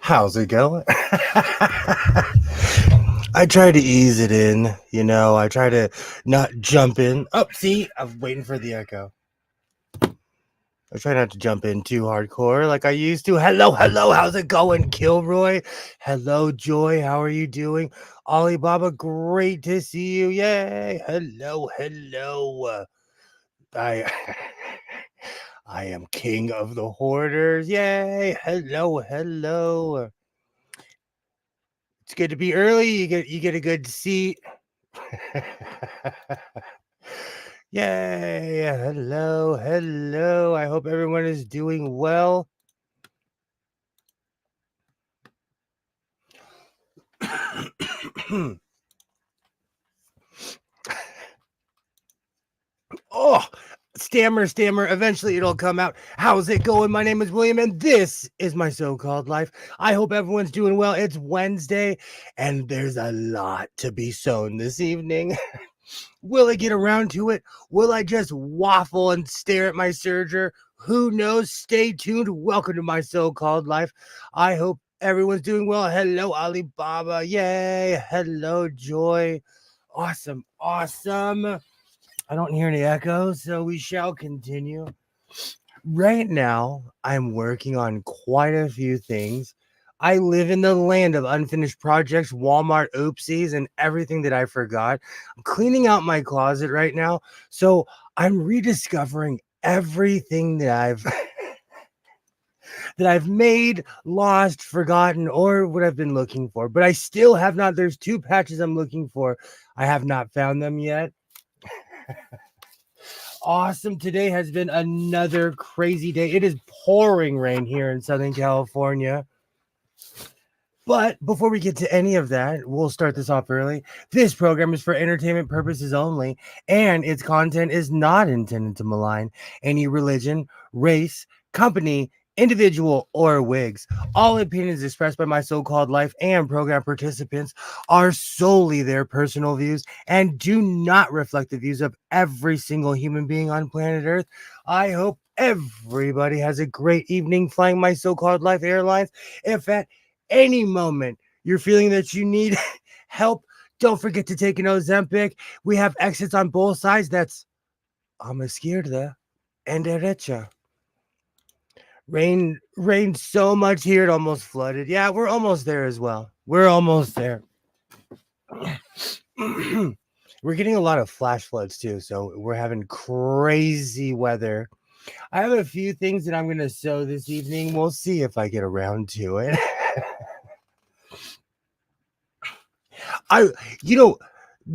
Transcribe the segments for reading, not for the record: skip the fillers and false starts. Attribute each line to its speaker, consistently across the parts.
Speaker 1: How's it going? I try to ease it in, I try to not jump in. Oh, see, I'm waiting for the echo. I try not to jump in too hardcore like I used to. Hello, how's it going, Kilroy? Hello, Joy, how are you doing? Alibaba, great to see you. Yay. Hello. I I am king of the hoarders. Yay. Hello. It's good to be early. You get a good seat. Yay. Hello. I hope everyone is doing well. Oh, stammer. Eventually it'll come out. How's it going? My name is William, and this is my so-called life. I hope everyone's doing well. It's Wednesday, and there's a lot to be sown this evening. Will I get around to it? Will I just waffle and stare at my serger? Who knows? Stay tuned. Welcome to my so-called life. I hope everyone's doing well. Hello, Alibaba. Yay. Hello, Joy. Awesome. I don't hear any echoes, so we shall continue. Right now, I'm working on quite a few things. I live in the land of unfinished projects, Walmart oopsies, and everything that I forgot. I'm cleaning out my closet right now, so I'm rediscovering everything that I've that I've made, lost, forgotten, or what I've been looking for. But I still have not. There's 2 patches I'm looking for. I have not found them yet. Awesome. Today has been another crazy day. It is pouring rain here in Southern California. But before we get to any of that, we'll start this off early. This program is for entertainment purposes only, and its content is not intended to malign any religion, race, company, individual, or wigs. All opinions expressed by my so-called life and program participants are solely their personal views and do not reflect the views of every single human being on planet Earth. I hope everybody has a great evening flying my so-called life airlines. If at any moment you're feeling that you need help, don't forget to take an Ozempic. We have exits on both sides. That's a la izquierda and derecha. Rained so much here it almost flooded. Yeah, we're almost there as well. We're almost there. We're getting a lot of flash floods too, so we're having crazy weather. I have a few things that I'm going to sew this evening. We'll see if I get around to it. I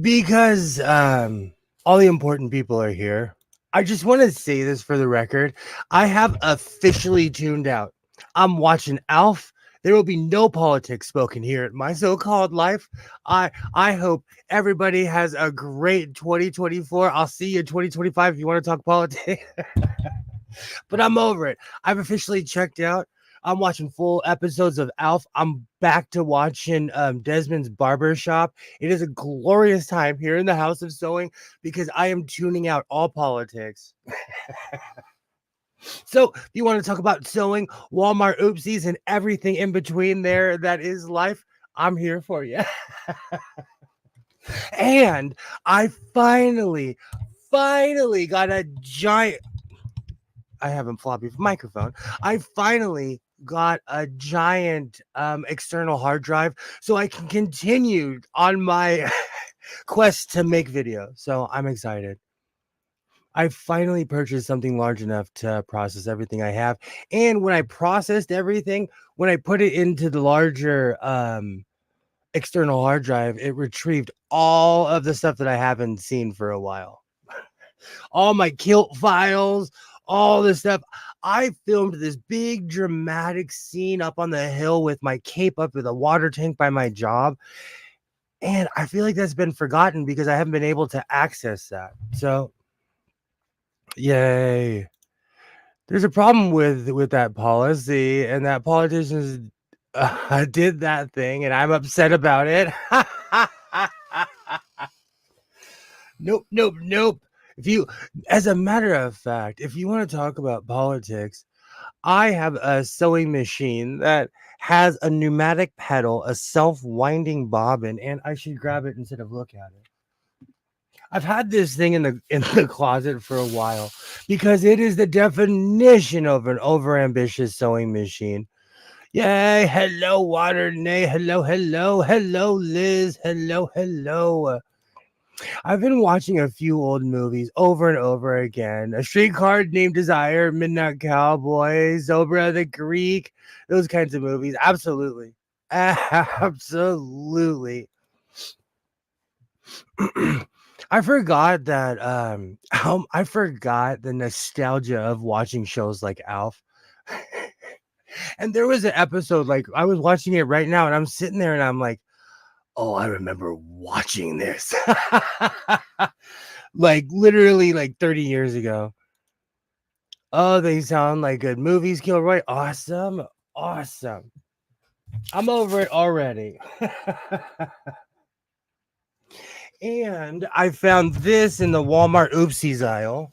Speaker 1: because all the important people are here. I just want to say this for the record. I have officially tuned out. I'm watching Alf. There will be no politics spoken here at my so-called life. I hope everybody has a great 2024. I'll see you in 2025 if you want to talk politics. But I'm over it. I've officially checked out. I'm watching full episodes of Alf. I'm back to watching Desmond's Barber Shop. It is a glorious time here in the House of Sewing because I am tuning out all politics. So if you want to talk about sewing, Walmart oopsies, and everything in between there that is life, I'm here for you. And I finally got a giant... I haven't floppy microphone. I finally got a giant external hard drive so I can continue on my quest to make videos. So I'm excited. I finally purchased something large enough to process everything I have. And when I processed everything, when I put it into the larger external hard drive, it retrieved all of the stuff that I haven't seen for a while. All my kilt files, all this stuff. I filmed this big dramatic scene up on the hill with my cape up with a water tank by my job. And I feel like that's been forgotten because I haven't been able to access that. So, yay. There's a problem with that policy, and that politicians did that thing, and I'm upset about it. Nope. As a matter of fact, if you want to talk about politics, I have a sewing machine that has a pneumatic pedal, a self-winding bobbin, and I should grab it instead of look at it. I've had this thing in the closet for a while because it is the definition of an overambitious sewing machine. Yay! Hello, Water Nay. Hello, Liz. Hello. I've been watching a few old movies over and over again. A Streetcar Named Desire, Midnight Cowboy, Zobra the Greek, those kinds of movies. Absolutely. Absolutely. I forgot that I forgot the nostalgia of watching shows like Alf. And there was an episode, like I was watching it right now, and I'm sitting there and I'm like, oh, I remember watching this. Like literally like 30 years ago. Oh, they sound like good movies, Kilroy. Awesome. Awesome. I'm over it already. And I found this in the Walmart oopsies aisle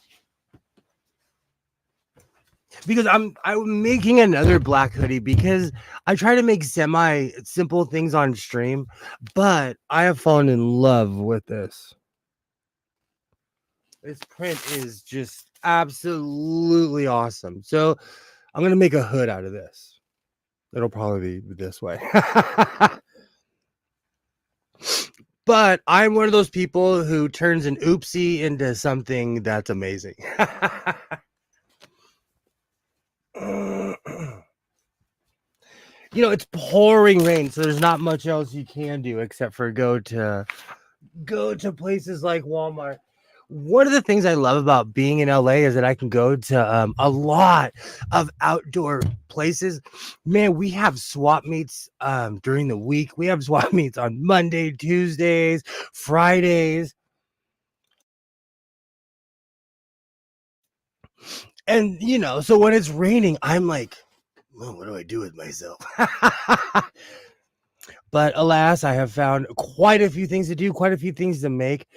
Speaker 1: because I'm making another black hoodie because I try to make semi simple things on stream, but I have fallen in love with this. This print is just absolutely awesome. So I'm gonna make a hood out of this. It'll probably be this way. But I'm one of those people who turns an oopsie into something that's amazing. You know, it's pouring rain, so there's not much else you can do except for go to places like Walmart. One of the things I love about being in LA is that I can go to a lot of outdoor places. Man, we have swap meets during the week. We have swap meets on Monday, Tuesdays, Fridays. And you know, so when it's raining, I'm like, well, what do I do with myself? But alas, I have found quite a few things to do, quite a few things to make.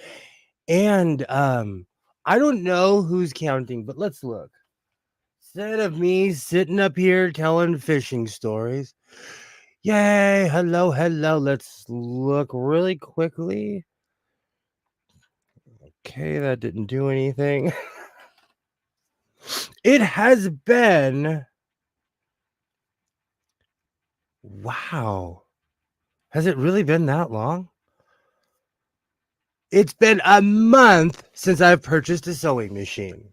Speaker 1: And I don't know who's counting, but let's look. Instead of me sitting up here telling fishing stories. Yay, hello. Let's look really quickly. Okay, that didn't do anything. It has been, wow. Has it really been that long? It's been a month since I've purchased a sewing machine.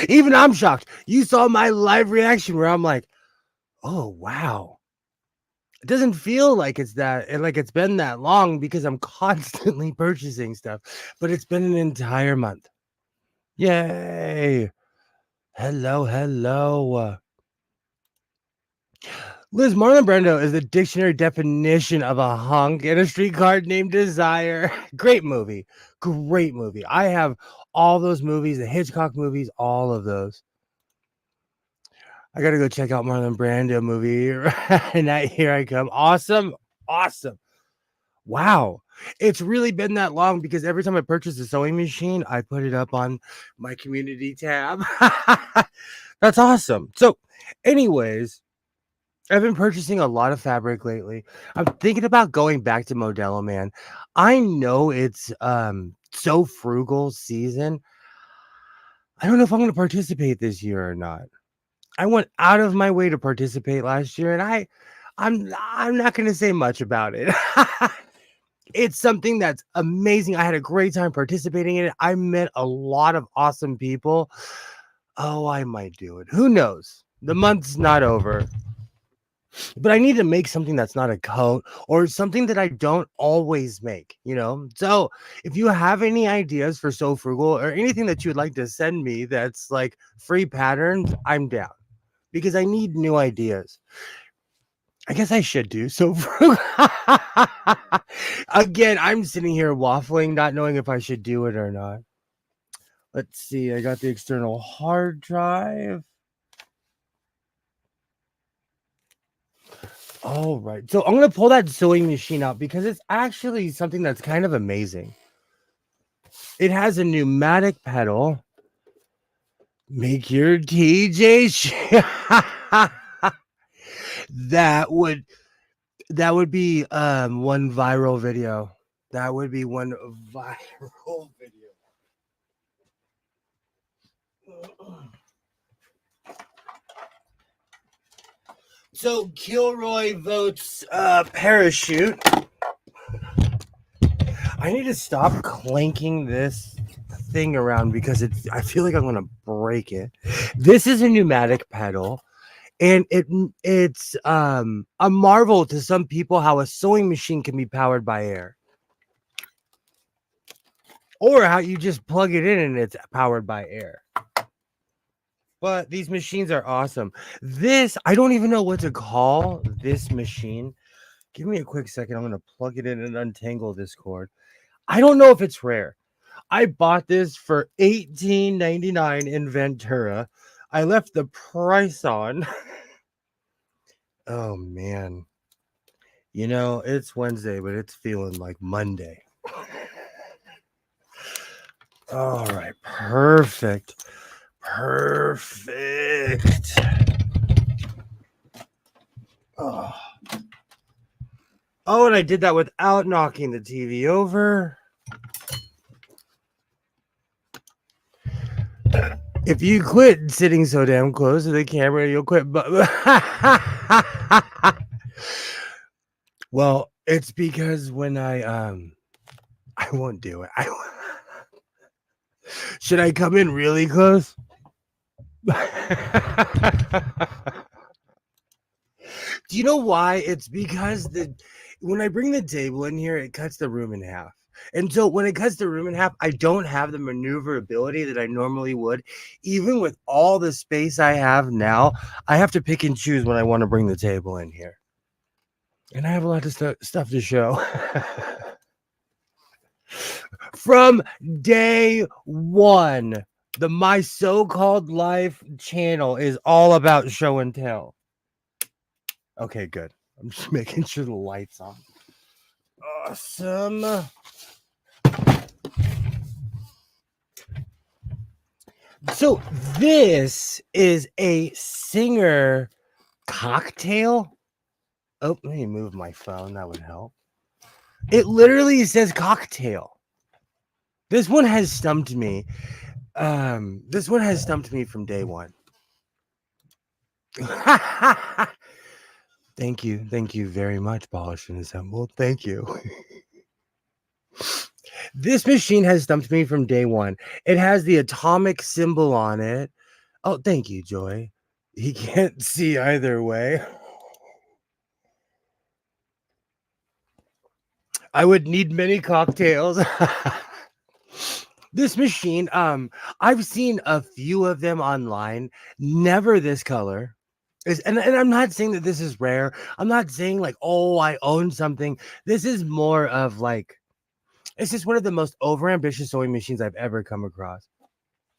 Speaker 1: Even I'm shocked. You saw my live reaction where I'm like, oh, wow. It doesn't feel like it's been that long because I'm constantly purchasing stuff, but it's been an entire month. Yay. Hello. Liz, Marlon Brando is the dictionary definition of a hunk in A Streetcar Named Desire. Great movie. I have all those movies, the Hitchcock movies, all of those. I gotta go check out Marlon Brando movie. And here I come. Awesome. Wow. It's really been that long because every time I purchase a sewing machine, I put it up on my community tab. That's awesome. So, anyways, I've been purchasing a lot of fabric lately. I'm thinking about going back to Modelo Man. I know it's so frugal season. I don't know if I'm going to participate this year or not. I went out of my way to participate last year, and I'm not going to say much about it. It's something that's amazing. I had a great time participating in it. I met a lot of awesome people. Oh, I might do it. Who knows? The month's not over. But I need to make something that's not a coat or something that I don't always make, you know? So if you have any ideas for So Frugal or anything that you would like to send me that's like free patterns, I'm down because I need new ideas. I guess I should do So Frugal. Again, I'm sitting here waffling, not knowing if I should do it or not. Let's see. I got the external hard drive. All right. So I'm going to pull that sewing machine out because it's actually something that's kind of amazing. It has a pneumatic pedal. Make your TJ that would be one viral video. That would be one viral video. So Kilroy votes parachute. I need to stop clanking this thing around because I feel like I'm gonna break it. This is a pneumatic pedal, and it's a marvel to some people how a sewing machine can be powered by air, or how you just plug it in and it's powered by air. But these machines are awesome. This, I don't even know what to call this machine. Give me a quick second. I'm going to plug it in and untangle this cord. I don't know if it's rare. I bought this for $18.99 in Ventura. I left the price on. Oh, man. You know, it's Wednesday, but it's feeling like Monday. All right. Perfect. Perfect. Oh. Oh, and I did that without knocking the TV over. If you quit sitting so damn close to the camera, you'll quit. Well, it's because when I won't do it. Should I come in really close? Do you know why? It's because when I bring the table in here, it cuts the room in half. And so when it cuts the room in half, I don't have the maneuverability that I normally would. Even with all the space I have now, I have to pick and choose when I want to bring the table in here. And I have a lot of stuff to show. From day one, the My So-Called Life channel is all about show and tell. Okay, good. I'm just making sure the light's on. Awesome. So this is a Singer cocktail. Oh, let me move my phone. That would help. It literally says cocktail. This one has stumped me. This one has stumped me from day one. Thank you. Thank you very much, Polished and Assembled. Thank you. This machine has stumped me from day one. It has the atomic symbol on it. Oh, thank you, Joy. He can't see either way. I would need many cocktails. This machine, I've seen a few of them online, never this color. And I'm not saying that this is rare. I'm not saying like, oh, I own something. This is more of like, it's just one of the most overambitious sewing machines I've ever come across.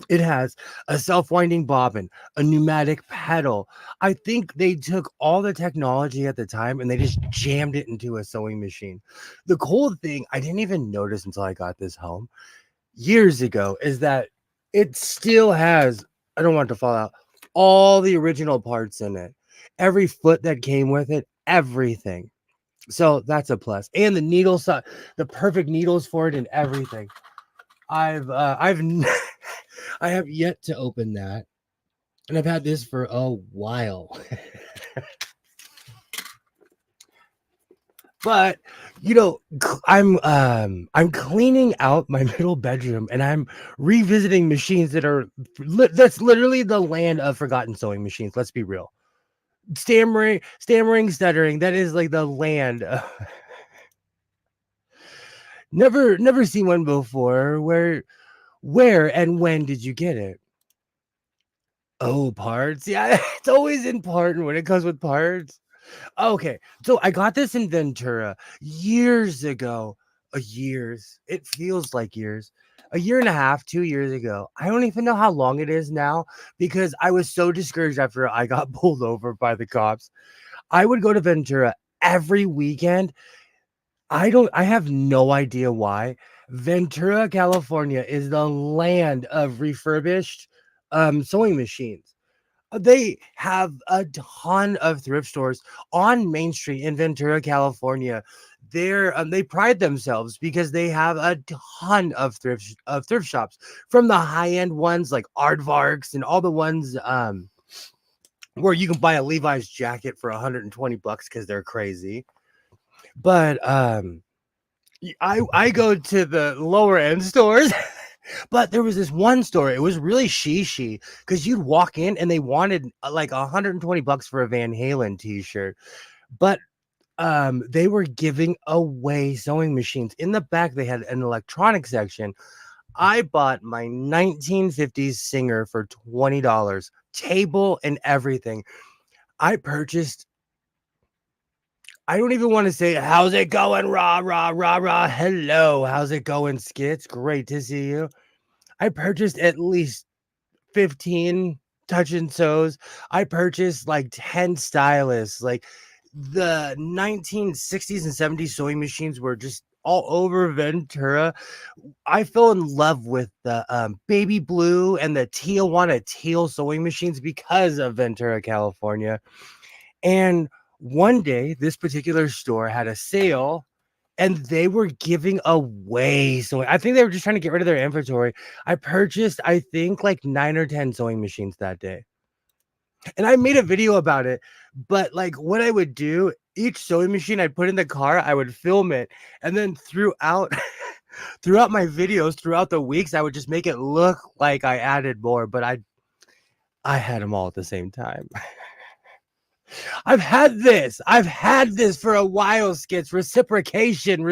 Speaker 1: It has a self-winding bobbin, a pneumatic pedal. I think they took all the technology at the time and they just jammed it into a sewing machine. The cool thing I didn't even notice until I got this home years ago is that it still has, I don't want it to fall out, all the original parts in it. Every foot that came with it, everything. So that's a plus. And the needles, the perfect needles for it and everything. I have yet to open that, and I've had this for a while. But you know, I'm cleaning out my middle bedroom, and I'm revisiting machines that are that's literally the land of forgotten sewing machines. Let's be real. Stuttering. That is like the land. Never seen one before. Where and when did you get it? Oh, parts. Yeah, it's always important when it comes with parts. Okay, so I got this in Ventura years ago. Years. It feels like years. A year and a half, 2 years ago. I don't even know how long it is now because I was so discouraged after I got pulled over by the cops. I would go to Ventura every weekend. I have no idea why. Ventura, California is the land of refurbished sewing machines. They have a ton of thrift stores on Main Street in Ventura, California. They pride themselves because they have a ton of thrift shops, from the high end ones like Aardvarks and all the ones where you can buy a Levi's jacket for $120 because they're crazy. But I go to the lower end stores. But there was this one store. It was really she because you'd walk in and they wanted like $120 for a Van Halen t-shirt. But they were giving away sewing machines. In the back, they had an electronic section. I bought my 1950s Singer for $20, table and everything. I don't even want to say, how's it going? Rah, rah, rah, rah. Hello. How's it going, Skits? Great to see you. I purchased at least 15 touch and sews. I purchased like 10 stylists. Like the 1960s and 70s sewing machines were just all over Ventura. I fell in love with the baby blue and the Tijuana teal sewing machines because of Ventura, California. And one day, this particular store had a sale and they were giving away. So I think they were just trying to get rid of their inventory. I purchased, I think, like 9 or 10 sewing machines that day. And I made a video about it. But like what I would do, each sewing machine I'd put in the car, I would film it. And then throughout my videos, throughout the weeks, I would just make it look like I added more. But I had them all at the same time. I've had this for a while, Skits. Reciprocation.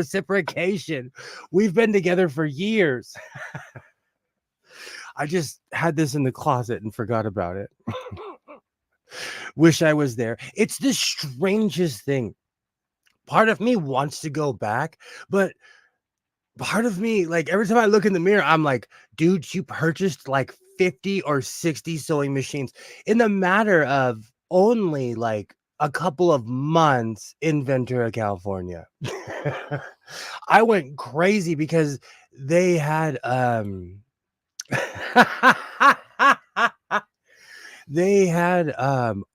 Speaker 1: We've been together for years. I just had this in the closet and forgot about it. Wish I was there. It's the strangest thing. Part of me wants to go back, but part of me, like every time I look in the mirror, I'm like, dude, you purchased like 50 or 60 sewing machines in the matter of only like a couple of months in Ventura, California. I went crazy because they had they had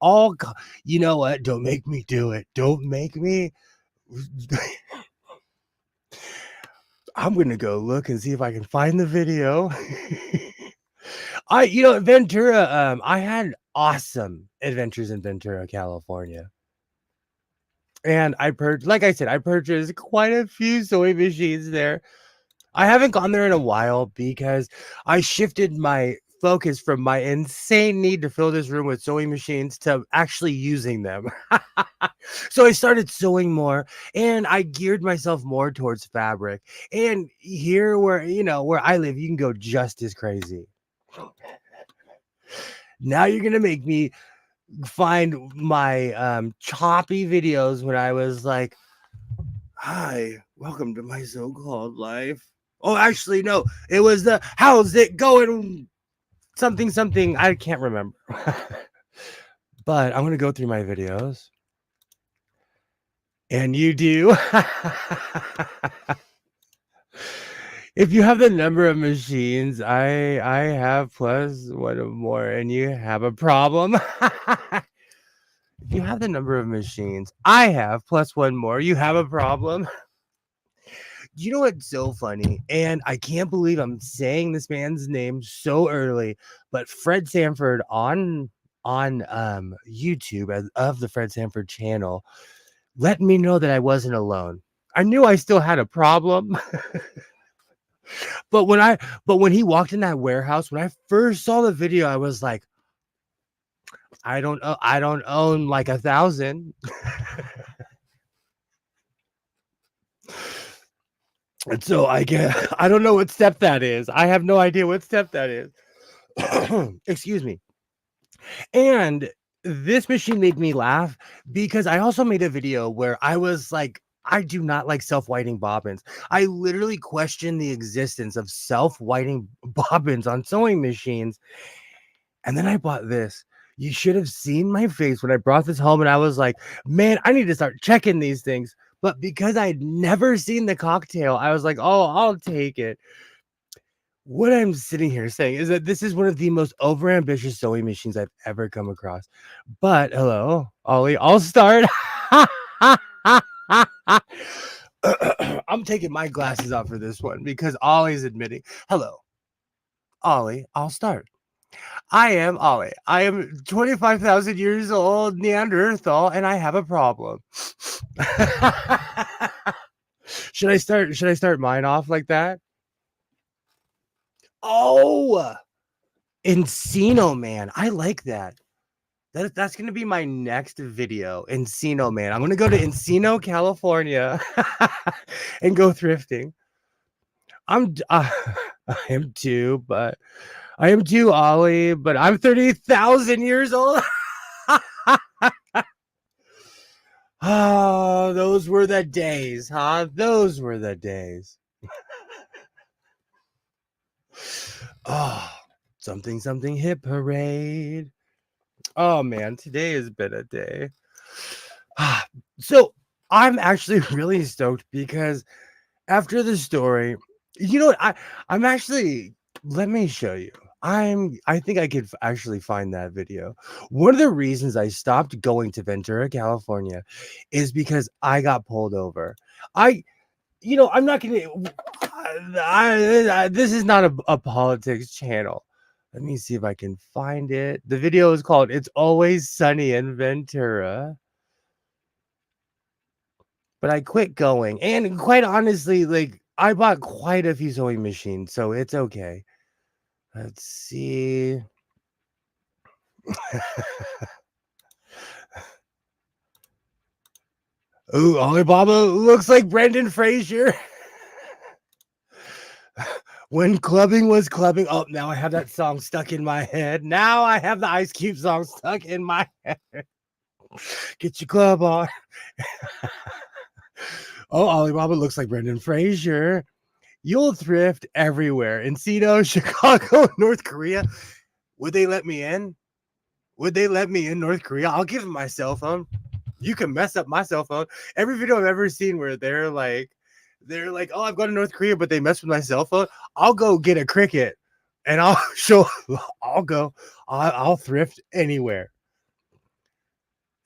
Speaker 1: all you know what? Don't make me do it. Don't make me. I'm gonna go look and see if I can find the video. Ventura, I had awesome adventures in Ventura, California. And like I said, I purchased quite a few sewing machines there. I haven't gone there in a while because I shifted my focus from my insane need to fill this room with sewing machines to actually using them. So I started sewing more and I geared myself more towards fabric. And here where I live, you can go just as crazy. Now you're going to make me find my choppy videos when I was like, hi, welcome to my so-called life. Oh, actually, no, it was the how's it going? Something. I can't remember. But I'm going to go through my videos. And you do. If you have the number of machines I have plus one or more and you have a problem. If you have the number of machines I have plus one more, you have a problem. You know what's so funny? And I can't believe I'm saying this man's name so early, but Fred Sanford on YouTube of the Fred Sanford channel let me know that I wasn't alone. I knew I still had a problem. But when he walked in that warehouse, when I first saw the video, I was like, I don't own like 1,000. And so I don't know what step that is. I have no idea what step that is. Excuse me. And this machine made me laugh because I also made a video where I was like, I do not like self-whiting bobbins. I literally question the existence of self-whiting bobbins on sewing machines. And then I bought this. You should have seen my face when I brought this home and I was like, man, I need to start checking these things. But because I'd never seen the cocktail, I was like, oh, I'll take it. What I'm sitting here saying is that this is one of the most overambitious sewing machines I've ever come across. But hello, Ollie, I'll start. I'm taking my glasses off for this one because Ollie's admitting, hello, Ollie, I'll start. I am Ollie. I am 25,000 years old, Neanderthal, and I have a problem. Should I start mine off like that? Oh, Encino Man. I like that. That's gonna be my next video. Encino Man. I'm gonna go to Encino, California, and go thrifting. I am too, but I am too, Ollie. But I'm 30,000 years old. Oh, those were the days, huh? Those were the days. Oh, something hit parade. Oh man, today has been a day. So I'm actually really stoked because after the story, you know what? I'm actually, let me show you. I think I could actually find that video. One of the reasons I stopped going to Ventura, California is because I got pulled over. I'm not gonna this is not a politics channel. Let me see if I can find it. The video is called It's Always Sunny in Ventura. But I quit going. And quite honestly, like I bought quite a few sewing machines, so it's okay. Let's see. Ooh, Alibaba looks like Brendan Fraser. When clubbing was clubbing. Oh, now I have that song stuck in my head. Now I have the Ice Cube song stuck in my head. Get your club on. Oh, Alibaba looks like Brendan Fraser. You'll thrift everywhere. Encino, Chicago, North Korea. Would they let me in? Would they let me in North Korea? I'll give them my cell phone. You can mess up my cell phone. Every video I've ever seen where they're like, oh, I've gone to North Korea, but they messed with my cell phone. I'll go get a cricket and I'll show, I'll thrift anywhere.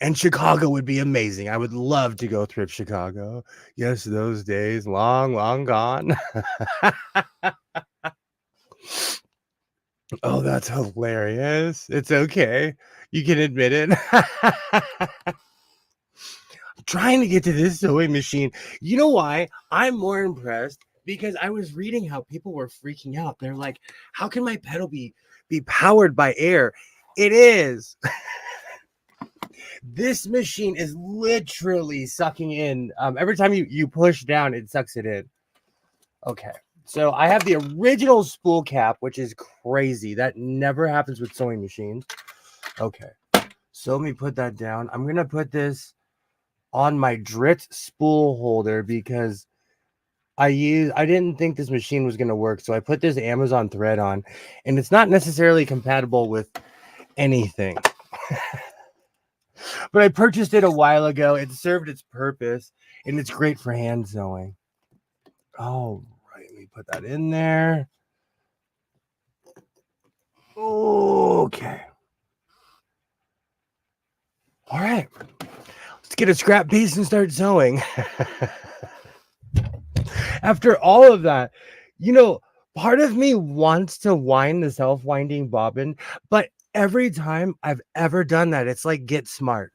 Speaker 1: And Chicago would be amazing. I would love to go thrift Chicago. Yes, those days long, long gone. Oh, that's hilarious. It's okay. You can admit it. I'm trying to get to this sewing machine. You know why? I'm more impressed because I was reading how people were freaking out. They're like, how can my pedal be powered by air? It is. This machine is literally sucking in. Every time you push down, it sucks it in. Okay. So I have the original spool cap, which is crazy. That never happens with sewing machines. Okay. So let me put that down. I'm going to put this on my Drit spool holder because I didn't think this machine was going to work. So I put this Amazon thread on and it's not necessarily compatible with anything. But I purchased it a while ago. It served its purpose and it's great for hand sewing. Oh, right. Let me put that in there. Okay. All right. Let's get a scrap piece and start sewing. After all of that, part of me wants to wind the self-winding bobbin, but every time I've ever done that, it's like Get Smart.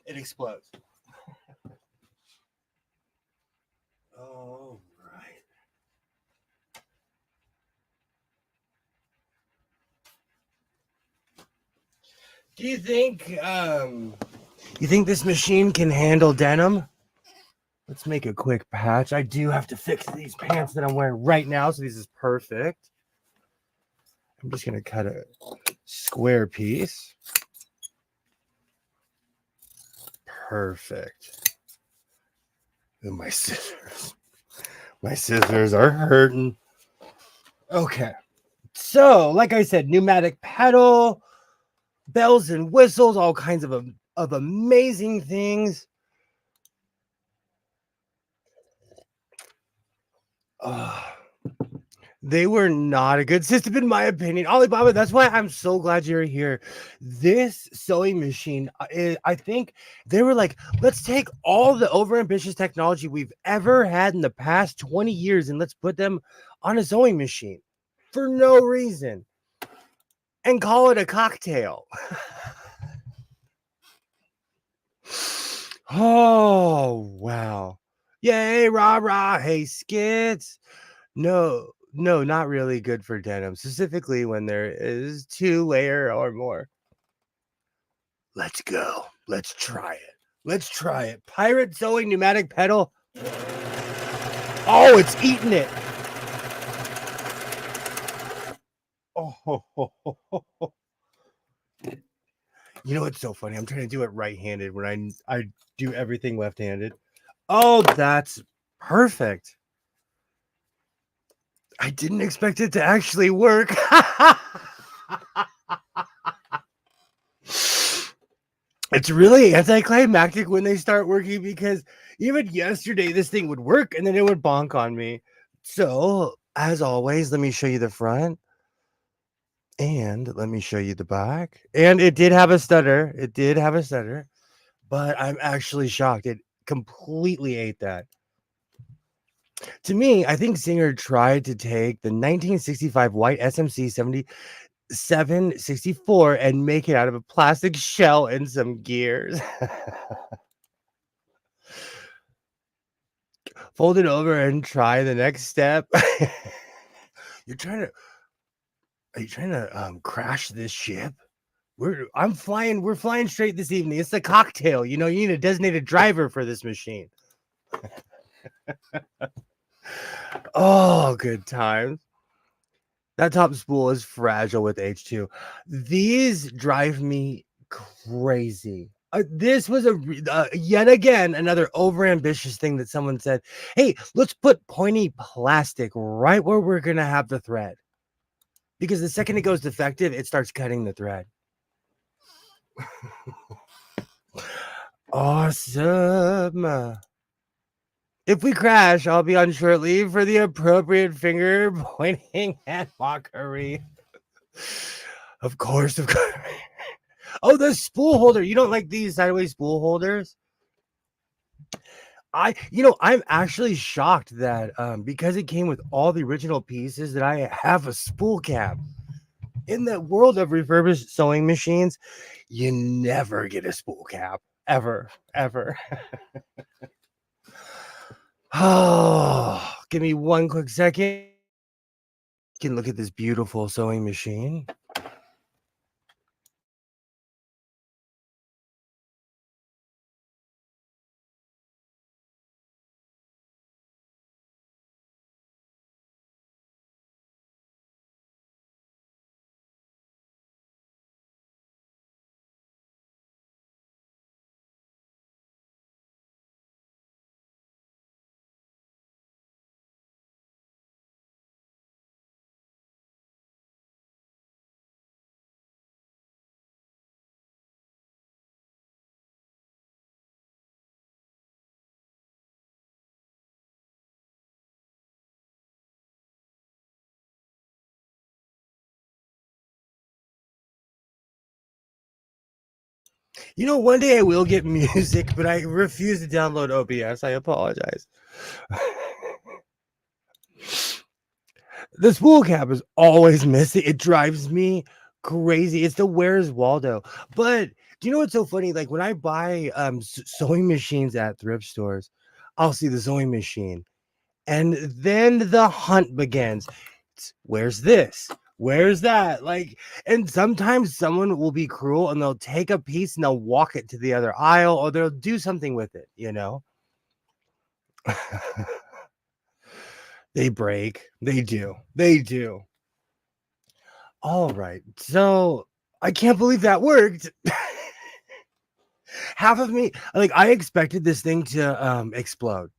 Speaker 1: It explodes. All right. Do you think this machine can handle denim? Let's make a quick patch. I do have to fix these pants that I'm wearing right now, so this is perfect. I'm just going to cut a square piece. Perfect. And my scissors. My scissors are hurting. Okay. So, like I said, pneumatic pedal, bells and whistles, all kinds of amazing things. They were not a good system, in my opinion. Alibaba, that's why I'm so glad you're here. This sewing machine, I think they were like, let's take all the overambitious technology we've ever had in the past 20 years and let's put them on a sewing machine for no reason and call it a cocktail. Oh, wow. Yay, rah, rah. Hey, skits. No, no, not really good for denim, specifically when there is 2 layer or more. Let's go. Let's try it. Let's try it. Pirate sewing pneumatic pedal. Oh, it's eating it. Oh, you know what's so funny? I'm trying to do it right-handed when I do everything left-handed. Oh, that's perfect. I didn't expect it to actually work. It's really anticlimactic when they start working because even yesterday this thing would work and then it would bonk on me. So, as always, let me show you the front and let me show you the back. And it did have a stutter. It did have a stutter, but I'm actually shocked. It completely ate that. To me, I think Singer tried to take the 1965 white SMC 7764 and make it out of a plastic shell and some gears. Fold it over and try the next step. You're trying to Are you trying to crash this ship? We're flying straight this evening. It's the cocktail. You need a designated driver for this machine. Oh, good times. That top spool is fragile with H2. These drive me crazy. This was yet again another overambitious thing that someone said, hey, let's put pointy plastic right where we're going to have the thread. Because the second it goes defective, it starts cutting the thread. Awesome. If we crash, I'll be on short leave for the appropriate finger pointing and mockery. Of course. Oh, the spool holder. You don't like these sideways spool holders? I'm actually shocked that because it came with all the original pieces that I have a spool cap. In the world of refurbished sewing machines, you never get a spool cap. Ever. Oh, give me one quick second. You can look at this beautiful sewing machine. One day I will get music, but I refuse to download OBS. I apologize. The spool cap is always missing. It drives me crazy. It's the Where's Waldo. But do you know what's so funny? Like when I buy sewing machines at thrift stores, I'll see the sewing machine. And then the hunt begins. Where's this? Where's that? And sometimes someone will be cruel and they'll take a piece and they'll walk it to the other aisle or they'll do something with it, They break. They do. All right. So I can't believe that worked. Half of me, I expected this thing to explode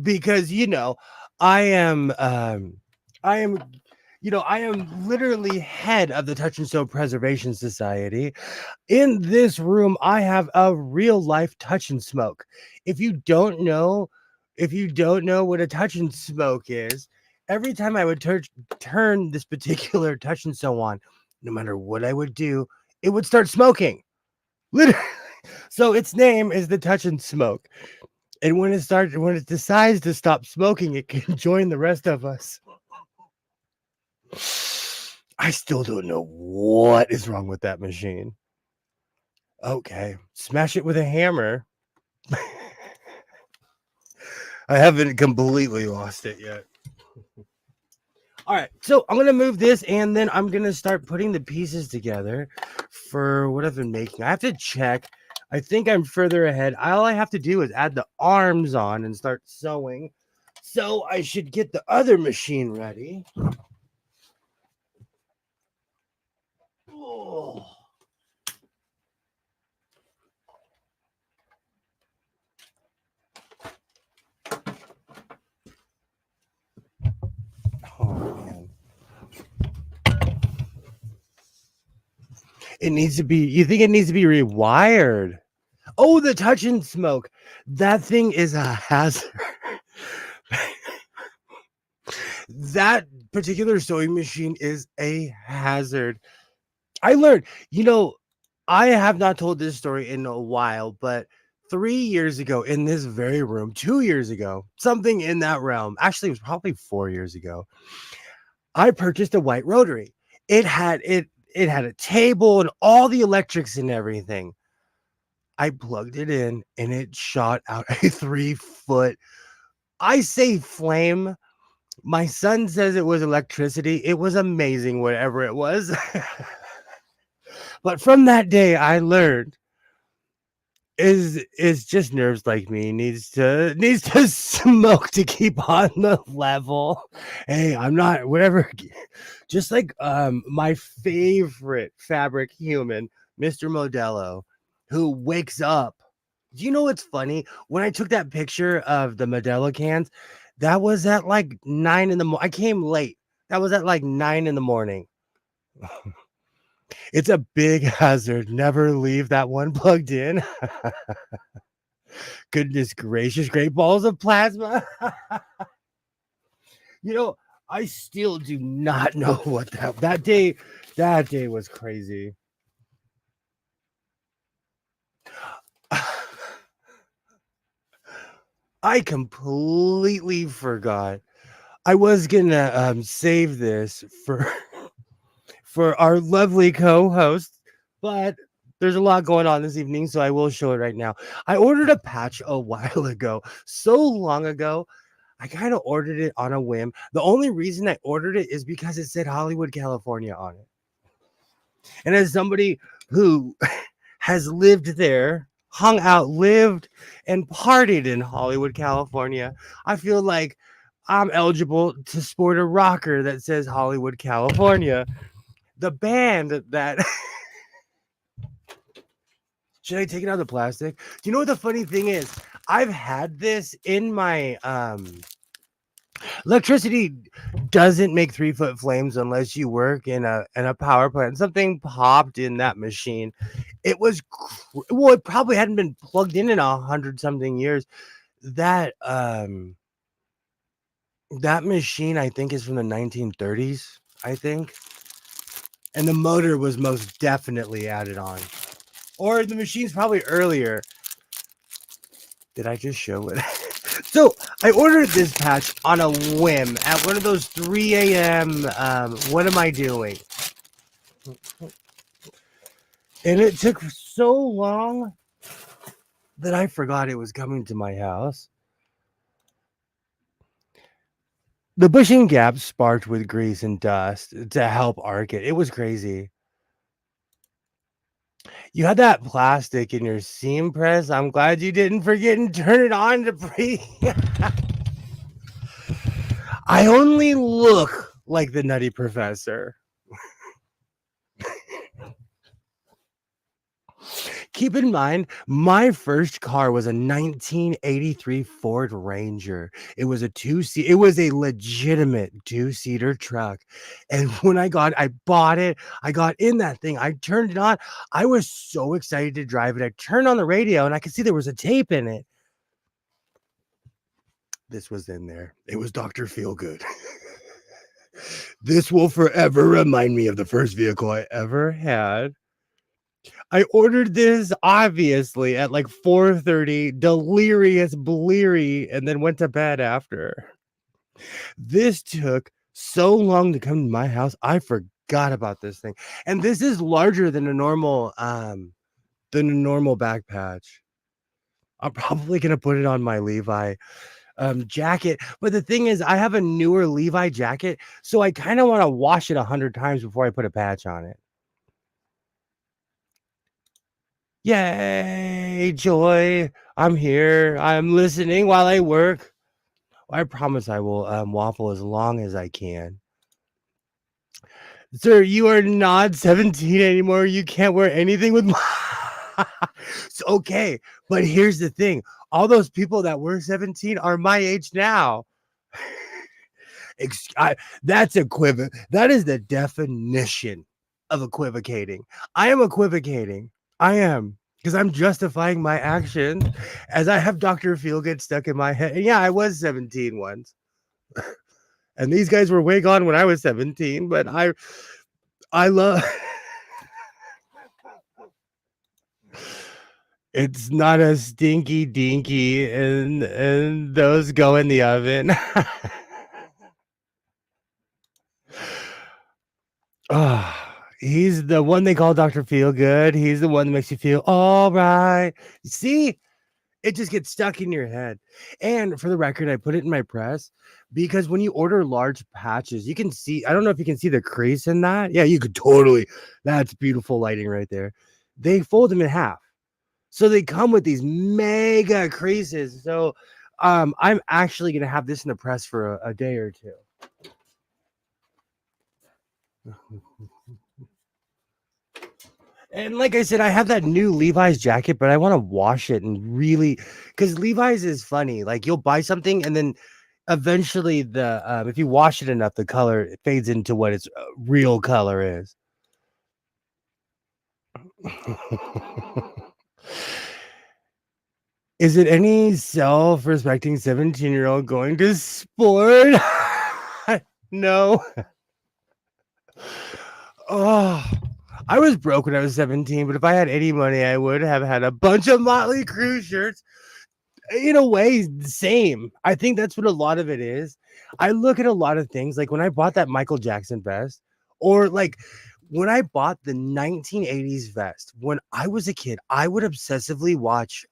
Speaker 1: because I am I am I am literally head of the Touch and Sew Preservation Society. In this room, I have a real life touch and smoke. If you don't know what a touch and smoke is, Every time I would turn this particular touch and sew on, no matter what I would do, it would start smoking. Literally. So its name is the touch and smoke. And when it decides to stop smoking, it can join the rest of us. I still don't know what is wrong with that machine. Okay, smash it with a hammer. I haven't completely lost it yet. All right, so I'm gonna move this, and then I'm gonna start putting the pieces together for what I've been making. I have to check. I think I'm further ahead. All I have to do is add the arms on and start sewing. So I should get the other machine ready. Oh. Oh man. It needs to be, you think it needs to be rewired? Oh, the touch and smoke. That thing is a hazard. That particular sewing machine is a hazard. I learned, I have not told this story in a while, but 3 years ago in this very room, 2 years ago, something in that realm, actually, it was probably 4 years ago, I purchased a white rotary. It had a table and all the electrics and everything. I plugged it in and it shot out a 3 foot, I say flame. My son says it was electricity. It was amazing, whatever it was. But from that day, I learned is just nerves like me needs to smoke to keep on the level. Hey, I'm not whatever. Just like my favorite fabric human, Mr. Modelo, who wakes up. Do you know what's funny? When I took that picture of the Modelo cans, that was at like 9 in the morning. I came late. That was at like 9 in the morning. It's a big hazard. Never leave that one plugged in. Goodness gracious, great balls of plasma. You know, I still do not know what that day was crazy. I completely forgot. I was gonna save this for for our lovely co-host, but there's a lot going on this evening, so I will show it right now. I ordered a patch a while ago, so long ago. I kind of ordered it on a whim. The only reason I ordered it is because it said Hollywood, California on it. And as somebody who has lived there, hung out, lived, and partied in Hollywood, California, I feel like I'm eligible to sport a rocker that says Hollywood, California. The band that should I take it out of the plastic? Do you know what the funny thing is? I've had this in my electricity doesn't make 3 foot flames unless you work in a power plant. Something popped in that machine. It was well, it probably hadn't been plugged in 100 something years. That that machine I think is from the 1930s, I think. And the motor was most definitely added on. Or the machine's probably earlier. Did I just show it? So I ordered this patch on a whim at one of those 3 a.m. What am I doing? And it took so long that I forgot it was coming to my house. The bushing gap sparked with grease and dust to help arc it. It was crazy. You had that plastic in your seam press. I'm glad you didn't forget and turn it on to breathe. I only look like the Nutty Professor. Keep in mind, my first car was a 1983 Ford Ranger. It was a two-seat. It was a legitimate two-seater truck. And when I bought it. I got in that thing. I turned it on. I was so excited to drive it. I turned on the radio and I could see there was a tape in it. This was in there. It was Dr. Feelgood. This will forever remind me of the first vehicle I ever had. I ordered this obviously at like 4:30, delirious, bleary, and then went to bed after. This took so long to come to my house. I forgot about this thing. And this is larger than a normal back patch. I'm probably gonna put it on my Levi jacket. But the thing is, I have a newer Levi jacket, so I kind of want to wash it 100 times before I put a patch on it. Yay, joy. I'm here. I'm listening while I work. I promise I will waffle as long as I can. Sir, you are not 17 anymore. You can't wear anything with so, okay, but here's the thing. All those people that were 17 are my age now. That's that is the definition of equivocating. I am equivocating. I am. Because I'm justifying my actions as I have Dr. Feelgood stuck in my head. And yeah, I was 17 once. And these guys were way gone when I was 17, but I love it's not a stinky dinky and those go in the oven. He's the one they call Dr. Feelgood. He's the one that makes you feel all right. See, it just gets stuck in your head. And for the record, I put it in my press because when you order large patches, you can see, I don't know if you can see the crease in that. Yeah, you could totally. That's beautiful lighting right there. They fold them in half. So they come with these mega creases. So I'm actually going to have this in the press for a day or two. And like I said, I have that new Levi's jacket, but I want to wash it and really, because Levi's is funny. Like you'll buy something and then eventually if you wash it enough, the color fades into what its real color is. Is it any self-respecting 17-year-old going to sport? No. Oh, I was broke when I was 17, but if I had any money, I would have had a bunch of Motley Crue shirts. In a way, same. I think that's what a lot of it is. I look at a lot of things like when I bought that Michael Jackson vest, or like when I bought the 1980s vest when I was a kid, I would obsessively watch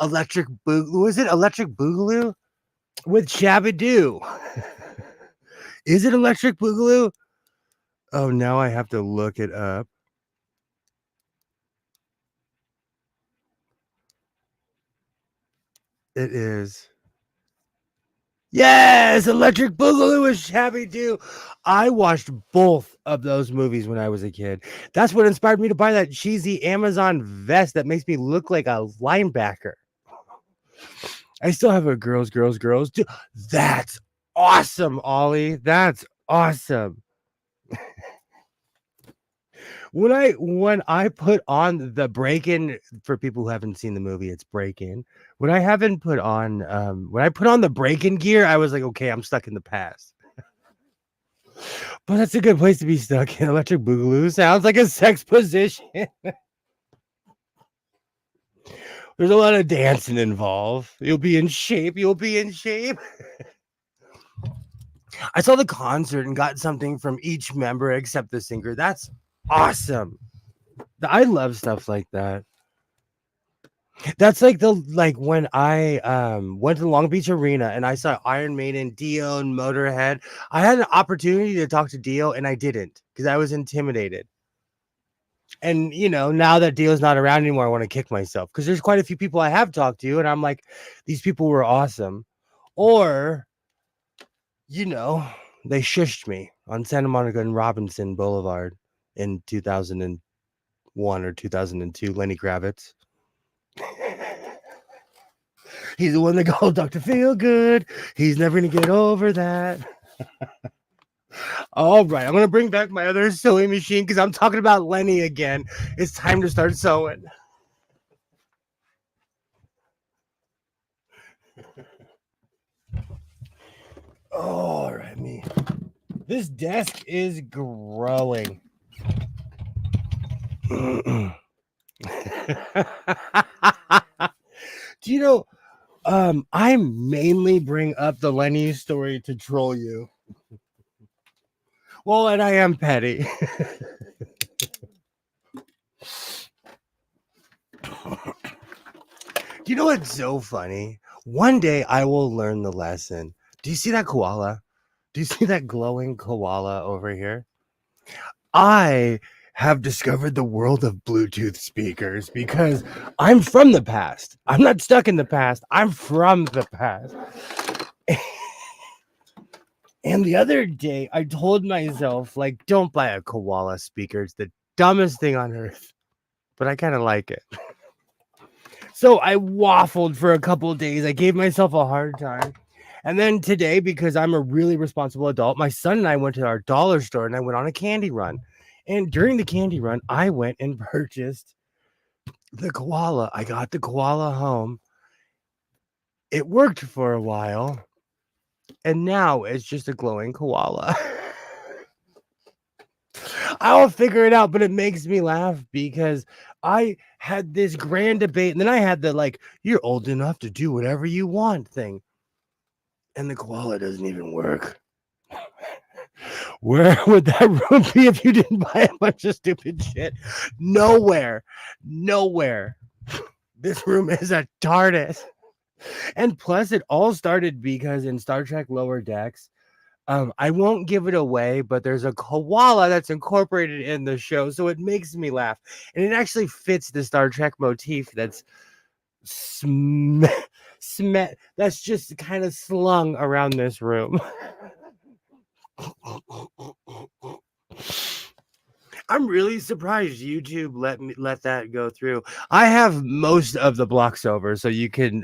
Speaker 1: Electric Boogaloo. Was it Electric Boogaloo with Shabba-Doo? Is it Electric Boogaloo? Oh, now I have to look it up. It is. Yes, Electric Boogaloo with Shabby-Doo. I watched both of those movies when I was a kid. That's what inspired me to buy that cheesy Amazon vest that makes me look like a linebacker. I still have a girls. Dude, that's awesome, Ollie. That's awesome. When I put on the break-in, for people who haven't seen the movie, it's break-in. When I put on the break-in gear, I was like, okay, I'm stuck in the past. But that's a good place to be stuck in. Electric Boogaloo sounds like a sex position. There's a lot of dancing involved. You'll be in shape. I saw the concert and got something from each member except the singer. That's awesome. I love stuff like that. That's like when I went to the Long Beach Arena and I saw Iron Maiden, Dio, and Motorhead. I had an opportunity to talk to Dio and I didn't because I was intimidated. And now that Dio's not around anymore, I want to kick myself because there's quite a few people I have talked to, and I'm like, these people were awesome. Or, they shushed me on Santa Monica and Robinson Boulevard in 2001 or 2002. Lenny Kravitz. He's the one that called Dr. Feelgood. He's never going to get over that. All right. I'm going to bring back my other sewing machine because I'm talking about Lenny again. It's time to start sewing. All right, me. This desk is growing. Do you know, I mainly bring up the Lenny story to troll you. Well, and I am petty. You know what's so funny? One day I will learn the lesson. Do you see that koala? Do you see that glowing koala over here? I have discovered the world of Bluetooth speakers because I'm from the past. I'm not stuck in the past. I'm from the past. And the other day, I told myself, like, don't buy a koala speaker. It's the dumbest thing on earth. But I kind of like it. So I waffled for a couple of days. I gave myself a hard time. And then today, because I'm a really responsible adult, my son and I went to our dollar store and I went on a candy run. And during the candy run, I went and purchased the koala. I got the koala home. It worked for a while. And now it's just a glowing koala. I'll figure it out, but it makes me laugh because I had this grand debate, and then I had the like, you're old enough to do whatever you want thing. And the koala doesn't even work. Where would that room be if you didn't buy a bunch of stupid shit? Nowhere. Nowhere. This room is a TARDIS. And plus, it all started because in Star Trek Lower Decks, I won't give it away, but there's a koala that's incorporated in the show, so it makes me laugh. And it actually fits the Star Trek motif that's that's just kind of slung around this room. I'm really surprised YouTube let that go through. I have most of the blocks over, so you can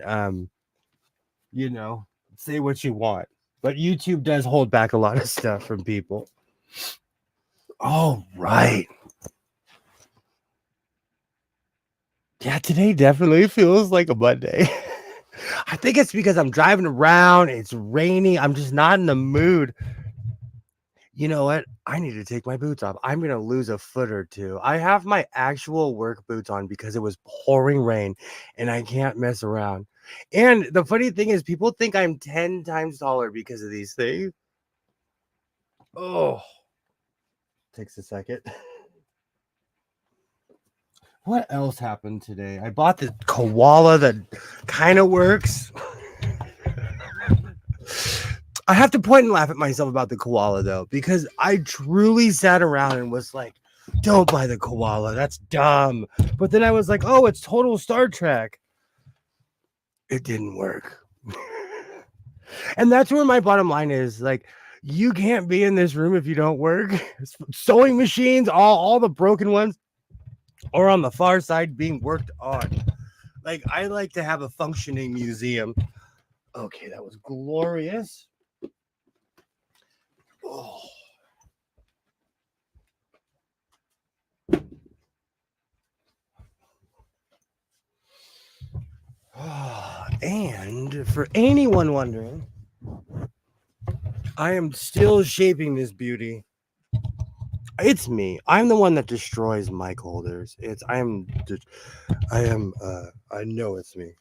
Speaker 1: say what you want. But YouTube does hold back a lot of stuff from people. All right. Yeah, today definitely feels like a Monday. I think it's because I'm driving around, it's rainy, I'm just not in the mood. You know what? I need to take my boots off. I'm going to lose a foot or two. I have my actual work boots on because it was pouring rain and I can't mess around. And the funny thing is, people think I'm 10 times taller because of these things. Oh, takes a second. What else happened today? I bought the koala that kind of works. I have to point and laugh at myself about the koala, though, because I truly sat around and was like, don't buy the koala. That's dumb. But then I was like, oh, it's total Star Trek. It didn't work. And that's where my bottom line is. Like, you can't be in this room if you don't work. Sewing machines, all the broken ones, or on the far side being worked on. Like, I like to have a functioning museum. Okay, that was glorious. Oh. And for anyone wondering, I am still shaping this beauty. It's me. I'm the one that destroys mic holders. I know it's me.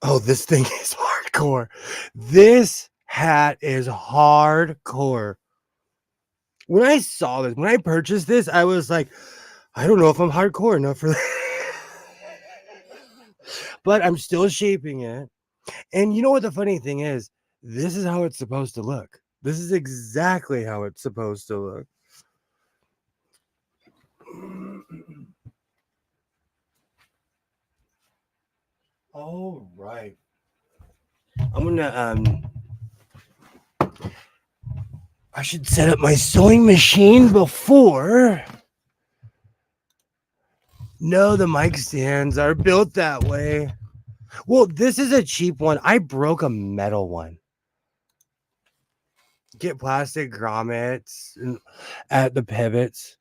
Speaker 1: Oh, this thing is hardcore. This hat is hardcore. When I saw this, when I purchased this, I was like, I don't know if I'm hardcore enough for that. But I'm still shaping it. And you know what the funny thing is? This is how it's supposed to look. This is exactly how it's supposed to look. All right. I'm gonna I should set up my sewing machine before. No, the mic stands are built that way. Well, this is a cheap one. I broke a metal one. Get plastic grommets at the pivots.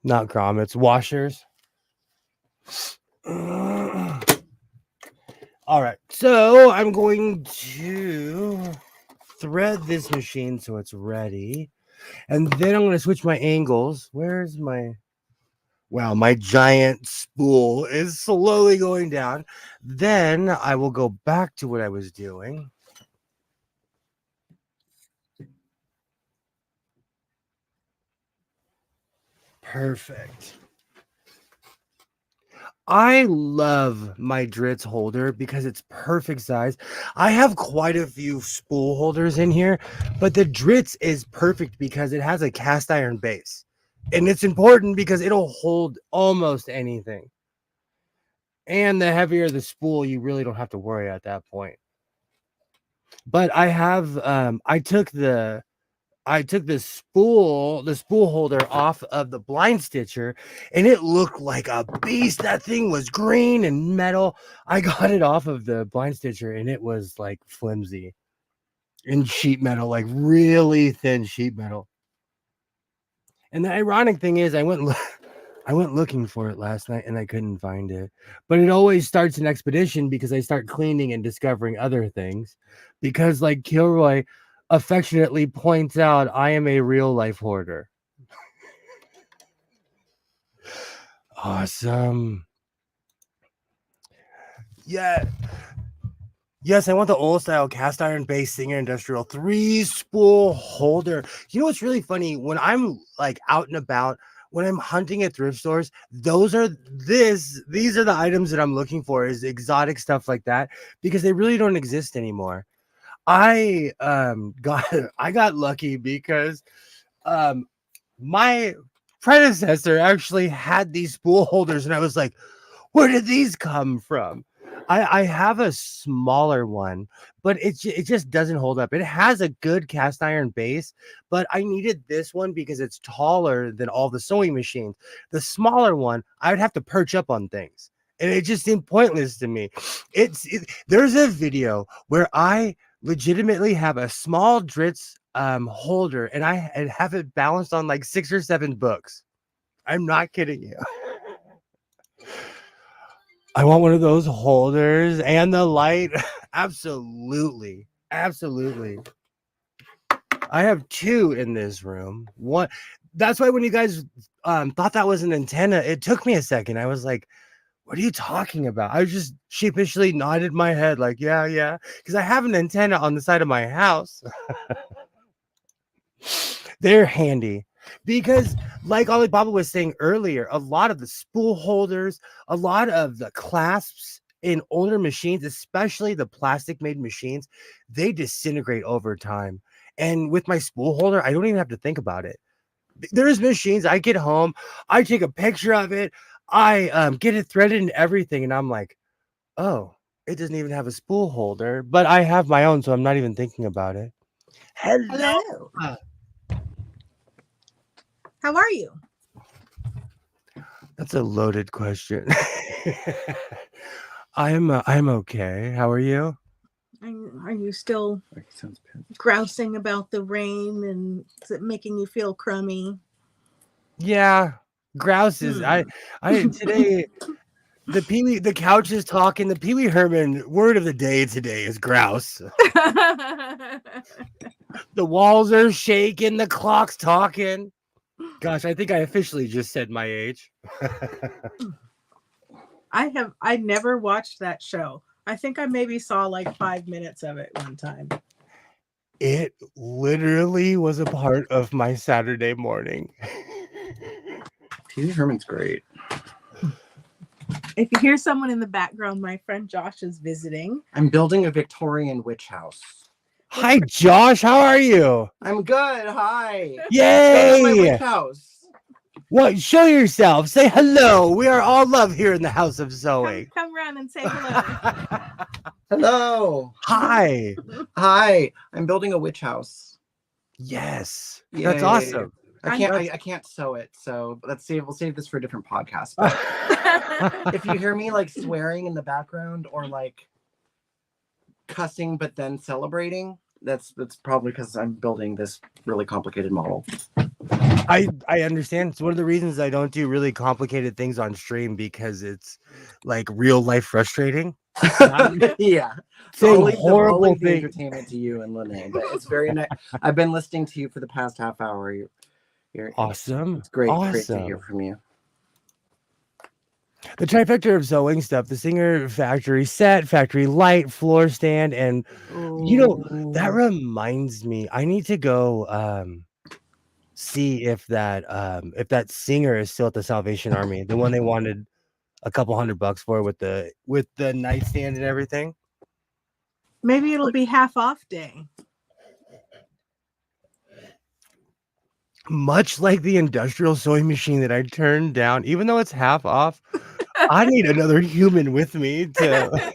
Speaker 1: Not grommets, washers. All right. So I'm going to thread this machine so it's ready. And then I'm going to switch my angles. Where's my... Wow, my giant spool is slowly going down. Then I will go back to what I was doing. Perfect. I love my Dritz holder because it's perfect size. I have quite a few spool holders in here, but the Dritz is perfect because it has a cast iron base. And it's important because it'll hold almost anything. And the heavier the spool, you really don't have to worry at that point. But I have I took the spool holder off of the blind stitcher, and it looked like a beast. That thing was green and metal. I got it off of the blind stitcher, and it was like flimsy and sheet metal, like really thin sheet metal. And the ironic thing is, I went looking for it last night and I couldn't find it. But it always starts an expedition because I start cleaning and discovering other things. Because, like Kilroy affectionately points out, I am a real life hoarder. Awesome. Yeah. Yes, I want the old style cast iron base Singer Industrial 3 spool holder. You know what's really funny? When I'm like out and about, when I'm hunting at thrift stores, these are the items that I'm looking for, is exotic stuff like that, because they really don't exist anymore. I got lucky because my predecessor actually had these spool holders, and I was like, where did these come from? I have a smaller one, but it just doesn't hold up. It has a good cast iron base, but I needed this one because it's taller than all the sewing machines. The smaller one, I would have to perch up on things, and it just seemed pointless to me. There's a video where I legitimately have a small Dritz holder, and I have it balanced on like 6 or 7 books. I'm not kidding you. I want one of those holders and the light. Absolutely. Absolutely. I have 2 in this room. One. That's why when you guys thought that was an antenna, it took me a second. I was like, what are you talking about? I just sheepishly nodded my head like, yeah. Because I have an antenna on the side of my house. They're handy. Because, like Alibaba was saying earlier, a lot of the spool holders, a lot of the clasps in older machines, especially the plastic made machines, they disintegrate over time. And with my spool holder, I don't even have to think about it. There's machines, I get home, I take a picture of it, I get it threaded and everything, and I'm like, oh, it doesn't even have a spool holder, but I have my own, so I'm not even thinking about it.
Speaker 2: Hello. How are you?
Speaker 1: That's a loaded question. I'm okay. How are you?
Speaker 2: Are you still grousing about the rain, and is it making you feel crummy?
Speaker 1: Yeah, grouse is I today the couch is talking. The Pee Wee Herman word of the day today is grouse. The walls are shaking, the clock's talking. Gosh, I think I officially just said my age.
Speaker 2: I never watched that show. I think I maybe saw like 5 minutes of it one time.
Speaker 1: It literally was a part of my Saturday morning.
Speaker 3: Pee Wee Herman's great.
Speaker 2: If you hear someone in the background, my friend Josh is visiting.
Speaker 3: I'm building a Victorian witch house.
Speaker 1: Hi, Josh. How are you?
Speaker 3: I'm good. Hi.
Speaker 1: Yay!
Speaker 3: Welcome to my witch house.
Speaker 1: What? Show yourself. Say hello. We are all love here in the House of Sewing.
Speaker 2: Come around and say hello.
Speaker 3: Hello.
Speaker 1: Hi.
Speaker 3: Hi. I'm building a witch house.
Speaker 1: Yes.
Speaker 3: Yay.
Speaker 1: That's awesome.
Speaker 3: I can't sew it, so we'll save this for a different podcast. But if you hear me like swearing in the background or like cussing but then celebrating, that's probably because I'm building this really complicated model.
Speaker 1: I understand. It's one of the reasons I don't do really complicated things on stream, because it's like real life frustrating.
Speaker 3: Yeah.
Speaker 1: Saying
Speaker 3: I'll
Speaker 1: horrible
Speaker 3: leave the
Speaker 1: things.
Speaker 3: entertainment to you and Lene, but it's very nice. I've been listening to you for the past half hour.
Speaker 1: Awesome.
Speaker 3: It's great to
Speaker 1: Awesome.
Speaker 3: hear from you.
Speaker 1: The trifecta of sewing stuff: the Singer factory set, factory light, floor stand, and that reminds me, I need to go see if that Singer is still at the Salvation Army, the one they wanted a couple $100 for with the nightstand and everything.
Speaker 2: Maybe it'll be half off day.
Speaker 1: Much like the industrial sewing machine that I turned down, even though it's half off, I need another human with me to.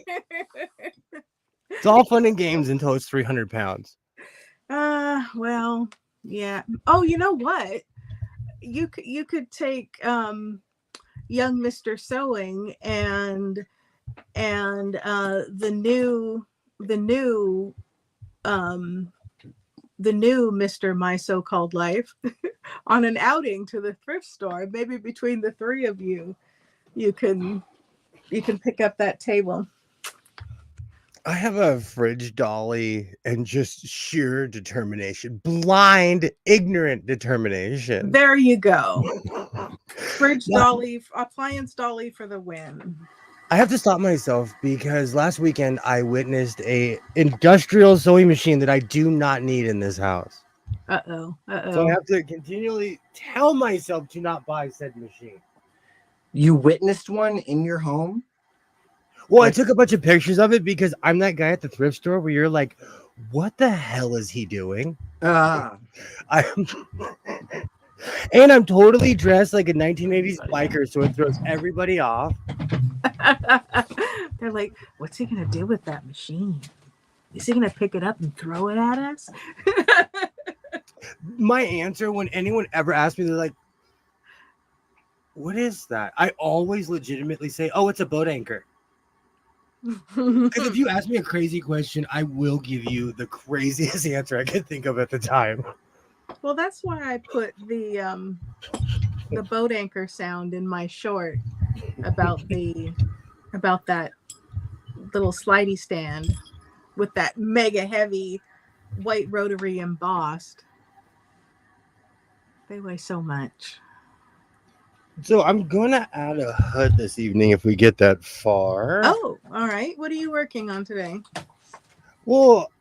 Speaker 1: It's all fun and games until it's 300 pounds.
Speaker 2: Well, yeah. Oh, you know what? You could take young Mr. Sewing and the new Mr. My So-Called Life on an outing to the thrift store. Maybe between the three of you, you can pick up that table.
Speaker 1: I have a fridge dolly and just sheer determination, blind, ignorant determination.
Speaker 2: There you go. Fridge dolly, appliance dolly for the win.
Speaker 1: I have to stop myself because last weekend I witnessed a industrial sewing machine that I do not need in this house.
Speaker 2: So
Speaker 1: So I have to continually tell myself to not buy said machine.
Speaker 3: You witnessed one in your home?
Speaker 1: Well, I took a bunch of pictures of it because I'm that guy at the thrift store where you're like, what the hell is he doing? And I'm totally dressed like a 1980s biker, so it throws everybody off.
Speaker 2: They're like, what's he gonna do with that machine? Is he gonna pick it up and throw it at us?
Speaker 1: My answer when anyone ever asks me, they're like, what is that? I always legitimately say, oh, it's a boat anchor. Because if you ask me a crazy question, I will give you the craziest answer I could think of at the time.
Speaker 2: Well, that's why I put the boat anchor sound in my short about that little slidey stand with that mega heavy white rotary embossed. They weigh so much.
Speaker 1: So I'm gonna add a hood this evening if we get that far.
Speaker 2: Oh, all right. What are you working on today?
Speaker 1: Well,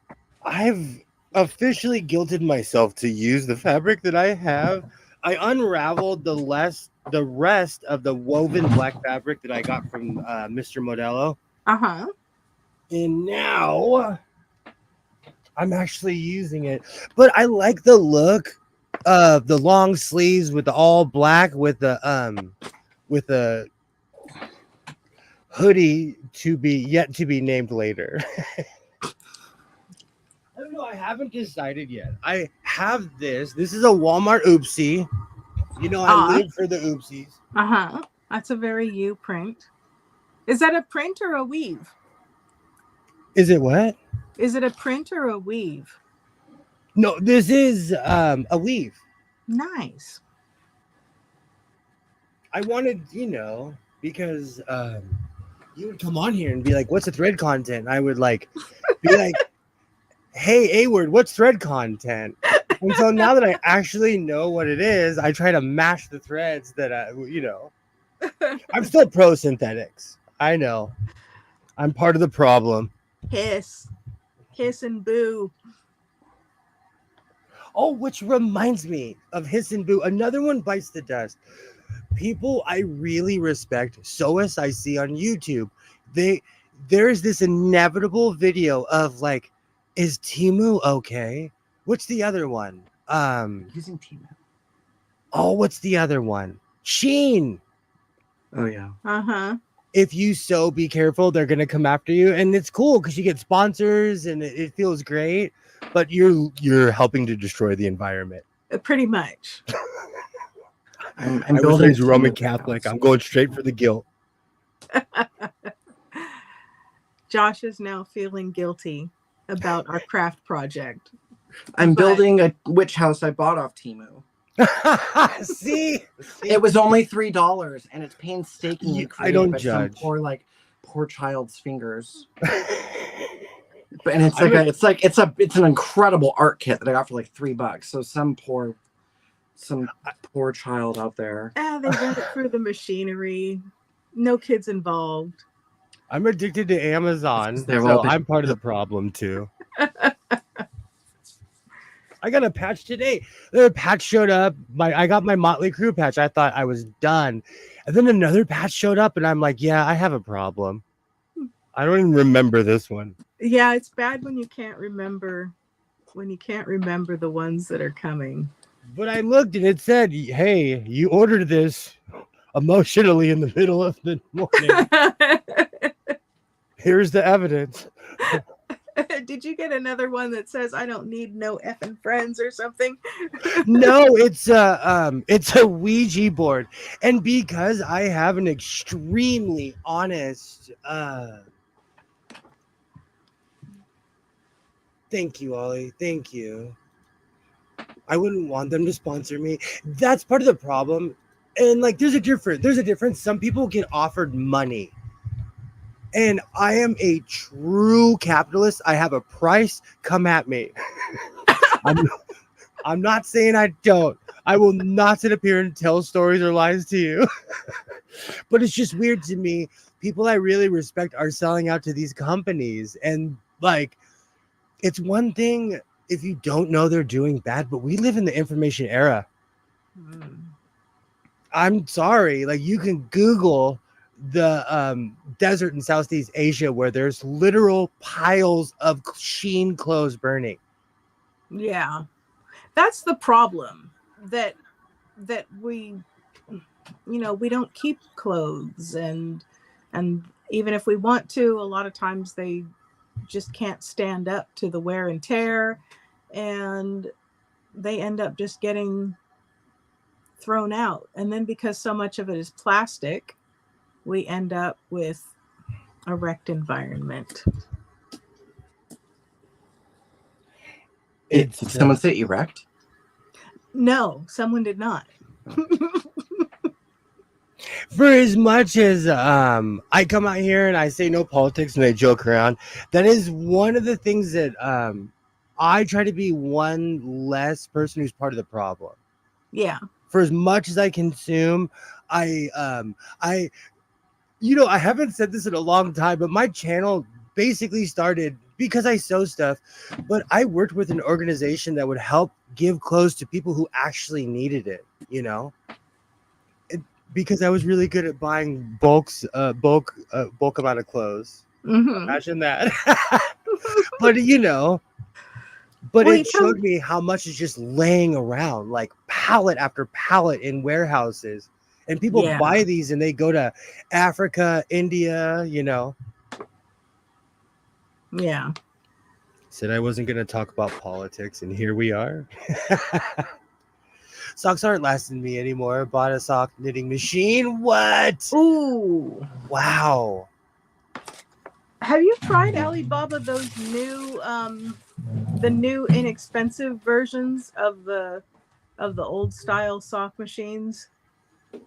Speaker 1: I've officially guilted myself to use the fabric that I have. I unraveled the rest of the woven black fabric that I got from Mr. Modello.
Speaker 2: Uh-huh.
Speaker 1: And now I'm actually using it. But I like the look of the long sleeves with the all black with the hoodie to be named later. I don't know. I haven't decided yet. I have this. This is a Walmart oopsie. You know, I live for the oopsies.
Speaker 2: Uh-huh. That's a very you print. Is that a print or a weave?
Speaker 1: Is it what?
Speaker 2: Is it a print or a weave?
Speaker 1: No, this is a weave.
Speaker 2: Nice.
Speaker 1: I wanted, because you would come on here and be like, what's the thread content? I would be like, hey, A-word, what's thread content? And so now that I actually know what it is, I try to mash the threads that I'm still pro synthetics. I know. I'm part of the problem.
Speaker 2: Hiss and boo.
Speaker 1: Oh, which reminds me of Hiss and Boo. Another one bites the dust. People I really respect, sewists I see on YouTube, there is this inevitable video of is Temu okay? What's the other one?
Speaker 3: Using Temu.
Speaker 1: Oh, what's the other one? Sheen.
Speaker 3: Oh yeah.
Speaker 2: Uh-huh.
Speaker 1: If you sew, be careful. They're gonna come after you, and it's cool because you get sponsors and it feels great. But you're helping to destroy the environment.
Speaker 2: Pretty much.
Speaker 3: I'm
Speaker 1: I was raised Roman Catholic. I'm going straight for the guilt.
Speaker 2: Josh is now feeling guilty about our craft project.
Speaker 3: I'm building a witch house I bought off Temu.
Speaker 1: See?
Speaker 3: It was only $3, and it's painstakingly
Speaker 1: I
Speaker 3: created
Speaker 1: don't
Speaker 3: by some
Speaker 1: judge.
Speaker 3: poor child's fingers. But and it's
Speaker 1: I
Speaker 3: like it's an incredible art kit that I got for like $3. So some poor child out there.
Speaker 2: They run it through the machinery. No kids involved.
Speaker 1: I'm addicted to Amazon,
Speaker 3: They're
Speaker 1: so
Speaker 3: well,
Speaker 1: I'm part of the problem too. I got a patch today. The patch showed up. I got my Motley Crue patch. I thought I was done. And then another patch showed up, and I'm like, yeah, I have a problem. I don't even remember this one.
Speaker 2: Yeah, it's bad when you can't remember the ones that are coming.
Speaker 1: But I looked and it said, hey, you ordered this emotionally in the middle of the morning. Here's the evidence.
Speaker 2: Did you get another one that says I don't need no effing friends or something?
Speaker 1: No, it's a Ouija board. And because I have an extremely honest thank you, Ollie. Thank you. I wouldn't want them to sponsor me. That's part of the problem. And like there's a difference. Some people get offered money. And I am a true capitalist. I have a price. Come at me. I'm not saying I don't. I will not sit up here and tell stories or lies to you. But it's just weird to me. People I really respect are selling out to these companies. And like, it's one thing if you don't know they're doing bad, but we live in the information era. I'm sorry. Like, you can Google the desert in Southeast Asia where there's literal piles of Sheen clothes burning.
Speaker 2: Yeah, that's the problem, that we don't keep clothes, and even if we want to, a lot of times they just can't stand up to the wear and tear, and they end up just getting thrown out. And then because so much of it is plastic, we end up with a wrecked environment.
Speaker 3: Did someone say erect?
Speaker 2: No, someone did not.
Speaker 1: For as much as I come out here and I say no politics and I joke around, that is one of the things that I try to be one less person who's part of the problem.
Speaker 2: Yeah.
Speaker 1: For as much as I consume, I haven't said this in a long time, but my channel basically started because I sew stuff, but I worked with an organization that would help give clothes to people who actually needed it, because I was really good at buying bulk amount of clothes.
Speaker 2: Mm-hmm.
Speaker 1: Imagine that. But it showed me how much is just laying around, like pallet after pallet in warehouses, and people buy these and they go to Africa, India,
Speaker 2: Yeah.
Speaker 1: Said I wasn't going to talk about politics, and here we are. Socks aren't lasting me anymore. Bought a sock knitting machine. What?
Speaker 2: Ooh.
Speaker 1: Wow.
Speaker 2: Have you tried Alibaba, those new the new inexpensive versions of the old style sock machines?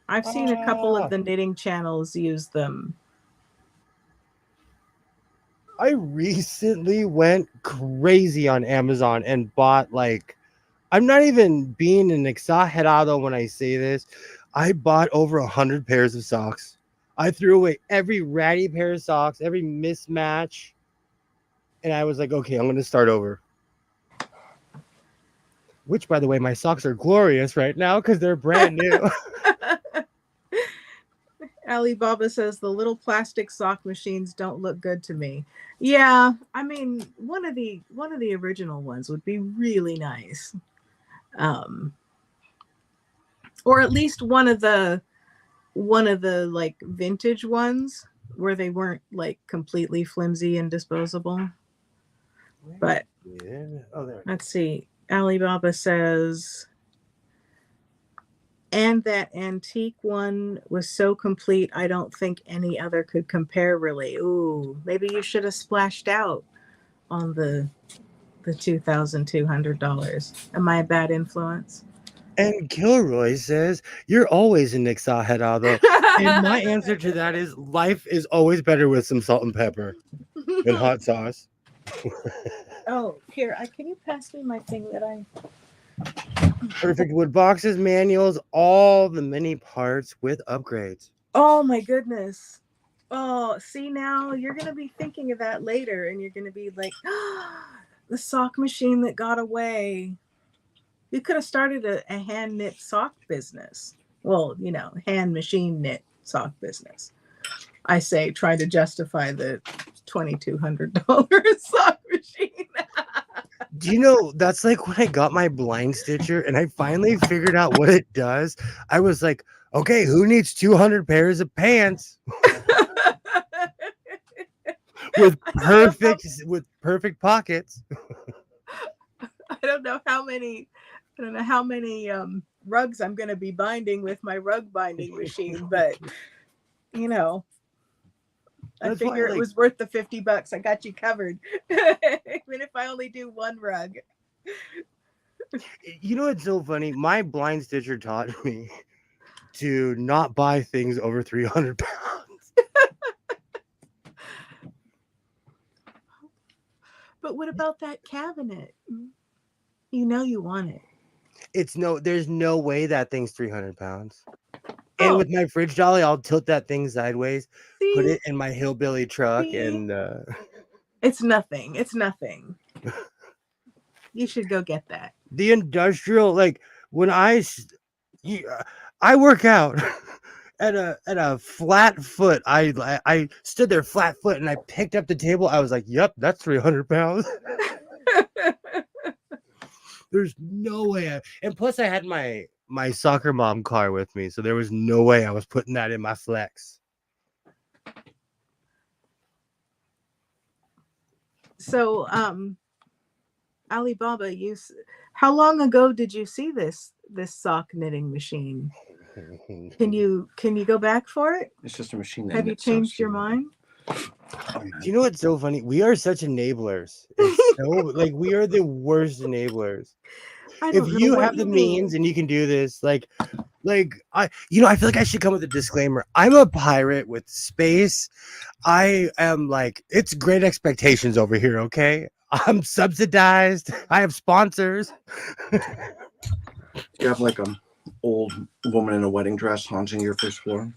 Speaker 2: I've seen a couple of the knitting channels use them.
Speaker 1: I recently went crazy on Amazon and bought, like, I'm not even being an exagerado when I say this. I bought over 100 pairs of socks. I threw away every ratty pair of socks, every mismatch. And I was like, okay, I'm going to start over. Which, by the way, my socks are glorious right now because they're brand new.
Speaker 2: Alibaba says the little plastic sock machines don't look good to me. Yeah, I mean, one of the original ones would be really nice. Or at least one of the like vintage ones where they weren't like completely flimsy and disposable. But let's see. Alibaba says, and that antique one was so complete, I don't think any other could compare, really. Ooh, maybe you should have splashed out on the $2,200. Am I a bad influence?
Speaker 1: And Kilroy says, you're always a Nick Sawhead, although. And my answer to that is life is always better with some salt and pepper and hot sauce.
Speaker 2: Oh, here, can you pass me my thing that I...
Speaker 1: Perfect wood boxes, manuals, all the many parts with upgrades.
Speaker 2: Oh my goodness. Oh, see, now you're going to be thinking of that later, and you're going to be like, the sock machine that got away. You could have started a hand knit sock business. Well, hand machine knit sock business. I say, try to justify the $2,200 sock machine.
Speaker 1: Do you know, that's like when I got my blind stitcher and I finally figured out what it does. I was like, okay, who needs 200 pairs of pants with perfect pockets?
Speaker 2: I don't know how many rugs I'm going to be binding with my rug binding machine, but I figure it was worth the $50. I got you covered. Even if I only do one rug.
Speaker 1: You know what's so funny? My blind stitcher taught me to not buy things over 300 pounds.
Speaker 2: But what about that cabinet? You want it.
Speaker 1: There's no way that thing's 300 pounds. And with my fridge dolly, I'll tilt that thing sideways, put it in my hillbilly truck, and
Speaker 2: it's nothing. It's nothing. You should go get that.
Speaker 1: The industrial, like when I work out at a flat foot. I stood there flat foot and I picked up the table. I was like, "Yep, that's 300 pounds." There's no way. And plus, I had my soccer mom car with me, so there was no way I was putting that in my flex.
Speaker 2: So, Alibaba, how long ago did you see this sock knitting machine? Can you go back for it?
Speaker 3: It's just a machine.
Speaker 2: Have you changed your mind?
Speaker 1: Do you know what's so funny? We are such enablers. It's so like we are the worst enablers. If you have the means and you can do this, I feel like I should come with a disclaimer. I'm a pirate with space. I am it's great expectations over here. Okay, I'm subsidized. I have sponsors.
Speaker 3: You have like an old woman in a wedding dress haunting your first floor.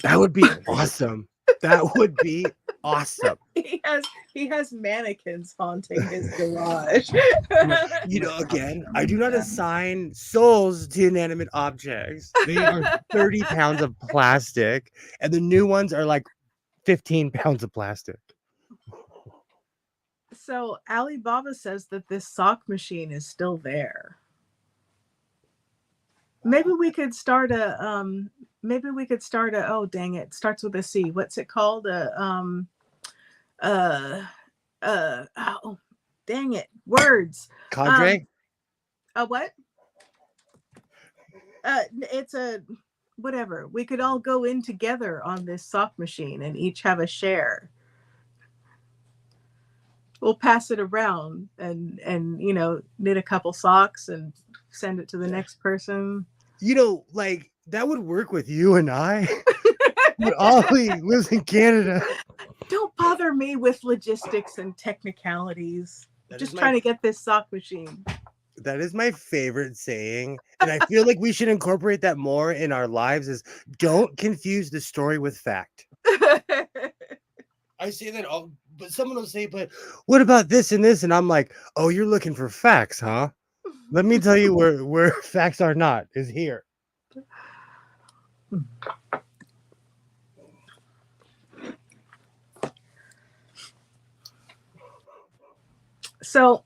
Speaker 1: That would be awesome. That would be awesome.
Speaker 2: He has mannequins haunting his garage.
Speaker 1: Again, I do not assign souls to inanimate objects. They are 30 pounds of plastic, and the new ones are like 15 pounds of plastic.
Speaker 2: So Alibaba says that this sock machine is still there. Maybe we could start a oh dang it, starts with a C. What's it called? Oh dang it. Words.
Speaker 1: Cadre?
Speaker 2: A what? It's a whatever. We could all go in together on this sock machine and each have a share. We'll pass it around and knit a couple socks and send it to the next person.
Speaker 1: That would work with you and I. But Ollie lives in Canada.
Speaker 2: Don't bother me with logistics and technicalities. Just trying to get this sock machine.
Speaker 1: That is my favorite saying. And I feel like we should incorporate that more in our lives is don't confuse the story with fact. I say that all, but someone will say, but what about this and this? And I'm like, oh, you're looking for facts, huh? Let me tell you where facts are not is here.
Speaker 2: So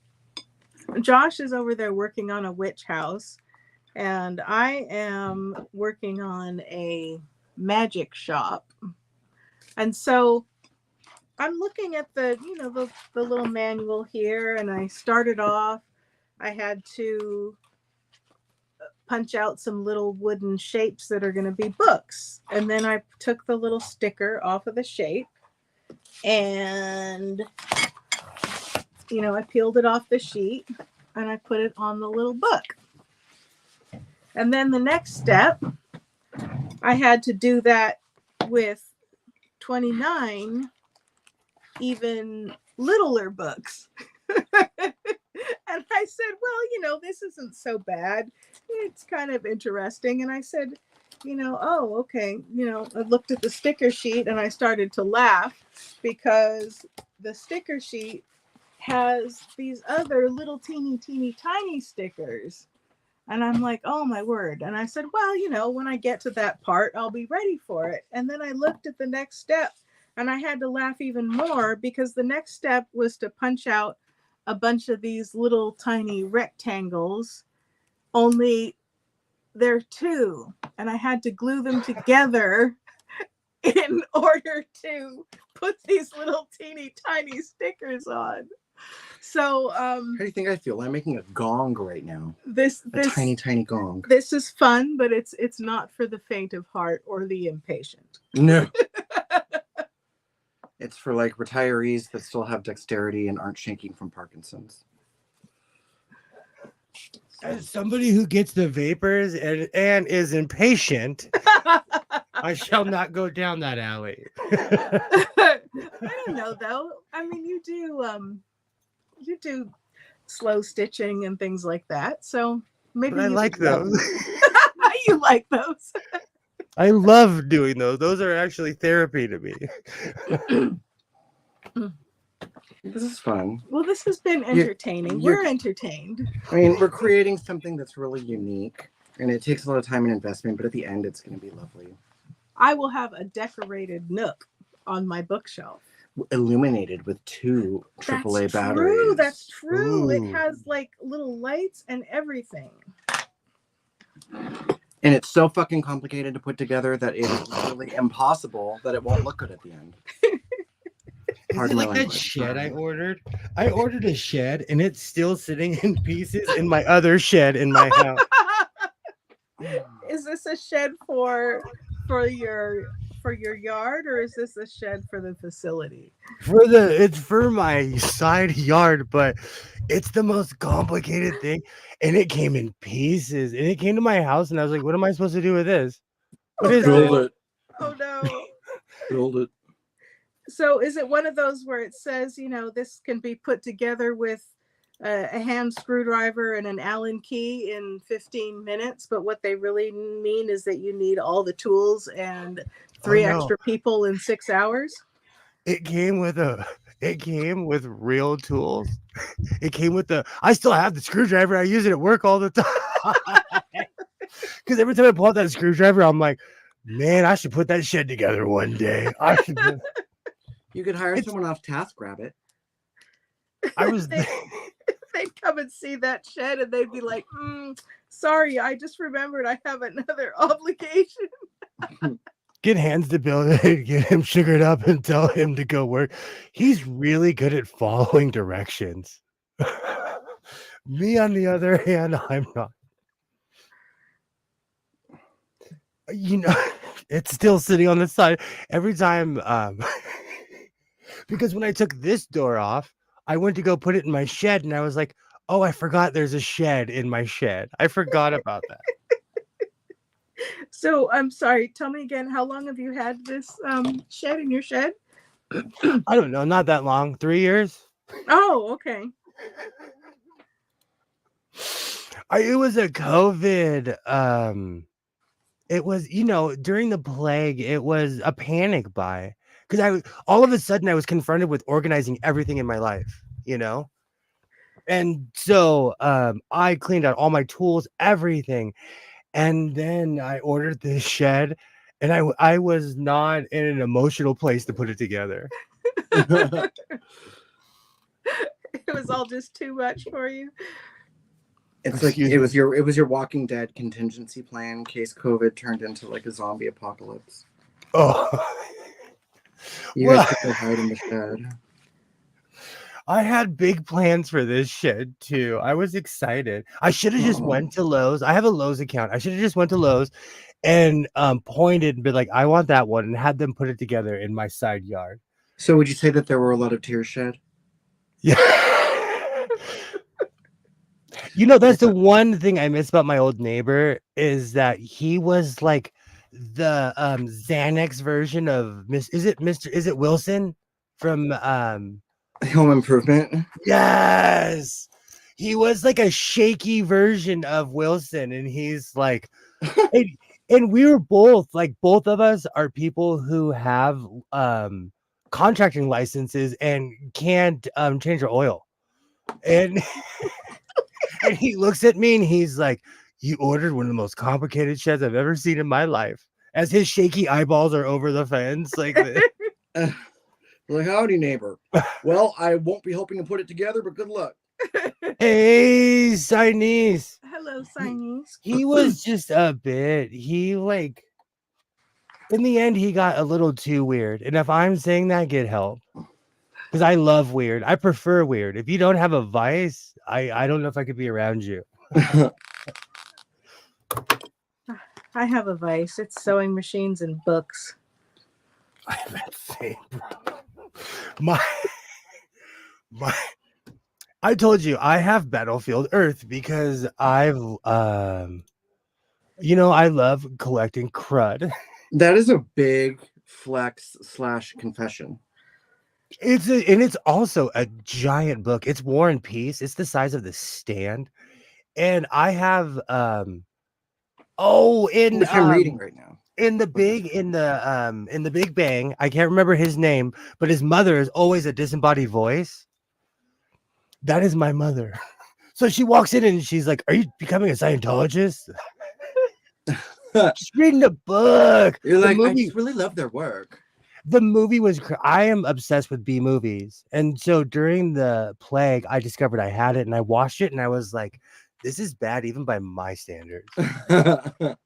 Speaker 2: Josh is over there working on a witch house, and I am working on a magic shop. And so I'm looking at the little manual here, and I started off, I had to punch out some little wooden shapes that are going to be books. And then I took the little sticker off of the shape, and I peeled it off the sheet and I put it on the little book. And then the next step, I had to do that with 29 even littler books. And I said, well, this isn't so bad. It's kind of interesting. And I said, oh, okay. I looked at the sticker sheet and I started to laugh because the sticker sheet has these other little teeny tiny stickers. And I'm like, oh my word. And I said, well, when I get to that part, I'll be ready for it. And then I looked at the next step and I had to laugh even more because the next step was to punch out a bunch of these little tiny rectangles, only they're two. And I had to glue them together in order to put these little teeny tiny stickers on. So
Speaker 3: how do you think I feel? I'm making a gong right now.
Speaker 2: This
Speaker 3: tiny gong.
Speaker 2: This is fun, but it's not for the faint of heart or the impatient.
Speaker 3: No. It's for like retirees that still have dexterity and aren't shaking from Parkinson's.
Speaker 1: As somebody who gets the vapors and is impatient, I shall not go down that alley.
Speaker 2: I don't know though. I mean, you do slow stitching and things like that. So maybe
Speaker 1: But I like those.
Speaker 2: You like those.
Speaker 1: I love doing those. Those are actually therapy to me.
Speaker 3: This is fun.
Speaker 2: Well, this has been entertaining. We're entertained.
Speaker 3: I mean, we're creating something that's really unique, and it takes a lot of time and investment, but at the end, it's going to be lovely.
Speaker 2: I will have a decorated nook on my bookshelf.
Speaker 3: Illuminated with 2 AAA batteries.
Speaker 2: That's true.
Speaker 1: Ooh.
Speaker 2: It has like little lights and everything.
Speaker 3: And it's so fucking complicated to put together that it is really impossible that it won't look good at the end.
Speaker 1: Is it like that shed I ordered? I ordered a shed and it's still sitting in pieces in my other shed in my house.
Speaker 2: Is this a shed for your yard, or is this a shed for the facility?
Speaker 1: It's for my side yard, but it's the most complicated thing. And it came in pieces. And it came to my house and I was like, what am I supposed to do with this? What is it?
Speaker 2: Oh no.
Speaker 3: Build it.
Speaker 2: So is it one of those where it says, this can be put together with a hand screwdriver and an Allen key in 15 minutes, but what they really mean is that you need all the tools and 3 extra people in 6 hours?
Speaker 1: It came with real tools. It came with I still have the screwdriver. I use it at work all the time. Because every time I pull out that screwdriver, I'm like, man, I should put that shed together one day.
Speaker 3: You could hire someone off TaskRabbit.
Speaker 2: They'd come and see that shed and they'd be like, sorry, I just remembered I have another obligation.
Speaker 1: Get Hans to build it, get him sugared up and tell him to go work. He's really good at following directions. Me, on the other hand, I'm not. It's still sitting on the side every time. Because when I took this door off, I went to go put it in my shed and I was like, oh, I forgot there's a shed in my shed. I forgot about that.
Speaker 2: So I'm sorry, tell me again, how long have you had this shed in your shed?
Speaker 1: I don't know, not that long. 3 years.
Speaker 2: Oh, okay.
Speaker 1: It was a COVID. It was, during the plague, it was a panic buy. Because all of a sudden I was confronted with organizing everything in my life, and so I cleaned out all my tools, everything, and then I ordered this shed, and I was not in an emotional place to put it together.
Speaker 2: It was all just too much for you.
Speaker 3: It's like it was your Walking Dead contingency plan in case COVID turned into like a zombie apocalypse.
Speaker 1: Oh.
Speaker 3: You guys could go hide in the shed.
Speaker 1: I had big plans for this shed too. I was excited. I should have just went to Lowe's. I have a Lowe's account. I should have just went to Lowe's and pointed and been like, I want that one, and had them put it together in my side yard.
Speaker 3: So would you say that there were a lot of tears shed?
Speaker 1: Yeah. You know, that's the one thing I miss about my old neighbor is that he was like the Xanax version of is it Wilson from
Speaker 3: Home Improvement.
Speaker 1: yes. He was like a shaky version of Wilson, and he's like and, and we were both of us are people who have contracting licenses and can't change our oil. And and he looks at me and he's like, "You ordered one of the most complicated sheds I've ever seen in my life." As his shaky eyeballs are over the fence, like,
Speaker 3: Like, howdy, neighbor. Well, I won't be helping to put it together, but good luck.
Speaker 1: "Hey, Chinese."
Speaker 2: Hello, Chinese.
Speaker 1: He was just a bit. He like, in the end, he got a little too weird. And if I'm saying that, get help. Because I love weird. I prefer weird. If you don't have a vice, I don't know if I could be around you.
Speaker 2: I have a vice. It's sewing machines and books.
Speaker 1: I have that same problem. My I told you I have Battlefield Earth because I've I love collecting crud.
Speaker 3: That is a big flex / confession.
Speaker 1: It's also a giant book. It's War and Peace. It's the size of the stand. And I have
Speaker 3: Which I'm reading right now.
Speaker 1: in the Big Bang, I can't remember his name, but his mother is always a disembodied voice. That is my mother. So she walks in and she's like, "Are you becoming a Scientologist?" She's reading the book.
Speaker 3: You're like,
Speaker 1: movie,
Speaker 3: I just really love their work.
Speaker 1: the movie was I am obsessed with B movies. And so during the plague, I discovered I had it and I watched it and I was like, this is bad even by my standards. But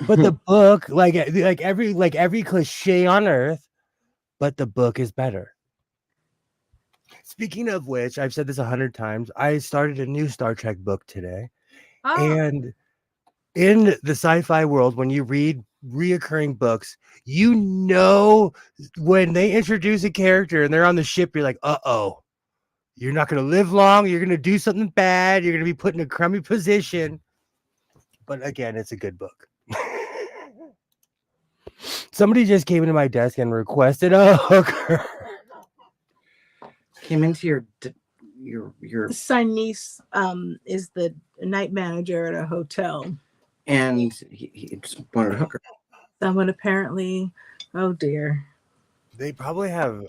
Speaker 1: the book, like every cliche on earth, but the book is better. Speaking of which, I've said this 100 times. I started a new Star Trek book today.
Speaker 2: Oh,
Speaker 1: And in the sci-fi world, when you read reoccurring books, when they introduce a character and they're on the ship, you're like, uh-oh, you're not going to live long. You're going to do something bad. You're going to be put in a crummy position. But again, it's a good book. Somebody just came into my desk and requested a hooker.
Speaker 3: Came into your
Speaker 2: Chinese is the night manager at a hotel.
Speaker 3: and he just wanted a hooker.
Speaker 2: Someone apparently, oh dear.
Speaker 1: They probably have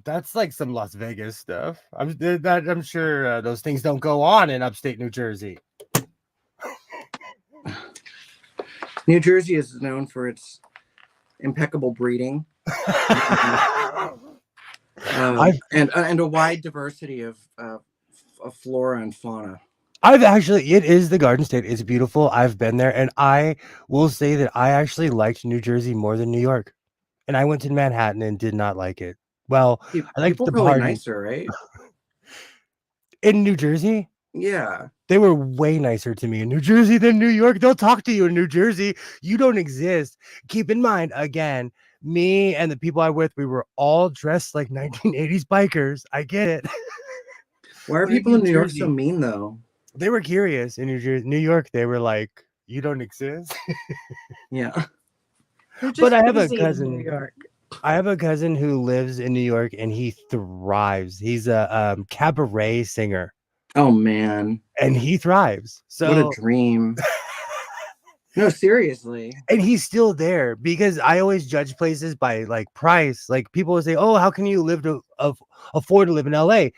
Speaker 1: that's like some Las Vegas stuff. I'm sure those things don't go on in upstate New Jersey.
Speaker 3: New Jersey is known for its impeccable breeding and a wide diversity of flora and fauna.
Speaker 1: It is the Garden State. It's beautiful. I've been there, and I will say that I actually liked New Jersey more than New York. And I went to Manhattan and did not like it. Well, I liked the
Speaker 3: probably
Speaker 1: party.
Speaker 3: nicer, right?
Speaker 1: In New Jersey?
Speaker 3: Yeah.
Speaker 1: They were way nicer to me in New Jersey than New York. They'll talk to you in New Jersey. You don't exist. Keep in mind, again, me and the people I'm with, we were all dressed like 1980s bikers. I get it.
Speaker 3: Why are people in New York so mean, though?
Speaker 1: They were curious in New York. They were like, you don't exist.
Speaker 3: Yeah.
Speaker 1: But I have a cousin
Speaker 2: in New York.
Speaker 1: I have a cousin who lives in New York and he thrives. He's a cabaret singer.
Speaker 3: Oh man.
Speaker 1: And he thrives. So
Speaker 3: what a dream. No, seriously.
Speaker 1: And he's still there because I always judge places by like price. Like people will say, "Oh, how can you afford to live in LA?"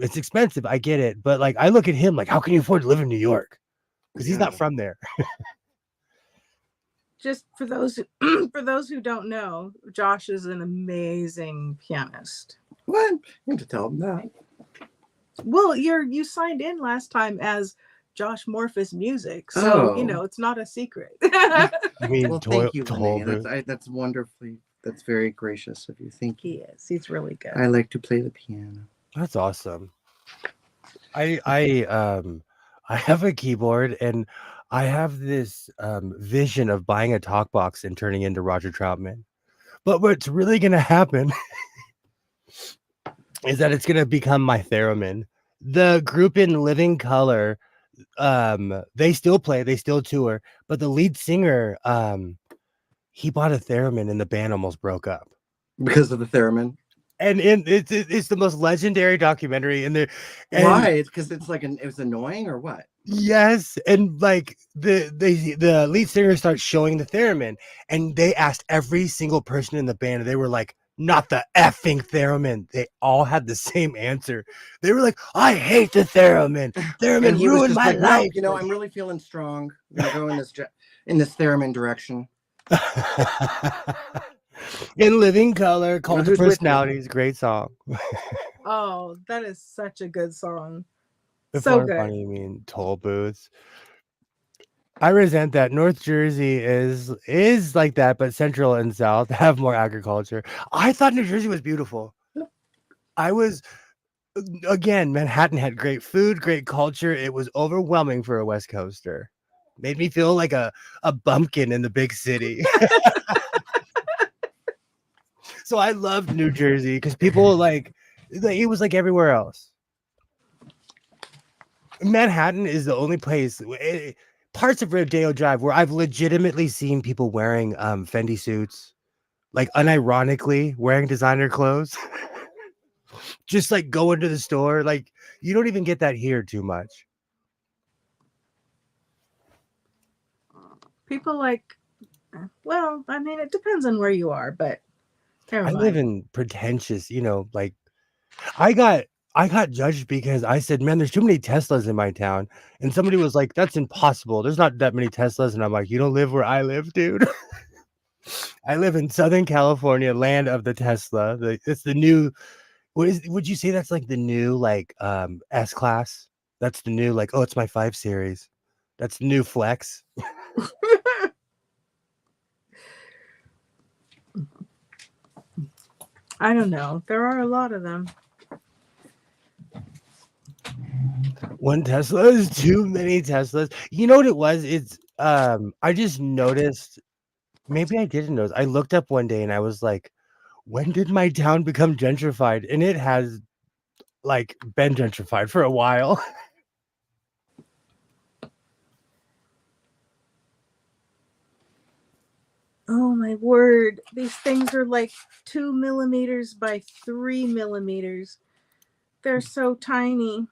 Speaker 1: It's expensive. I get it, but like I look at him like, how can you afford to live in New York? Because he's not from there.
Speaker 2: Just for those who don't know, Josh is an amazing pianist.
Speaker 3: What? You have to tell them that.
Speaker 2: Well, you signed in last time as Josh Morphus Music, so it's not a secret.
Speaker 1: I mean,
Speaker 3: well, thank you, Lene. That's wonderfully. That's very gracious of you. Thank you.
Speaker 2: He is. He's really good.
Speaker 3: I like to play the piano.
Speaker 1: That's awesome. I have a keyboard and I have this vision of buying a talk box and turning into Roger Troutman. But what's really gonna happen is that it's gonna become my theremin. The group in Living Color, they still play, they still tour, but the lead singer, he bought a theremin and the band almost broke up.
Speaker 3: Because of the theremin.
Speaker 1: And it's the most legendary documentary in there. And
Speaker 3: Why? It's because it's like it was annoying or what?
Speaker 1: yes, and like the lead singer starts showing the theremin, and they asked every single person in the band, and they were like, "Not the effing theremin." They all had the same answer. They were like, "I hate the theremin.
Speaker 3: And
Speaker 1: Theremin
Speaker 3: he was
Speaker 1: ruined
Speaker 3: just
Speaker 1: my
Speaker 3: like, no,
Speaker 1: life."
Speaker 3: you know, I'm really feeling strong. I'm gonna go in this theremin direction.
Speaker 1: In Living Color, Cult of
Speaker 3: who's with me?
Speaker 1: Personalities, great song.
Speaker 2: Oh, that is such a good song.
Speaker 1: Before
Speaker 2: So good.
Speaker 1: funny, you mean toll booths. I resent that North Jersey is like that, but Central and South have more agriculture. I thought New Jersey was beautiful. I was again, Manhattan had great food, great culture. It was overwhelming for a West Coaster. Made me feel like a bumpkin in the big city. So I loved New Jersey because people like it was like everywhere else. Manhattan is the only place, parts of Rodeo Drive, where I've legitimately seen people wearing Fendi suits, like unironically wearing designer clothes. Just like going to the store. Like you don't even get that here too much.
Speaker 2: People like, well, I mean, it depends on where you are, but never
Speaker 1: I
Speaker 2: mind.
Speaker 1: live in pretentious, like I got judged because I said, "Man, there's too many Teslas in my town." And somebody was like, "That's impossible. There's not that many Teslas." And I'm like, "You don't live where I live, dude." I live in Southern California, land of the Tesla. It's the new, would you say that's like the new like S class? That's the new like, oh, it's my 5 Series. That's the new flex.
Speaker 2: I don't know. There are a lot of them.
Speaker 1: One Tesla is too many Teslas. You know what it was? It's I just noticed, maybe I didn't notice. I looked up one day and I was like, when did my town become gentrified? And it has like been gentrified for a while.
Speaker 2: Oh my word. These things are like 2 millimeters by 3 millimeters. They're so tiny.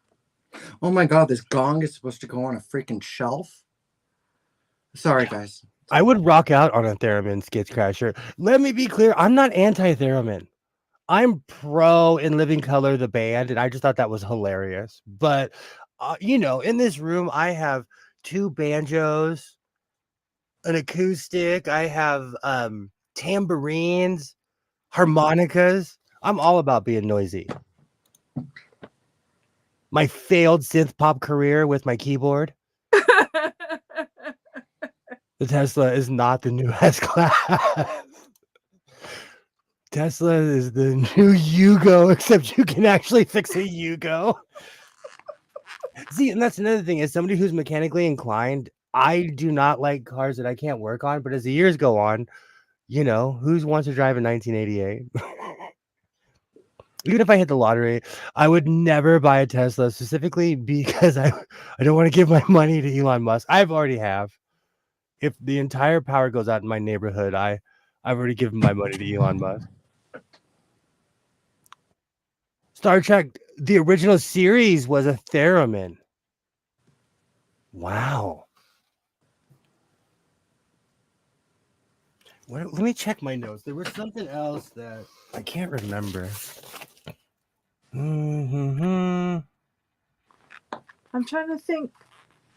Speaker 3: Oh my god, this gong is supposed to go on a freaking shelf. Sorry, guys.
Speaker 1: I would rock out on a theremin, Skits Crasher. Let me be clear, I'm not anti-theremin. I'm pro In Living Color, the band, and I just thought that was hilarious. But in this room, I have 2 banjos, an acoustic, I have tambourines, harmonicas. I'm all about being noisy. My failed synth pop career with my keyboard. The Tesla is not the new S class. Tesla is the new Yugo, except you can actually fix a Yugo. See, and that's another thing. As somebody who's mechanically inclined, I do not like cars that I can't work on. But as the years go on, who wants to drive a 1988? Even if I hit the lottery, I would never buy a Tesla, specifically because I don't want to give my money to Elon Musk. I've already have. If the entire power goes out in my neighborhood, I've already given my money to Elon Musk. Star Trek, the original series, was a theremin. Wow. Let me check my notes. There was something else that I can't remember.
Speaker 2: I'm trying to think.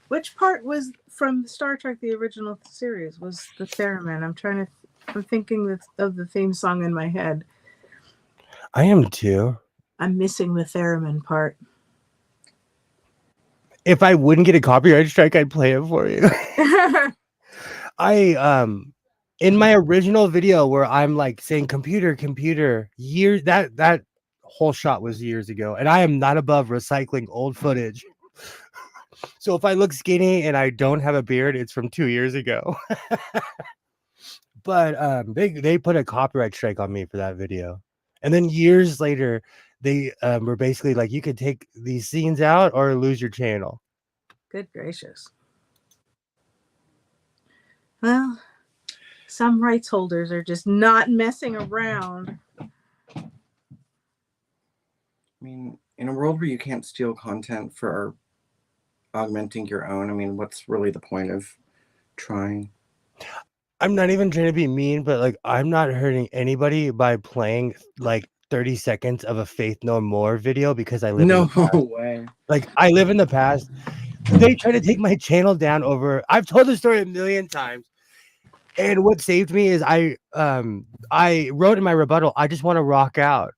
Speaker 2: Which part was from Star Trek, the original series, was the theremin? I'm thinking of the theme song in my head.
Speaker 1: I am too.
Speaker 2: I'm missing the theremin part.
Speaker 1: If I wouldn't get a copyright strike, I'd play it for you. In my original video where I'm like saying computer, years, that whole shot was years ago, and I am not above recycling old footage. So if I look skinny and I don't have a beard, it's from 2 years ago. But they put a copyright strike on me for that video. And then years later, they were basically like, you could take these scenes out or lose your channel.
Speaker 2: Good gracious. Well, some rights holders are just not messing around.
Speaker 3: I mean, in a world where you can't steal content for augmenting your own, I mean, what's really the point of trying?
Speaker 1: I'm not even trying to be mean, but like, I'm not hurting anybody by playing like 30 seconds of a Faith No More video because I live in
Speaker 3: No
Speaker 1: the past.
Speaker 3: way.
Speaker 1: Like, I live in the past. They try to take my channel down over. I've told the story a million times. And what saved me is I wrote in my rebuttal, I just want to rock out.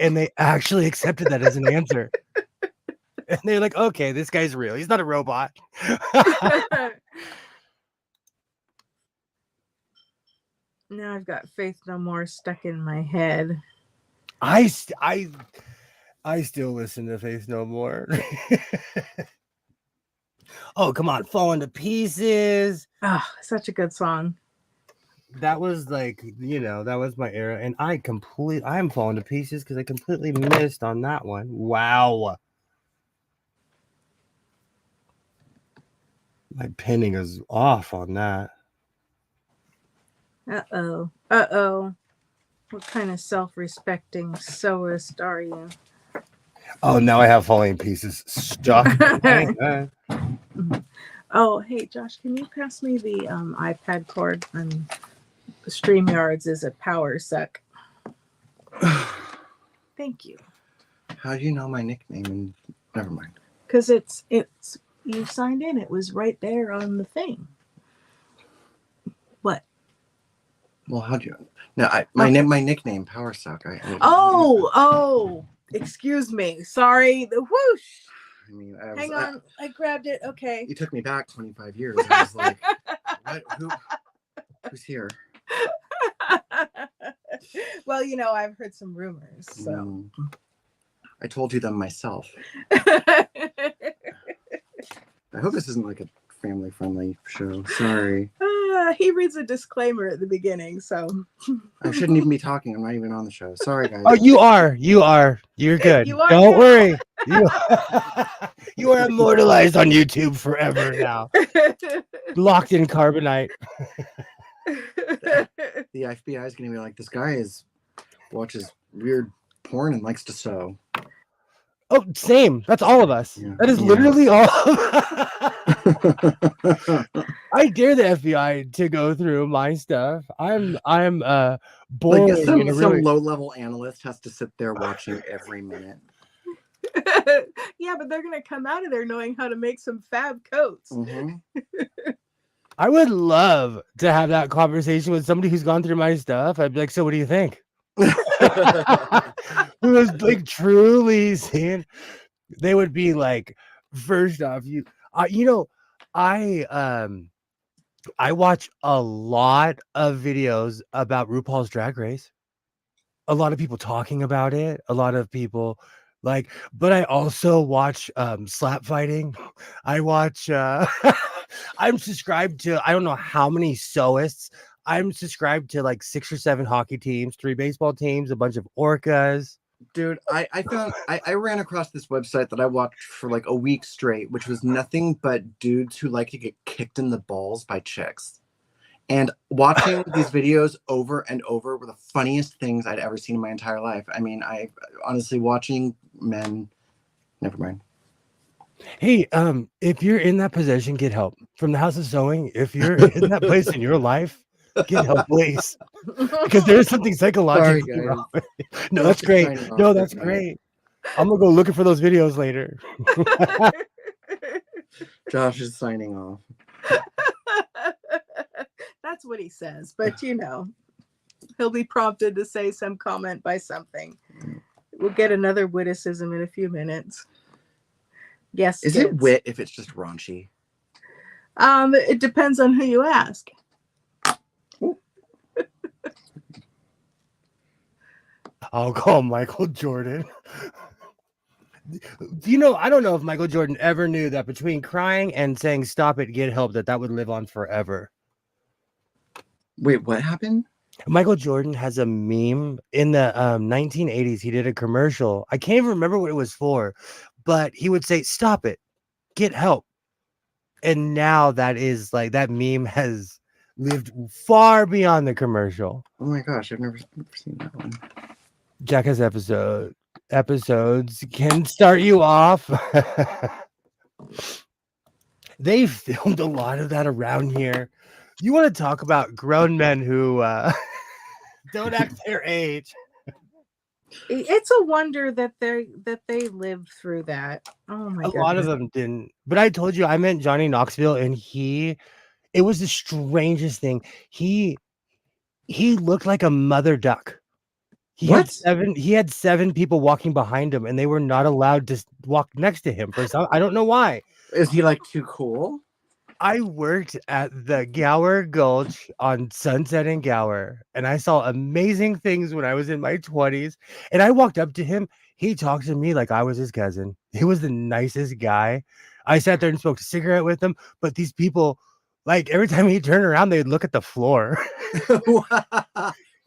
Speaker 1: And they actually accepted that as an answer. And they're like, okay, this guy's real. He's not a robot.
Speaker 2: Now I've got Faith No More stuck in my head.
Speaker 1: I still listen to Faith No More. Oh, come on, Falling to Pieces.
Speaker 2: Oh, such a good song.
Speaker 1: That was like, that was my era. And I'm falling to pieces because I completely missed on that one. Wow. My pinning is off on that.
Speaker 2: Uh-oh. Uh-oh. What kind of self-respecting sewist are you?
Speaker 1: Oh, now I have Falling Pieces stuck.
Speaker 2: Oh, hey, Josh, can you pass me the iPad cord? StreamYards is a power suck. Thank you.
Speaker 3: How do you know my nickname? And never mind.
Speaker 2: Because it's you signed in. It was right there on the thing. What?
Speaker 3: Well, how'd you? No, my nickname, Power Suck.
Speaker 2: Oh, excuse me. Sorry. The whoosh.
Speaker 3: I mean,
Speaker 2: Hang on. I grabbed it. Okay.
Speaker 3: You took me back 25 years. I was like, what? Who's here?
Speaker 2: Well, I've heard some rumors. So
Speaker 3: I told you them myself. I hope this isn't like a family-friendly show. Sorry.
Speaker 2: He reads a disclaimer at the beginning, so
Speaker 3: I shouldn't even be talking. I'm not even on the show. Sorry, guys.
Speaker 1: Oh, you are. You're good.
Speaker 2: You are
Speaker 1: Don't
Speaker 2: now.
Speaker 1: worry. You are immortalized on YouTube forever now. Locked in carbonite.
Speaker 3: The FBI is going to be like, this guy watches weird porn and likes to sew.
Speaker 1: Oh, same. That's all of us.
Speaker 3: Yeah.
Speaker 1: That is literally all of us. I dare the FBI to go through my stuff. I'm boring.
Speaker 3: Like some low-level analyst has to sit there watching every minute.
Speaker 2: Yeah, but they're gonna come out of there knowing how to make some fab coats.
Speaker 3: Mm-hmm.
Speaker 1: I would love to have that conversation with somebody who's gone through my stuff. I'd be like, so what do you think? Who was like truly seeing, they would be like, first off, I watch a lot of videos about RuPaul's Drag Race. A lot of people talking about it. A lot of people but I also watch slap fighting. I watch I'm subscribed to, I don't know how many sewists. I'm subscribed to like 6 or 7 hockey teams, 3 baseball teams, a bunch of orcas.
Speaker 3: Dude, I ran across this website that I watched for like a week straight, which was nothing but dudes who like to get kicked in the balls by chicks. And watching these videos over and over were the funniest things I'd ever seen in my entire life. I mean, I honestly, watching men, never mind.
Speaker 1: Hey, if you're in that position, get help from the House of Sewing. If you're in that place in your life, get help, please. Because there's something psychologically wrong. No, that's great. No, that's great. I'm gonna go looking for those videos later.
Speaker 3: Josh is signing off.
Speaker 2: That's what he says, but he'll be prompted to say some comment by something. We'll get another witticism in a few minutes. Yes.
Speaker 3: Is it wit if it's just raunchy?
Speaker 2: It depends on who you ask.
Speaker 1: I'll call Michael Jordan. I don't know if Michael Jordan ever knew that between crying and saying "stop it, get help," that would live on forever.
Speaker 3: Wait, what happened?
Speaker 1: Michael Jordan has a meme in the 1980s. He did a commercial. I can't even remember what it was for, but he would say, "Stop it, get help." And now that is like that meme has lived far beyond the commercial.
Speaker 3: Oh my gosh, I've never seen that one.
Speaker 1: Jackass episodes can start you off. They filmed a lot of that around here. You want to talk about grown men who don't act their age?
Speaker 2: It's a wonder that they lived through that. Oh my
Speaker 1: A lot of
Speaker 2: goodness.
Speaker 1: them didn't. But I told you I met Johnny Knoxville, and it was the strangest thing. He looked like a mother duck.
Speaker 3: What?
Speaker 1: He had 7 people walking behind him, and they were not allowed to walk next to him for some. I don't know why.
Speaker 3: Is he like too cool?
Speaker 1: I worked at the Gower Gulch on Sunset and Gower, and I saw amazing things when I was in my 20s. And I walked up to him. He talked to me like I was his cousin. He was the nicest guy. I sat there and smoked a cigarette with him. But these people, like every time he turned around, they'd look at the floor.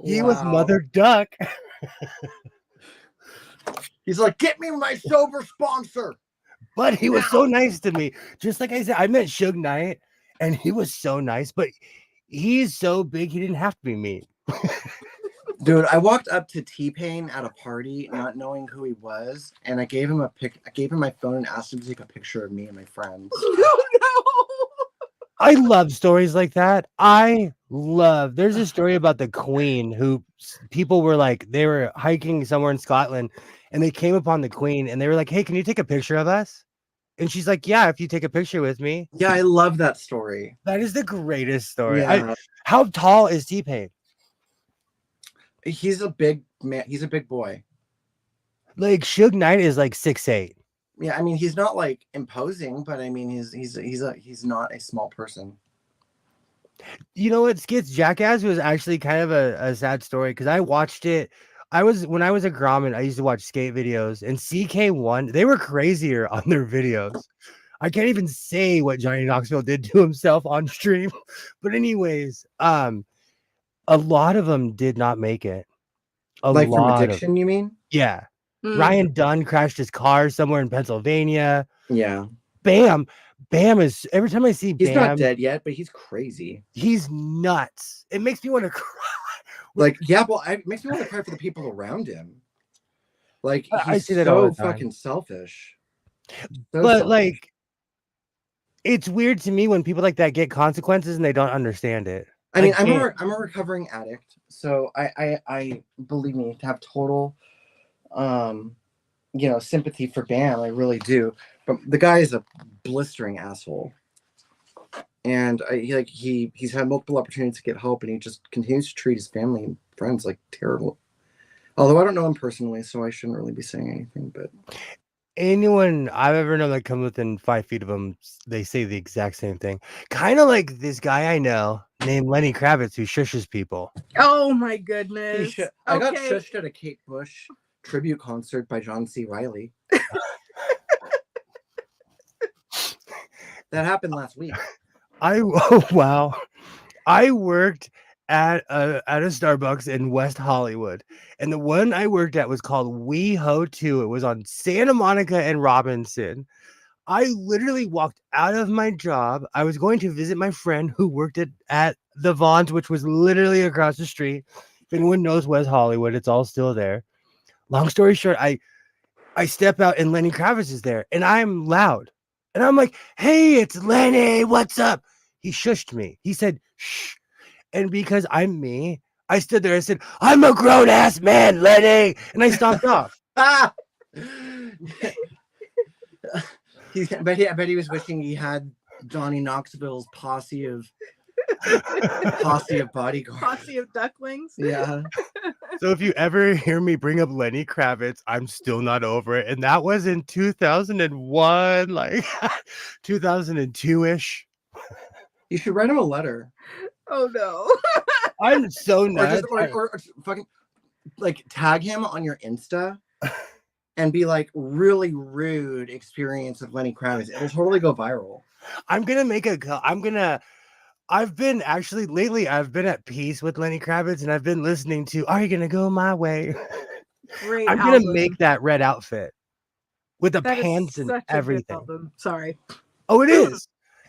Speaker 1: He was Mother Duck.
Speaker 3: He's like, get me my sober sponsor.
Speaker 1: But he was so nice to me. Just like I said, I met Suge Knight, and he was so nice. But he's so big, he didn't have to be mean.
Speaker 3: Dude, I walked up to T-Pain at a party, not knowing who he was, and I gave him my phone and asked him to take a picture of me and my friends.
Speaker 2: Oh no.
Speaker 1: I love stories like that. There's a story about the Queen who people were like, they were hiking somewhere in Scotland and they came upon the Queen and they were like, "Hey, can you take a picture of us?" And she's like, "Yeah, if you take a picture with me."
Speaker 3: Yeah, I love that story.
Speaker 1: That is the greatest story.
Speaker 3: Yeah.
Speaker 1: How tall is T-Pain?
Speaker 3: He's a big man. He's a big boy.
Speaker 1: Like Suge Knight is like 6'8".
Speaker 3: Yeah, I mean, he's not like imposing, but I mean, he's not a small person.
Speaker 1: You know what? Skits Jackass was actually kind of a sad story because I watched it. When I was a Grommet, I used to watch skate videos, and CK1, they were crazier on their videos. I can't even say what Johnny Knoxville did to himself on stream. But anyways, a lot of them did not make it.
Speaker 3: Like from addiction, you mean?
Speaker 1: Yeah. Ryan Dunn crashed his car somewhere in Pennsylvania.
Speaker 3: Yeah.
Speaker 1: Bam is every time I see Bam,
Speaker 3: he's not dead yet, but he's crazy.
Speaker 1: He's nuts. It makes me want to cry.
Speaker 3: Like, yeah, well, it makes me want to cry for the people around him. Like, he's
Speaker 1: I see that all
Speaker 3: so
Speaker 1: the time.
Speaker 3: fucking selfish.
Speaker 1: Like, it's weird to me when people like that get consequences and they don't understand it.
Speaker 3: I mean, I'm a recovering addict, so I believe me, to have total sympathy for Bam. I really do. But the guy is a blistering asshole, and he's had multiple opportunities to get help, and he just continues to treat his family and friends like terrible. Although I don't know him personally, so I shouldn't really be saying anything. But
Speaker 1: anyone I've ever known that comes within 5 feet of him, they say the exact same thing. Kind of like this guy I know named Lenny Kravitz who shushes people.
Speaker 2: Oh my goodness!
Speaker 3: I got shushed at a Kate Bush tribute concert by John C. Reilly. That happened last week.
Speaker 1: Wow. I worked at a Starbucks in West Hollywood, and the one I worked at was called WeHo 2. It was on Santa Monica and Robinson. I literally walked out of my job. I was going to visit my friend who worked at the Vons, which was literally across the street. If anyone knows West Hollywood, it's all still there. Long story short, I step out and Lenny Kravitz is there, and I'm loud. And I'm like, "Hey, it's Lenny, what's up?" He shushed me. He said, "Shh." And because I'm me, I stood there. I said, "I'm a grown-ass man, Lenny." And I stomped off.
Speaker 3: I bet he was wishing he had Johnny Knoxville's posse of bodyguards.
Speaker 2: Posse of ducklings.
Speaker 3: Yeah.
Speaker 1: So if you ever hear me bring up Lenny Kravitz, I'm still not over it. And that was in 2001, like 2002-ish.
Speaker 3: You should write him a letter.
Speaker 2: Oh no.
Speaker 1: I'm so nuts.
Speaker 3: Or fucking like tag him on your Insta and be like, really rude experience of Lenny Kravitz. It'll totally go viral.
Speaker 1: I'm gonna I've been actually lately. I've been at peace with Lenny Kravitz, and I've been listening to "Are You Gonna Go My Way."
Speaker 2: Great
Speaker 1: I'm gonna
Speaker 2: album.
Speaker 1: make that red outfit with the
Speaker 2: That is
Speaker 1: pants and
Speaker 2: such a good
Speaker 1: everything.
Speaker 2: album. Sorry.
Speaker 1: Oh, it is.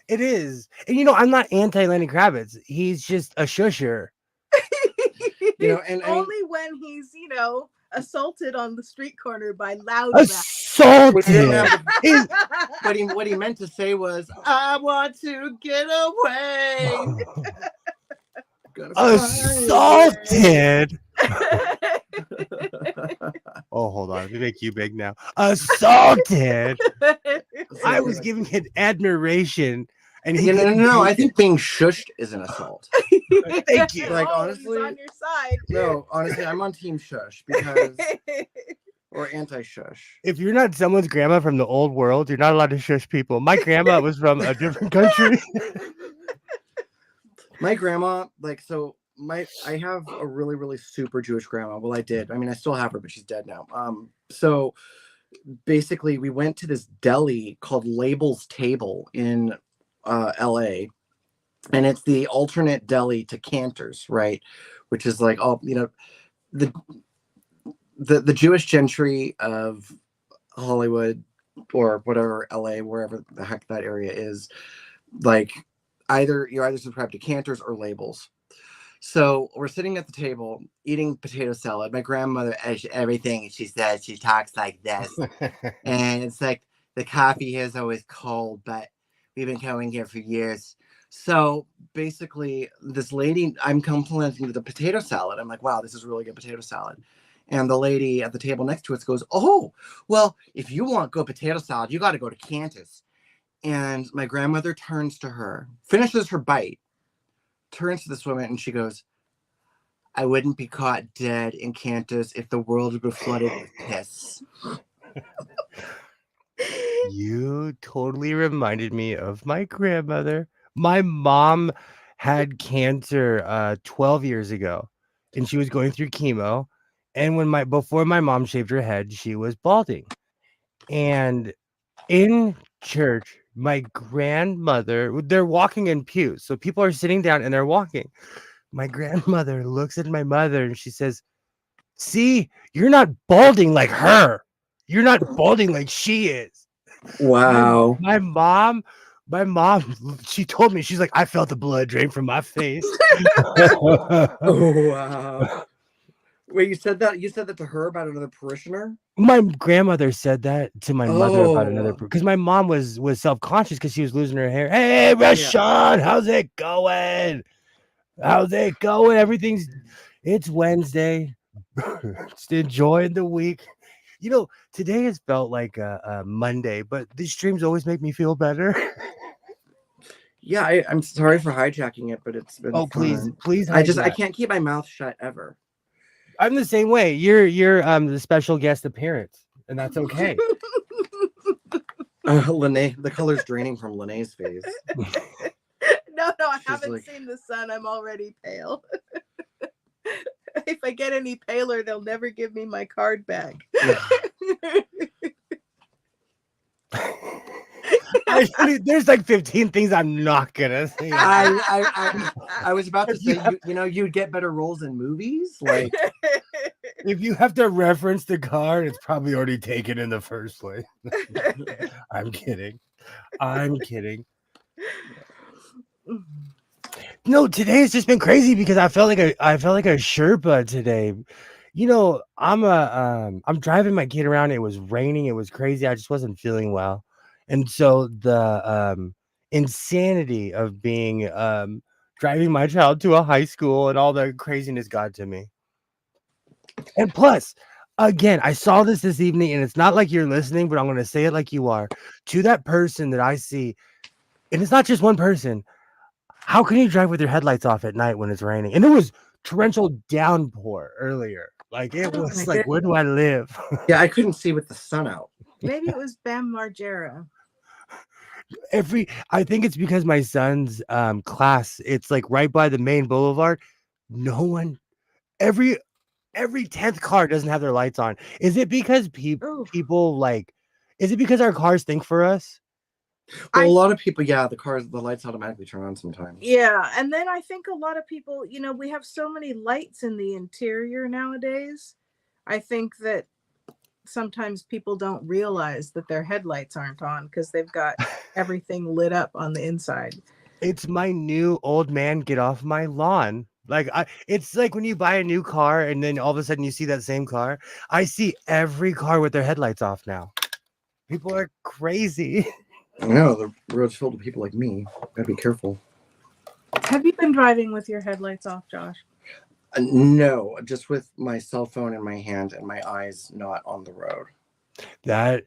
Speaker 1: It is. And I'm not anti Lenny Kravitz. He's just a shusher.
Speaker 3: And
Speaker 2: only when he's, assaulted on the street corner by loud
Speaker 1: Assaulted.
Speaker 3: what he meant to say was, "I want to get away."
Speaker 1: Assaulted. Oh, hold on. Let me make you big now. Assaulted. I was giving it admiration. And he
Speaker 3: no. I think being shushed is an assault.
Speaker 1: Thank you.
Speaker 3: Like,
Speaker 2: he's
Speaker 3: honestly,
Speaker 2: on your side.
Speaker 3: No, honestly, I'm on team shush because, or anti-shush.
Speaker 1: If you're not someone's grandma from the old world, you're not allowed to shush people. My grandma was from a different country.
Speaker 3: My grandma, I have a really, really super Jewish grandma. Well, I did. I mean, I still have her, but she's dead now. So basically, we went to this deli called Label's Table in LA, and it's the alternate deli to Cantor's, right? Which is like all the Jewish gentry of Hollywood or whatever, LA, wherever the heck that area is, like you're either subscribed to Cantor's or Labels. So we're sitting at the table eating potato salad. My grandmother, everything she says, she talks like this, and it's like the coffee here is always cold, but we've been coming here for years. So basically, this lady, I'm complimenting the potato salad. I'm like, wow, this is really good potato salad. And the lady at the table next to us goes, "Oh, well, if you want good potato salad, you got to go to Cantor's." And my grandmother turns to her, finishes her bite, turns to this woman, and she goes, "I wouldn't be caught dead in Cantor's if the world had been flooded with piss."
Speaker 1: You totally reminded me of my grandmother. My mom had cancer 12 years ago, and she was going through chemo. And before my mom shaved her head, she was balding. And in church, my grandmother, they're walking in pews. So people are sitting down and they're walking. My grandmother looks at my mother and she says, "See, you're not balding like her. You're not balding like she is."
Speaker 3: Wow.
Speaker 1: My mom, she told me, she's like, "I felt the blood drain from my face."
Speaker 3: Oh, wow. Wait, you said that to her about another parishioner?
Speaker 1: My grandmother said that to my mother about another,
Speaker 3: Oh.
Speaker 1: because my mom was self-conscious because she was losing her hair. "Hey, Rashawn, how's it going? How's it going? It's Wednesday. Just enjoying the week." Today has felt like a Monday, but these streams always make me feel better.
Speaker 3: Yeah, I'm sorry for hijacking it, but it's been
Speaker 1: Oh,
Speaker 3: fun.
Speaker 1: please
Speaker 3: I
Speaker 1: hijack.
Speaker 3: can't keep my mouth shut ever.
Speaker 1: I'm the same way. You're the special guest appearance, and that's okay.
Speaker 3: Lene, the color's draining from Lene's face.
Speaker 2: No, I
Speaker 3: She's
Speaker 2: haven't
Speaker 3: like-
Speaker 2: seen the sun. I'm already pale. If I get any paler, they'll never give me my card back.
Speaker 1: Actually, there's like 15 things I'm not gonna say.
Speaker 3: I was about to say, you'd get better roles in movies. Like,
Speaker 1: If you have to reference the card, it's probably already taken in the first place. I'm kidding. No, today has just been crazy because I felt like a Sherpa today. I'm driving my kid around. It was raining. It was crazy. I just wasn't feeling well. And so the insanity of being driving my child to a high school and all the craziness got to me. And plus, again, I saw this evening, and it's not like you're listening, but I'm going to say it like you are. To that person that I see, and it's not just one person. How can you drive with your headlights off at night when it's raining? And it was torrential downpour earlier. Like, it was like, where do I live?
Speaker 3: Yeah, I couldn't see with the sun out.
Speaker 2: Maybe it was Bam Margera.
Speaker 1: I think it's because my son's class, it's like right by the main boulevard. No one, every 10th car doesn't have their lights on. Is it because people is it because our cars think for us?
Speaker 3: Well,
Speaker 2: I
Speaker 3: a lot of people, yeah, the lights automatically turn on sometimes.
Speaker 2: Yeah, and then I think a lot of people, we have so many lights in the interior nowadays. I think that sometimes people don't realize that their headlights aren't on because they've got everything lit up on the inside.
Speaker 1: It's my new old man get off my lawn. Like it's like when you buy a new car and then all of a sudden you see that same car. I see every car with their headlights off now. People are crazy.
Speaker 3: I know the road's filled with people like me. Gotta be careful.
Speaker 2: Have you been driving with your headlights off, Josh?
Speaker 3: No, just with my cell phone in my hand and my eyes not on the road.
Speaker 1: That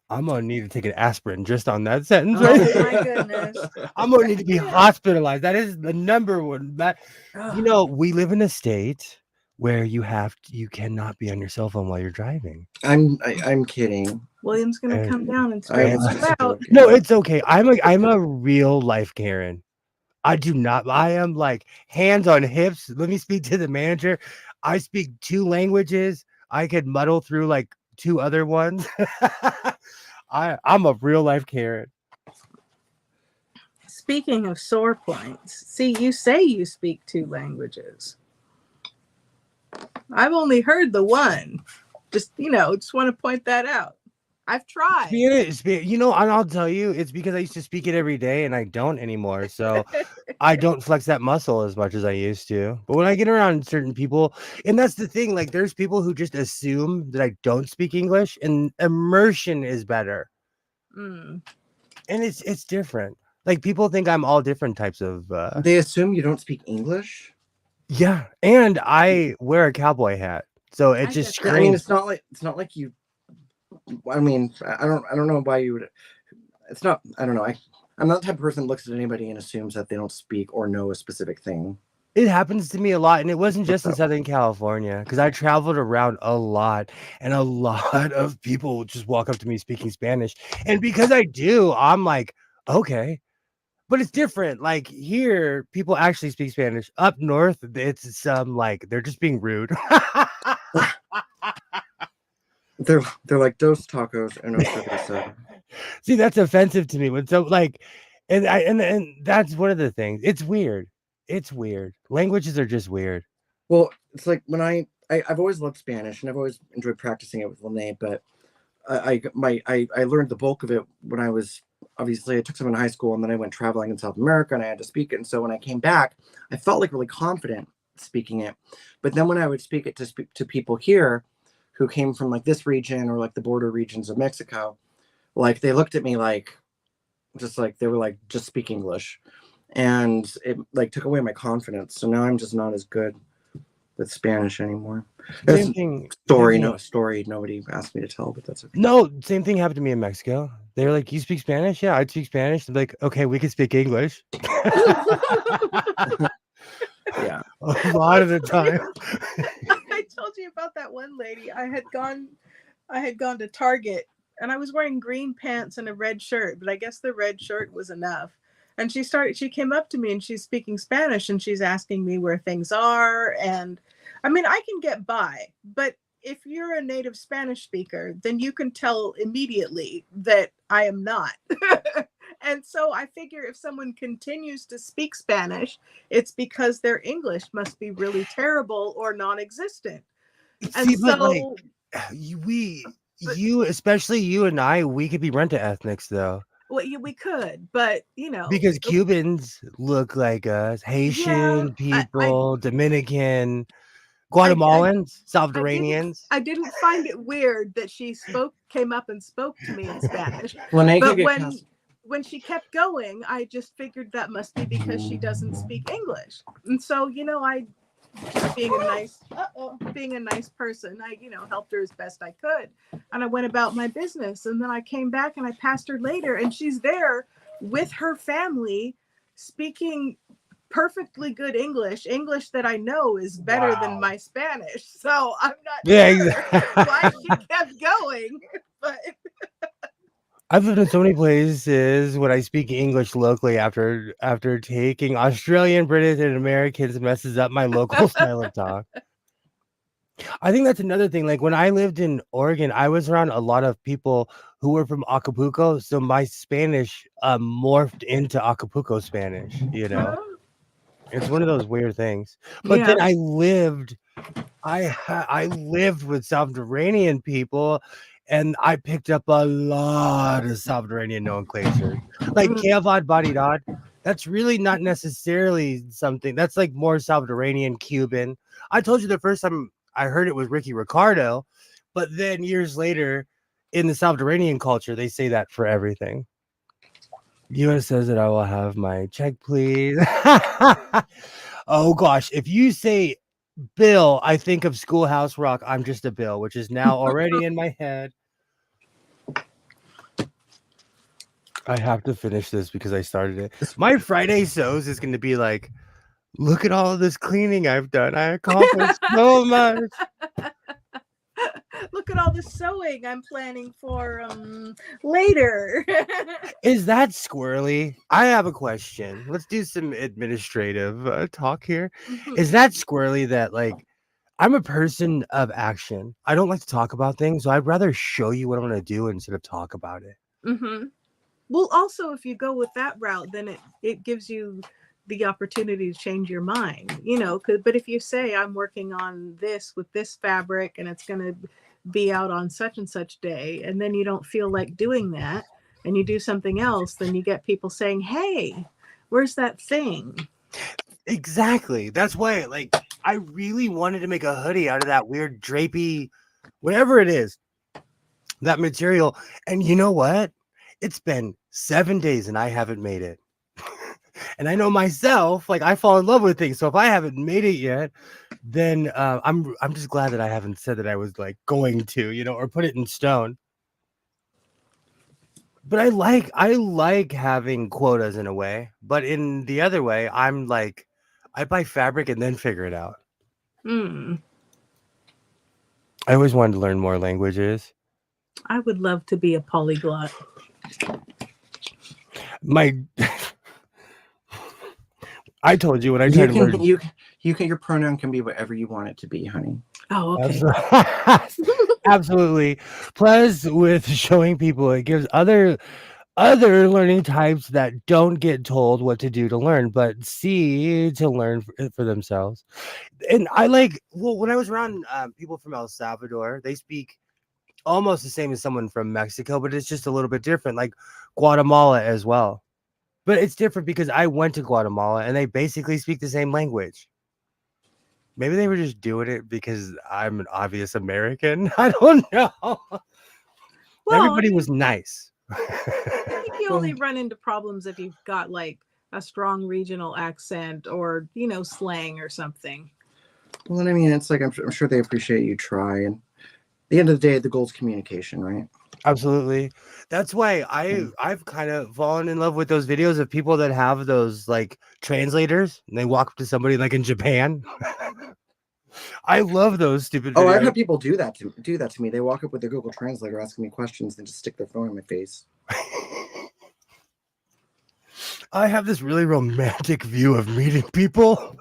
Speaker 1: I'm gonna need to take an aspirin just on that sentence.
Speaker 2: Oh
Speaker 1: Right?
Speaker 2: my goodness.
Speaker 1: I'm gonna need to be
Speaker 2: Yeah.
Speaker 1: hospitalized. That is the number one. We live in a state where you cannot be on your cell phone while you're driving.
Speaker 3: I'm kidding.
Speaker 2: William's gonna
Speaker 1: And-
Speaker 2: come down and
Speaker 3: I
Speaker 2: straighten
Speaker 3: was
Speaker 2: you
Speaker 3: just
Speaker 2: out.
Speaker 3: joking.
Speaker 1: No, it's okay. I'm a real life Karen. I do not. I am like hands on hips. Let me speak to the manager. I speak 2 languages. I could muddle through like 2 other ones. I'm a real life Karen.
Speaker 2: Speaking of sore points, see, you say you speak 2 languages. I've only heard the one. Just want to point that out. I've tried.
Speaker 1: And I'll tell you, it's because I used to speak it every day and I don't anymore. So I don't flex that muscle as much as I used to. But when I get around certain people, and that's the thing, like there's people who just assume that I don't speak English, and immersion is better.
Speaker 2: Mm.
Speaker 1: And it's different. Like people think I'm all different types of
Speaker 3: They assume you don't speak English.
Speaker 1: yeah, and I wear a cowboy hat. So it
Speaker 2: I
Speaker 1: just
Speaker 2: get that.
Speaker 3: I mean,
Speaker 1: screams.
Speaker 3: it's not like you. I mean, I don't know why you would. It's not. I don't know. I'm not the type of person that looks at anybody and assumes that they don't speak or know a specific thing.
Speaker 1: It happens to me a lot, and it wasn't just in Southern California because I traveled around a lot, and a lot of people would just walk up to me speaking Spanish, and because I do, I'm like, okay, but it's different. Like here, people actually speak Spanish. Up north, it's some like they're just being rude.
Speaker 3: They're like dos tacos and no cerveza.
Speaker 1: See, that's offensive to me. When so like, and that's one of the things. It's weird. It's weird. Languages are just weird.
Speaker 3: Well, it's like when I've always loved Spanish and I've always enjoyed practicing it with Lene, but I learned the bulk of it when I was obviously I took some in high school and then I went traveling in South America and I had to speak it. And so when I came back, I felt like really confident speaking it. But then when I would speak it to people here who came from like this region or like the border regions of Mexico, like they looked at me like just like they were like just speak English. And it like took away my confidence. So now I'm just not as good with Spanish anymore. That's
Speaker 1: Same thing.
Speaker 3: story nobody asked me to tell, but that's okay.
Speaker 1: No, same thing happened to me in Mexico. They were like, "You speak Spanish?" Yeah, I'd speak Spanish. I'm like, "Okay, we can speak English."
Speaker 3: Yeah,
Speaker 1: a lot of the time.
Speaker 2: I told you about that one lady. I had gone to Target and I was wearing green pants and a red shirt, but I guess the red shirt was enough. And she came up to me and she's speaking Spanish and she's asking me where things are. And I mean, I can get by, but if you're a native Spanish speaker, then you can tell immediately that I am not. And so I figure if someone continues to speak Spanish, it's because their English must be really terrible or non-existent.
Speaker 1: See,
Speaker 2: And
Speaker 1: but like
Speaker 2: so
Speaker 1: especially you and I, we could be rent-a-ethnics though.
Speaker 2: well, we could, but
Speaker 1: Because Cubans look like us, Haitian people, Dominican, Guatemalans, Salvadoranians.
Speaker 2: I didn't find it weird that she came up and spoke to me in Spanish.
Speaker 3: Lene
Speaker 2: But
Speaker 3: could get
Speaker 2: when she kept going, I just figured that must be because she doesn't speak English. And so, I just being a nice person, I, helped her as best I could. And I went about my business. And then I came back and I passed her later and she's there with her family speaking perfectly good English that I know is better than my Spanish. So I'm not sure why she kept going, but
Speaker 1: I've lived in so many places when I speak English locally after taking Australian, British, and Americans messes up my local style of talk. I think that's another thing. Like when I lived in Oregon, I was around a lot of people who were from Acapulco, so my Spanish morphed into Acapulco Spanish, you know. It's one of those weird things. But
Speaker 2: Yeah.
Speaker 1: then I lived with Salvadoranian people, and I picked up a lot of Salvadoranian nomenclature. Like
Speaker 2: Mm.
Speaker 1: Kevad Badidad, that's really not necessarily something that's like more Salvadoranian, Cuban. I told you the first time I heard it was Ricky Ricardo, but then years later in the Salvadoranian culture, they say that for everything. US says that I will have my check, please. Oh gosh, if you say Bill, I think of Schoolhouse Rock. I'm just a Bill, which is now already in my head. I have to finish this because I started it. My Friday shows is going to be like, look at all of this cleaning I've done. I accomplished so much.
Speaker 2: Look at all the sewing I'm planning for later.
Speaker 1: Is that squirrely? I have a question. Let's do some administrative talk here. Is that squirrely that like I'm a person of action? I don't like to talk about things, so I'd rather show you what I'm going to do instead of talk about it.
Speaker 2: Mm-hmm. Well, also, if you go with that route, then it gives you the opportunity to change your mind, you know. But if you say I'm working on this with this fabric and it's going to be out on such and such day, and then you don't feel like doing that and you do something else, then you get people saying, hey, where's that thing?
Speaker 1: Exactly. That's why, like, I really wanted to make a hoodie out of that weird drapey, whatever it is, that material. And you know what? It's been 7 days and I haven't made it. And I know myself, like I fall in love with things. So if I haven't made it yet, then I'm just glad that I haven't said that I was like going to, you know, or put it in stone. But I like having quotas in a way, but in the other way, I'm like I buy fabric and then figure it out.
Speaker 2: Mm,
Speaker 1: I always wanted to learn more languages.
Speaker 2: I would love to be a polyglot.
Speaker 1: My I told you when I tried to learn.
Speaker 3: Your pronoun can be whatever you want it to be, honey.
Speaker 2: Oh, okay.
Speaker 1: Absolutely. Plus, with showing people, it gives other learning types that don't get told what to do to learn, but see to learn for themselves. And I like, well, when I was around people from El Salvador, they speak almost the same as someone from Mexico, but it's just a little bit different, like Guatemala as well. But it's different because I went to Guatemala and they basically speak the same language. Maybe they were just doing it because I'm an obvious American. I don't know.
Speaker 2: Well,
Speaker 1: Everybody was nice.
Speaker 2: I think you only run into problems if you've got like a strong regional accent or, you know, slang or something.
Speaker 3: Well, I mean, it's like I'm sure they appreciate you try, and at the end of the day, the goal's communication, right?
Speaker 1: Absolutely. That's why I've kind of fallen in love with those videos of people that have those like translators and they walk up to somebody like in Japan. I love those stupid videos.
Speaker 3: Oh, I've had people do that to me. They walk up with their Google Translator asking me questions and just stick their phone in my face.
Speaker 1: I have this really romantic view of meeting people.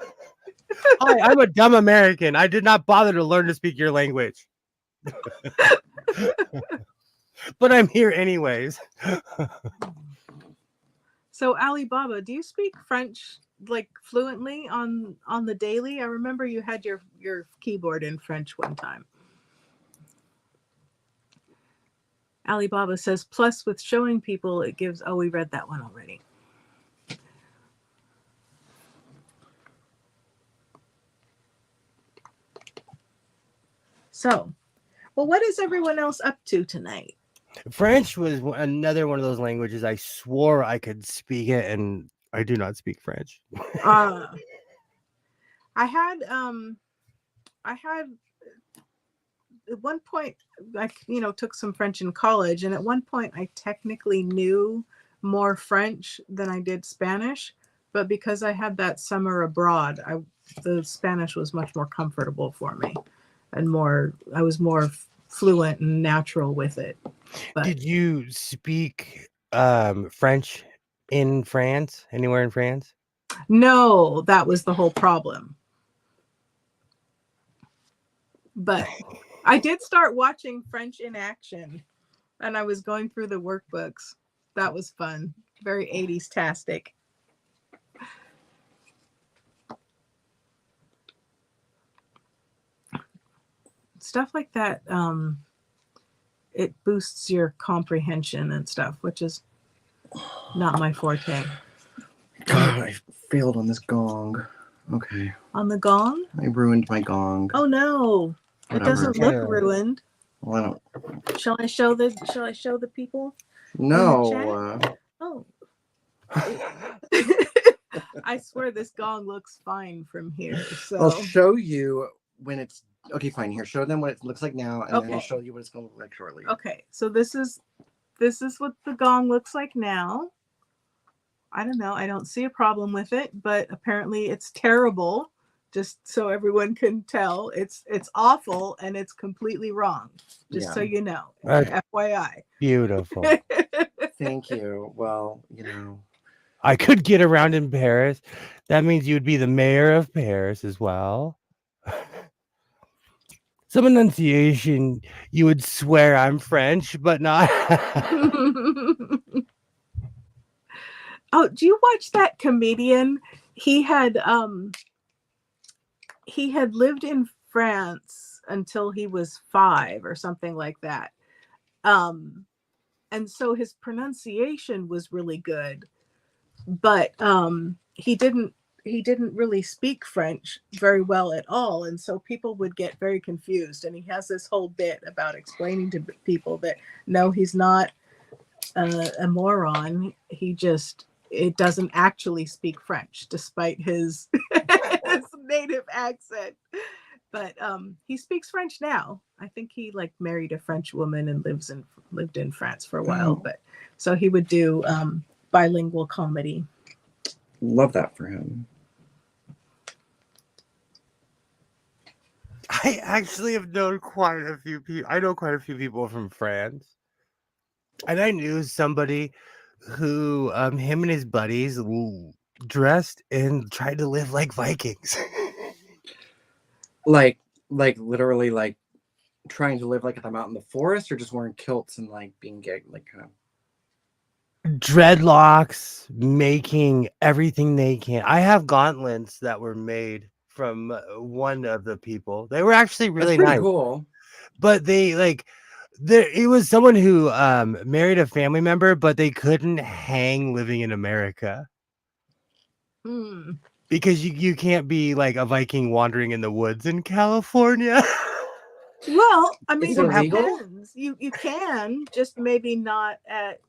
Speaker 1: Hi, I'm a dumb American. I did not bother to learn to speak your language. But I'm here anyways.
Speaker 2: So Alibaba, do you speak French like fluently on the daily? I remember you had your keyboard in French one time. Alibaba says, plus with showing people, it gives, oh, we read that one already. So, well, what is everyone else up to tonight?
Speaker 1: French was another one of those languages I swore I could speak it, and I do not speak French.
Speaker 2: I had at one point, I took some French in college, and at one point I technically knew more French than I did Spanish, but because I had that summer abroad, the Spanish was much more comfortable for me, and I was more fluent and natural with it. But
Speaker 1: did you speak French in France? Anywhere in France?
Speaker 2: No, that was the whole problem. But I did start watching French in action and I was going through the workbooks. That was fun. Very 80s-tastic. Stuff like that, it boosts your comprehension and stuff, which is not my forte.
Speaker 3: God, I failed on this gong. Okay.
Speaker 2: On the gong?
Speaker 3: I ruined my gong.
Speaker 2: Oh no.
Speaker 3: Whatever.
Speaker 2: It doesn't look
Speaker 1: Yeah.
Speaker 2: ruined.
Speaker 3: Well, I don't.
Speaker 2: Shall I show the people?
Speaker 3: No.
Speaker 2: Oh. I swear this gong looks fine from here. So
Speaker 3: I'll show you when it's okay. Fine. Here, show them what it looks like now, and then I'll
Speaker 2: Okay.
Speaker 3: show you what it's going to look like shortly.
Speaker 2: okay, so this is what the gong looks like now. I don't know. I don't see a problem with it, but apparently it's terrible. Just so everyone can tell, it's awful and it's completely wrong. Just so you know, FYI.
Speaker 1: Beautiful.
Speaker 3: Thank you. Well, you know,
Speaker 1: I could get around in Paris. That means you would be the mayor of Paris as well. Some enunciation, you would swear I'm French, but not.
Speaker 2: Oh, do you watch that comedian? He had lived in France until he was 5 or something like that. And so his pronunciation was really good, but he didn't really speak French very well at all, and so people would get very confused. And he has this whole bit about explaining to people that no, he's not a moron. It doesn't actually speak French, despite his his native accent. But he speaks French now. I think he married a French woman and lived in France for a while.
Speaker 3: Oh.
Speaker 2: But so he would do bilingual comedy.
Speaker 3: love that for him.
Speaker 1: I actually have known quite a few people. I know quite a few people from France. And I knew somebody who him and his buddies dressed and tried to live like Vikings.
Speaker 3: Like literally like trying to live like them out in the forest, or just wearing kilts and like being gay, like kind of
Speaker 1: Dreadlocks, making everything they can. I have gauntlets that were made from one of the people. They were actually really
Speaker 3: That's pretty
Speaker 1: nice.
Speaker 3: cool.
Speaker 1: But they it was someone who married a family member, but they couldn't hang living in America. Because you can't be like a Viking wandering in the woods in California.
Speaker 2: Well, I mean,
Speaker 3: Is
Speaker 2: it
Speaker 3: it illegal?
Speaker 2: depends. You can, just maybe not at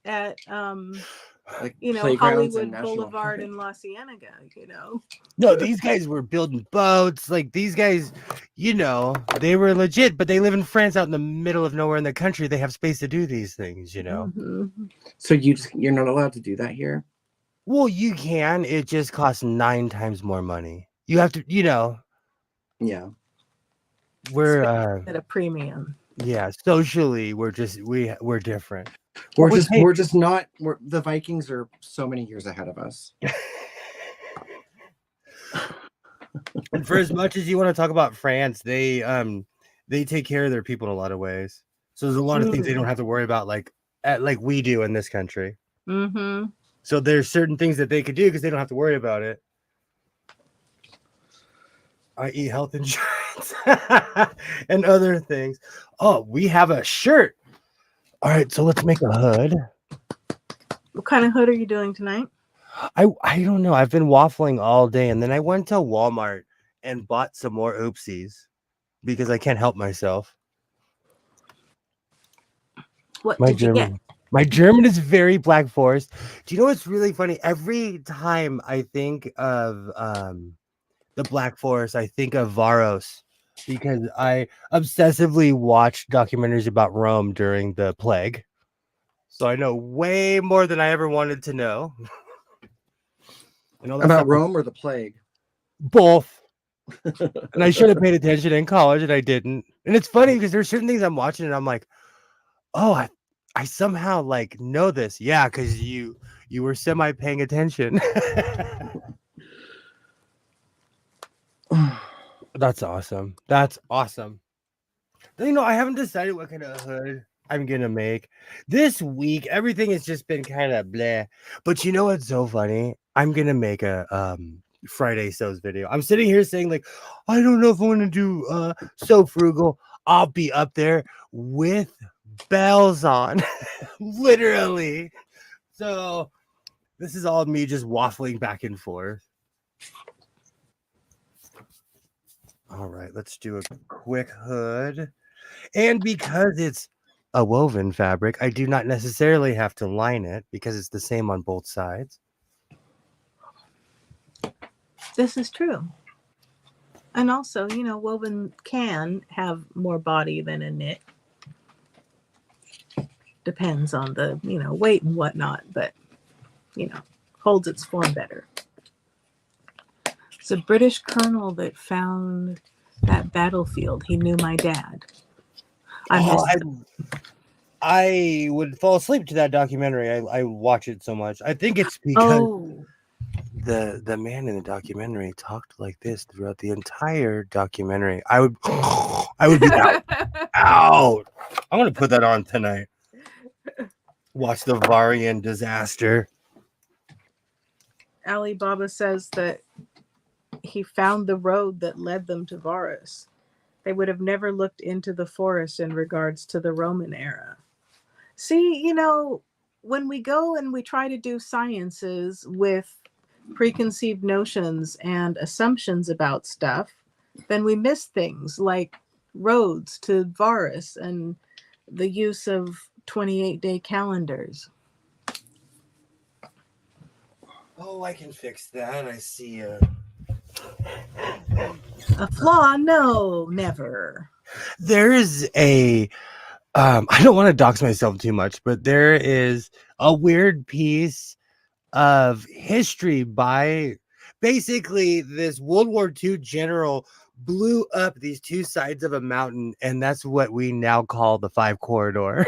Speaker 3: Like
Speaker 2: you know,
Speaker 3: playgrounds
Speaker 2: Hollywood
Speaker 3: and National
Speaker 2: Boulevard
Speaker 3: Park.
Speaker 2: in La Cienega, you know.
Speaker 1: No, these guys were building boats. Like these guys, you know, they were legit, but they live in France out in the middle of nowhere in the country. They have space to do these things, you know.
Speaker 2: Mm-hmm.
Speaker 3: So you're not allowed to do that here?
Speaker 1: Well, you can. It just costs 9 times more money. You have to, you know.
Speaker 3: Yeah.
Speaker 1: We're
Speaker 2: At a premium.
Speaker 1: yeah, socially we're different.
Speaker 3: We're
Speaker 1: Well,
Speaker 3: just not the Vikings are so many years ahead of us.
Speaker 1: And for as much as you want to talk about France, they take care of their people in a lot of ways. So there's a lot of things they don't have to worry about like we do in this country.
Speaker 2: Mm-hmm.
Speaker 1: So there's certain things that they could do because they don't have to worry about it. i.e. health insurance and other things. Oh, we have a shirt. All right, so let's make a hood.
Speaker 2: What kind of hood are you doing tonight?
Speaker 1: I don't know. I've been waffling all day, and then I went to Walmart and bought some more oopsies because I can't help myself.
Speaker 2: What did you get?
Speaker 1: My German is very Black Forest. Do you know what's really funny? Every time I think of the Black Forest, I think of Varos because I obsessively watched documentaries about Rome during the plague. So I know way more than I ever wanted to know.
Speaker 3: About Rome or the plague?
Speaker 1: Both. And I should have paid attention in college, and I didn't. And it's funny because there's certain things I'm watching, and I'm like, oh, I somehow like know this. Yeah, because you were semi paying attention. That's awesome. That's awesome. You know, I haven't decided what kind of hood I'm gonna make this week. Everything has just been kind of bleh. But you know what's so funny? I'm gonna make a Friday sews video. I'm sitting here saying like, I don't know if I want to do so frugal. I'll be up there with bells on, literally. So this is all me just waffling back and forth. All right, let's do a quick hood. And because it's a woven fabric, I do not necessarily have to line it because it's the same on both sides.
Speaker 2: This is true. And also, you know, woven can have more body than a knit. Depends on the, you know, weight and whatnot, but, you know, holds its form better. It's a British colonel that found that battlefield. He knew my dad.
Speaker 1: I would fall asleep to that documentary. I watch it so much. I think it's because the man in the documentary talked like this throughout the entire documentary. I would be out. I'm gonna put that on tonight. Watch the Varian disaster.
Speaker 2: Alibaba says that he found the road that led them to Varus. They would have never looked into the forest in regards to the Roman era. See, you know, when we go and we try to do sciences with preconceived notions and assumptions about stuff, then we miss things like roads to Varus and the use of 28-day calendars.
Speaker 1: Oh, I can fix that. I see a
Speaker 2: flaw? No, never.
Speaker 1: There is a I don't want to dox myself too much, but there is a weird piece of history by basically this World War II general blew up these two sides of a mountain, and that's what we now call the 5 corridor.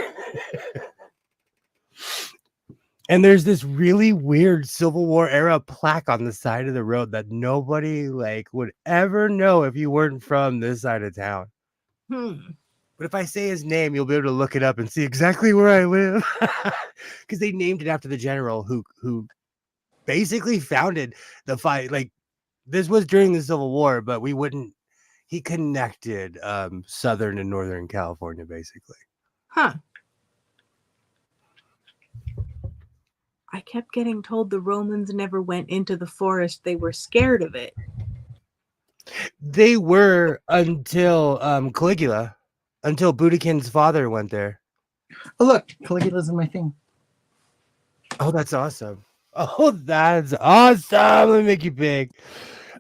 Speaker 1: And there's this really weird Civil War era plaque on the side of the road that nobody like would ever know if you weren't from this side of town. But if I say his name, you'll be able to look it up and see exactly where I live. Because they named it after the general who basically founded the fight. Like, this was during the Civil War, but he connected Southern and Northern California, basically.
Speaker 2: Huh. I kept getting told the Romans never went into the forest. They were scared of it.
Speaker 1: They were until Caligula. Until Boudiccane's father went there.
Speaker 3: Oh, look, Caligula's in my thing.
Speaker 1: Oh, that's awesome. Oh, that's awesome. Let me make you big.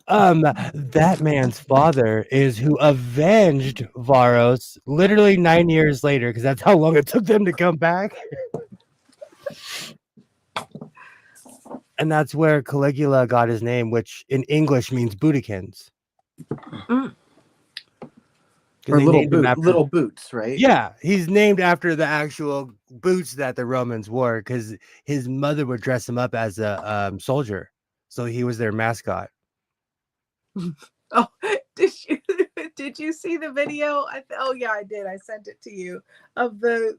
Speaker 1: That man's father is who avenged Varus literally 9 years later, because that's how long it took them to come back. And that's where Caligula got his name, which in English means Boudiccanes.
Speaker 3: Or little boots, right?
Speaker 1: Yeah, he's named after the actual boots that the Romans wore because his mother would dress him up as a soldier, so he was their mascot.
Speaker 2: Oh, did you see the video? Oh yeah, I did. I sent it to you of the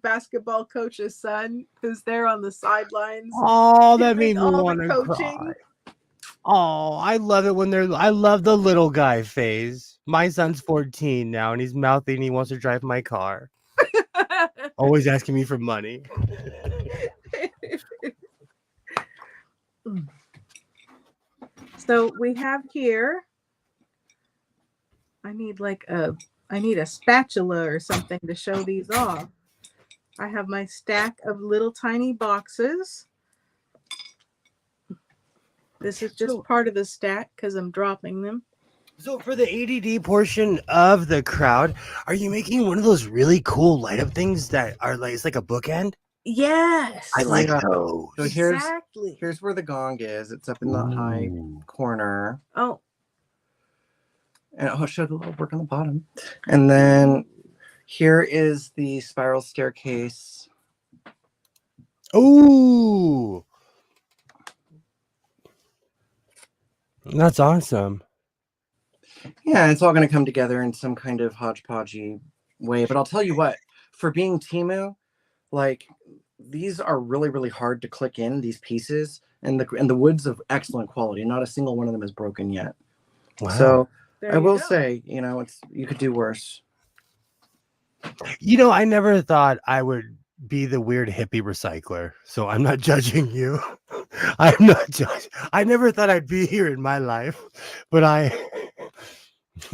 Speaker 2: basketball coach's son who's there on the sidelines.
Speaker 1: Oh, that made me want to cry. Oh, I love it when I love the little guy phase. My son's 14 now, and he's mouthing he wants to drive my car. Always asking me for money.
Speaker 2: So we have here, I need a spatula or something to show these off. I have my stack of little tiny boxes. This is just part of the stack because I'm dropping them.
Speaker 1: So for the ADD portion of the crowd, are you making one of those really cool light up things that are like, it's like a bookend?
Speaker 2: Yes.
Speaker 1: I like those.
Speaker 3: So here's where the gong is. It's up in the high corner.
Speaker 2: Oh.
Speaker 3: And I'll show the little work on the bottom. And then here is the spiral staircase.
Speaker 1: Ooh. That's awesome.
Speaker 3: Yeah, it's all going to come together in some kind of hodgepodgey way. But I'll tell you what, for being Temu, like these are really, really hard to click in, these pieces, and the wood's of excellent quality. Not a single one of them is broken yet.
Speaker 1: Wow.
Speaker 3: So
Speaker 2: There
Speaker 3: I
Speaker 2: you
Speaker 3: will
Speaker 2: go.
Speaker 3: say, you could do worse.
Speaker 1: I never thought I would be the weird hippie recycler, so I'm not judging you. I'm not judging. I never thought I'd be here in my life, but I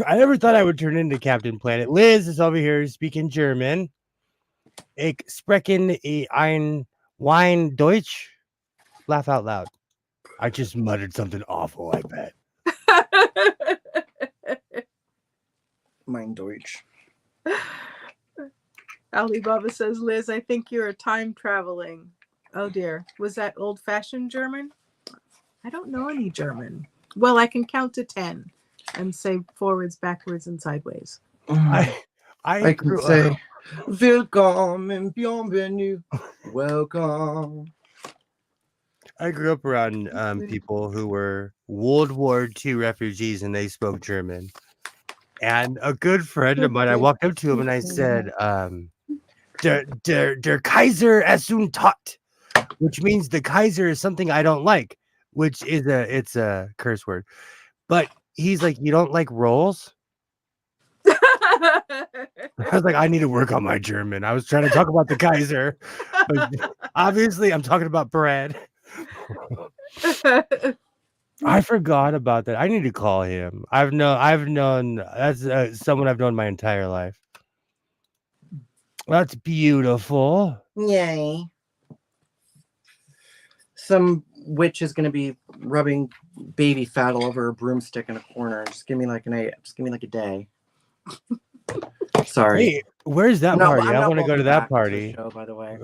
Speaker 1: never thought I would turn into Captain Planet. Liz is over here speaking German. Ich sprechen ein Wein Deutsch. Laugh out loud. I just muttered something awful, I bet.
Speaker 3: Mein Deutsch.
Speaker 2: Alibaba says, Liz, I think you're time traveling. Oh dear. Was that old-fashioned German? I don't know any German. Well, I can count to 10 and say forwards, backwards, and sideways.
Speaker 1: I
Speaker 3: can
Speaker 1: grew
Speaker 3: say,
Speaker 1: up.
Speaker 3: Willkommen, bienvenue, welcome.
Speaker 1: I grew up around people who were World War II refugees, and they spoke German. And a good friend of mine, I walked up to him and I said, der Kaiser ist un tot, which means the Kaiser is something I don't like, which is it's a curse word. But he's like, you don't like rolls? I was like, I need to work on my German. I was trying to talk about the Kaiser, but obviously I'm talking about bread. I forgot about that. I need to call him. I've known that's someone I've known my entire life. That's beautiful.
Speaker 3: Yay. Some witch is going to be rubbing baby fat all over a broomstick in a corner. Just give me like a day. Sorry.
Speaker 1: Hey, where's that party? I want to go to that party.
Speaker 3: Show, by the way.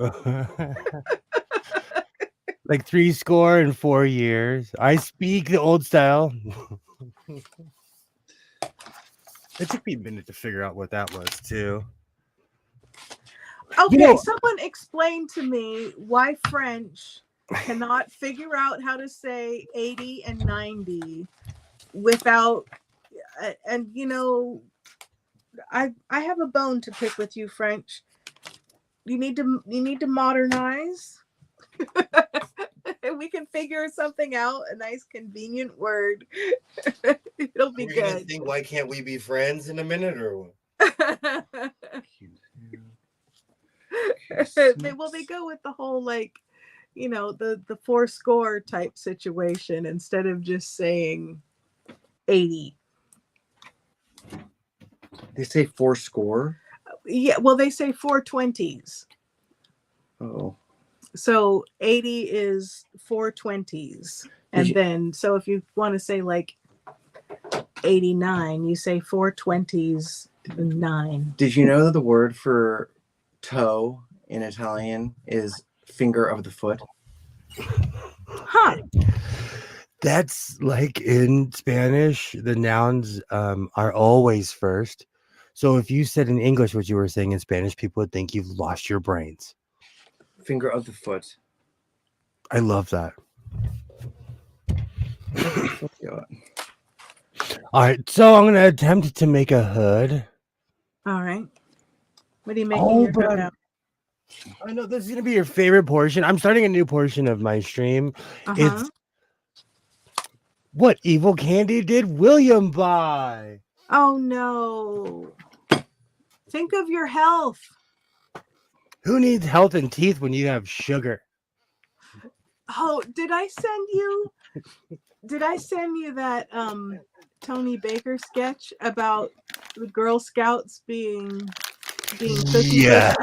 Speaker 1: Like 64 years. I speak the old style. It took me a minute to figure out what that was too.
Speaker 2: Okay, someone explain to me why French cannot figure out how to say 80 and 90 without, and I have a bone to pick with you, French. You need to modernize. We can figure something out, a nice convenient word. It'll be good.
Speaker 1: Think, why can't we be friends in a minute or what?
Speaker 2: They go with the whole the 4 type situation instead of just saying 80.
Speaker 3: They say 4.
Speaker 2: Yeah, well, they say 420s.
Speaker 3: Oh.
Speaker 2: So 80 is 420s. And then, so if you want to say like 89, you say 420s 9.
Speaker 3: Did you know that the word for toe in Italian is finger of the foot?
Speaker 2: Huh.
Speaker 1: That's like in Spanish, the nouns are always first. So if you said in English what you were saying in Spanish, people would think you've lost your brains.
Speaker 3: Finger of the foot.
Speaker 1: I love that. All right, so I'm going to attempt to make a hood.
Speaker 2: All right. What are you making your hood out?
Speaker 1: I know this is going to be your favorite portion. I'm starting a new portion of my stream. It's what evil candy did William buy?
Speaker 2: Oh, no. Think of your health.
Speaker 1: Who needs health and teeth when you have sugar?
Speaker 2: Oh, did I send you that Tony Baker sketch about the Girl Scouts being cookie pushers?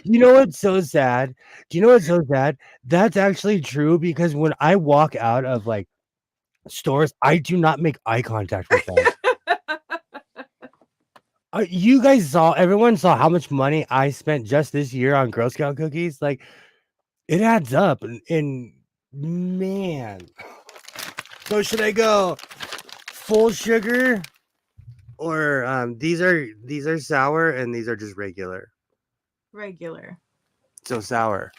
Speaker 1: You know what's so sad? Do you know what's so sad? That's actually true because when I walk out of like stores, I do not make eye contact with them. You guys everyone saw how much money I spent just this year on Girl Scout cookies. Like, it adds up, and man. So should I go full sugar, or these are sour and these are just regular?
Speaker 2: Regular.
Speaker 1: So sour.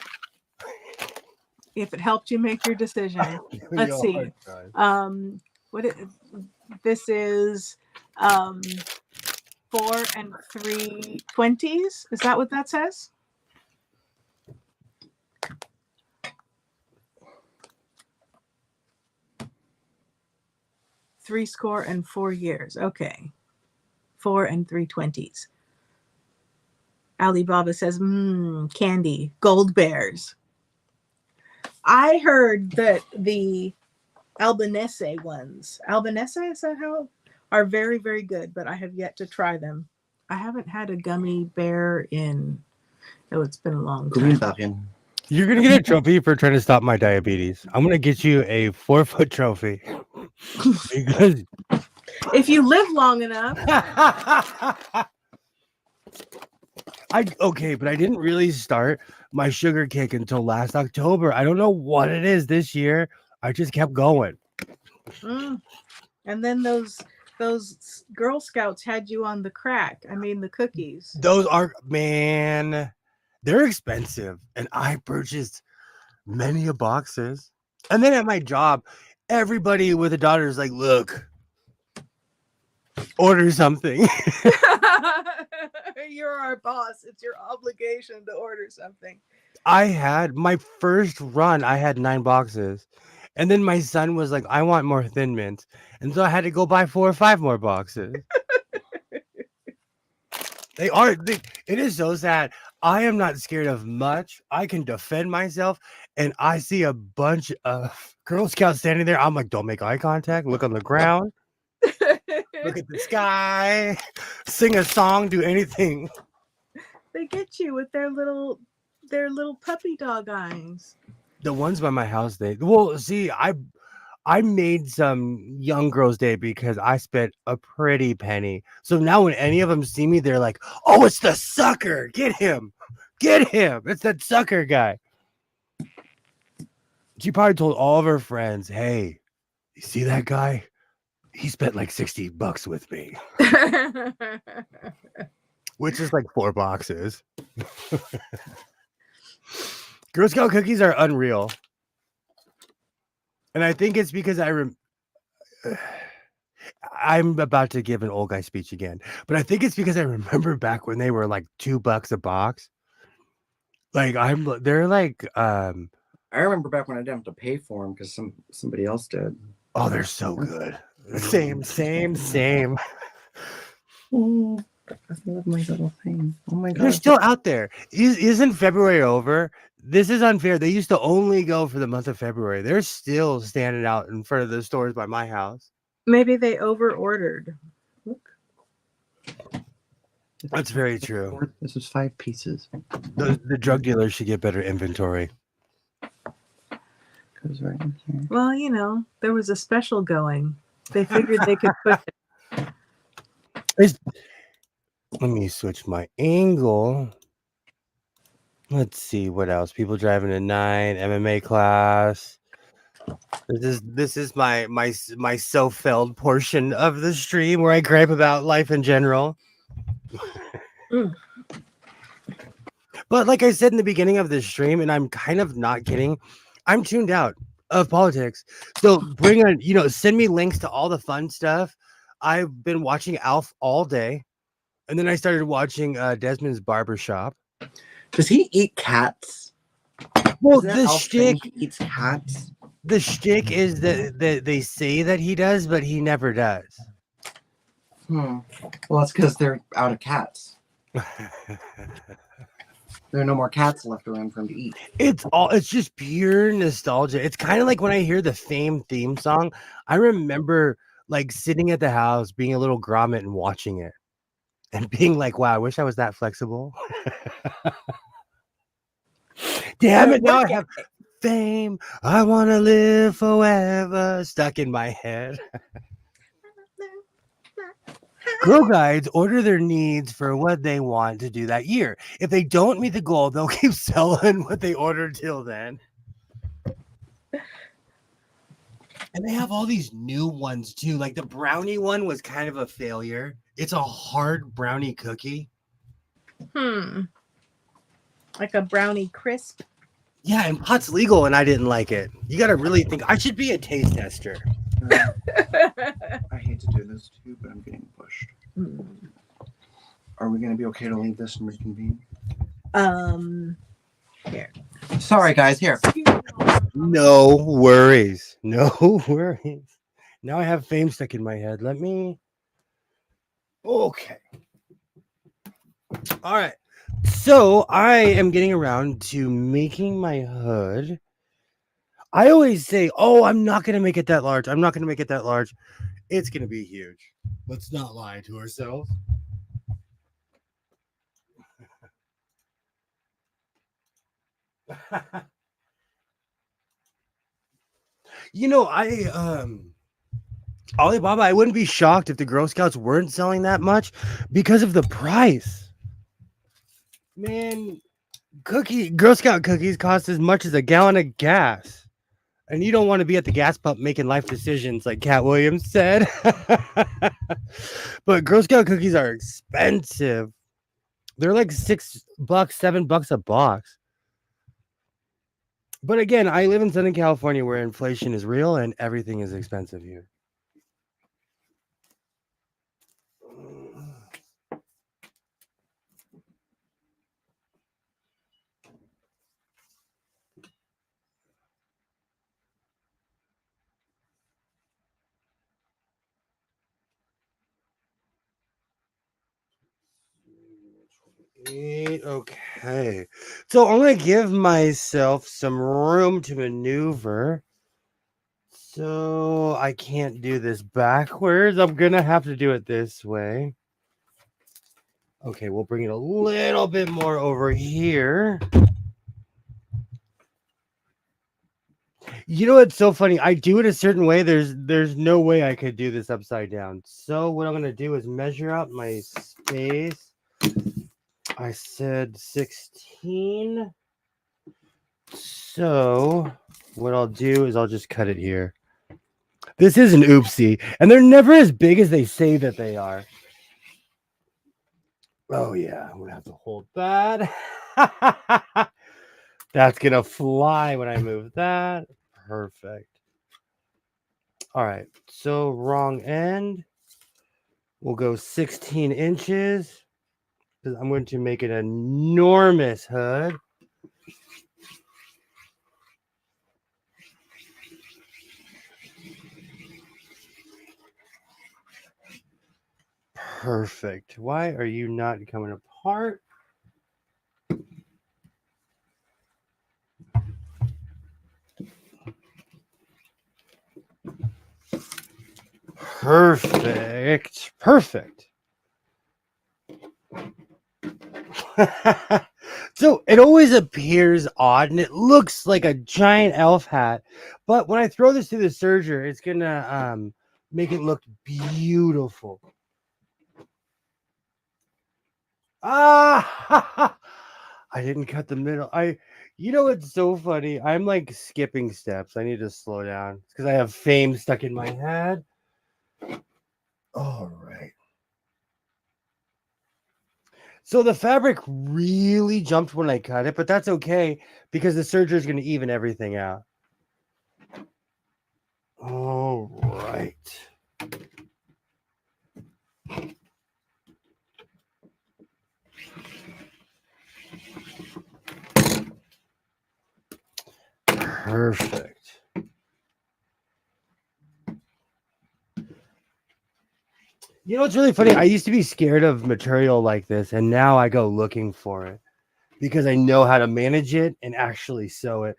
Speaker 2: If it helped you make your decision. Let's see. This is 4 3/20. Is that what that says? Three score and 4 years. Okay. 4 3/20. Alibaba says, candy, gold bears. I heard that the Albanese ones, Albanese, is that how? Are very, very good, but I have yet to try them. I haven't had a gummy bear in, it's been a long time.
Speaker 1: You're going to get a trophy for trying to stop my diabetes. I'm going to get you a 4-foot trophy. Because
Speaker 2: if you live long enough.
Speaker 1: Okay, but I didn't really start my sugar kick until last October. I don't know what it is this year. I just kept going.
Speaker 2: And then those Girl Scouts had you on the crack. I mean, the cookies.
Speaker 1: Those are, man, they're expensive. And I purchased many a boxes. And then at my job, everybody with a daughter is like, look, order something.
Speaker 2: You're our boss. It's your obligation to order something.
Speaker 1: I had my first run. I had 9 boxes. And then my son was like, I want more Thin Mints. And so I had to go buy 4 or 5 more boxes. It is so sad. I am not scared of much. I can defend myself. And I see a bunch of Girl Scouts standing there. I'm like, don't make eye contact. Look on the ground. Look at the sky. Sing a song. Do anything.
Speaker 2: They get you with their little puppy dog eyes.
Speaker 1: The ones by my house, I made some young girls' day because I spent a pretty penny. So now when any of them see me, they're like, oh, it's the sucker. Get him. Get him. It's that sucker guy. She probably told all of her friends, hey, you see that guy? He spent like $60 with me. Which is like 4 boxes. Girl Scout cookies are unreal. And I think it's because I'm about to give an old guy speech again, but I think it's because I remember back when they were like $2 a box. Like they're like
Speaker 3: I remember back when I didn't have to pay for them because somebody else did.
Speaker 1: Oh, they're so good. Same.
Speaker 3: I love my little thing. Oh my god.
Speaker 1: They're still out there. Isn't February over? This is unfair. They used to only go for the month of February. They're still standing out in front of the stores by my house.
Speaker 2: Maybe they over-ordered. Look.
Speaker 1: That's very true.
Speaker 3: This is 5 pieces.
Speaker 1: The drug dealers should get better inventory.
Speaker 3: Goes right in here.
Speaker 2: Well, there was a special going. They figured they could put
Speaker 1: Let me switch my angle. Let's see what else. People driving a 9, MMA class. This is my self-felled portion of the stream where I gripe about life in general. But like I said in the beginning of this stream, and I'm kind of not kidding, I'm tuned out of politics. So send me links to all the fun stuff. I've been watching Alf all day. And then I started watching Desmond's Barbershop.
Speaker 3: Does he eat cats?
Speaker 1: Well, the shtick
Speaker 3: eats cats.
Speaker 1: The shtick is that they say that he does, but he never does.
Speaker 3: Well, that's because they're out of cats. There are no more cats left around for him to eat.
Speaker 1: It's just pure nostalgia. It's kind of like when I hear the Fame theme song. I remember like sitting at the house, being a little grommet and watching it. And being like, wow, I wish I was that flexible. Damn it, now I have fame. I want to live forever stuck in my head. Girl guides order their needs for what they want to do that year. If they don't meet the goal, they'll keep selling what they ordered till then. And they have all these new ones too. Like the brownie one was kind of a failure. It's a hard brownie cookie.
Speaker 2: Like a brownie crisp.
Speaker 1: Yeah, and pot's legal, and I didn't like it. You got to really think. I should be a taste tester.
Speaker 3: I hate to do this too, but I'm getting pushed. be okay to leave this and reconvene?
Speaker 2: Here.
Speaker 3: Sorry, guys. Here.
Speaker 1: No worries. No worries. Now I have fame stuck in my head. Let me. Okay. All right. So I am getting around to making my hood. I always say, oh, I'm not going to make it that large. I'm not going to make it that large. It's going to be huge. Let's not lie to ourselves. You know, Alibaba, I wouldn't be shocked if the Girl Scouts weren't selling that much because of the price. Man, Girl Scout cookies cost as much as a gallon of gas. And you don't want to be at the gas pump making life decisions like Cat Williams said. But Girl Scout cookies are expensive. They're like $6, $7 a box. But again, I live in Southern California where inflation is real and everything is expensive here. Okay. So I'm going to give myself some room to maneuver. So I can't do this backwards. I'm going to have to do it this way. Okay, we'll bring it a little bit more over here. You know what's so funny? I do it a certain way. There's no way I could do this upside down. So what I'm going to do is measure out my space. I said 16. So what I'll do is I'll just cut it here. This is an oopsie, and they're never as big as they say that they are. Oh yeah, I'm gonna have to hold that. That's gonna fly when I move that. Perfect. All right, so wrong end. We'll go 16 inches because I'm going to make an enormous hood. Perfect. Why are you not coming apart? Perfect. Perfect. So it always appears odd and it looks like a giant elf hat, but when I throw this through the serger, it's gonna make it look beautiful. Ah, I didn't cut the middle. You know what's so funny? I'm like skipping steps. I need to slow down because I have fame stuck in my head. All right. So the fabric really jumped when I cut it, but that's okay because the serger is going to even everything out. All right. Perfect. You know what's really funny? I used to be scared of material like this, and now I go looking for it because I know how to manage it and actually sew it.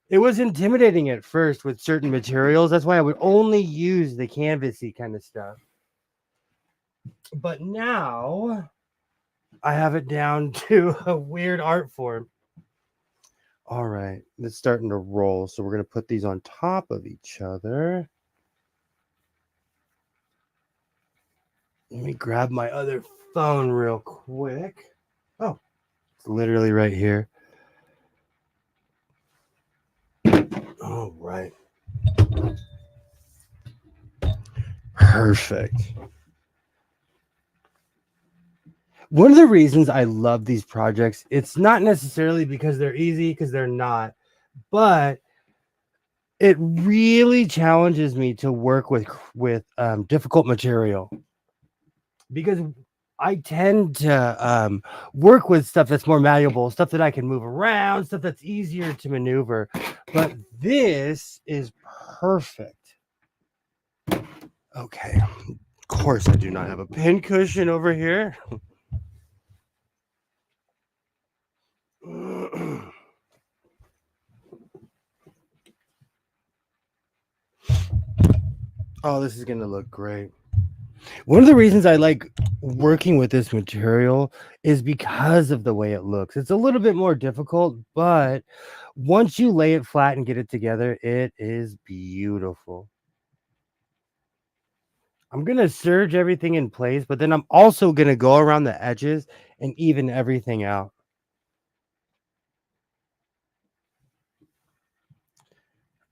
Speaker 1: It was intimidating at first with certain materials. That's why I would only use the canvasy kind of stuff. But now I have it down to a weird art form. All right, it's starting to roll. So we're going to put these on top of each other. Let me grab my other phone real quick. Oh, it's literally right here. All right. Perfect. One of the reasons I love these projects, it's not necessarily because they're easy, because they're not, but it really challenges me to work with difficult material. Because I tend to work with stuff that's more malleable, stuff that I can move around, stuff that's easier to maneuver. But this is perfect. Okay. Of course, I do not have a pin cushion over here. Oh, this is going to look great. One of the reasons I like working with this material is because of the way it looks. It's a little bit more difficult, but once you lay it flat and get it together, it is beautiful. I'm going to serge everything in place, but then I'm also going to go around the edges and even everything out.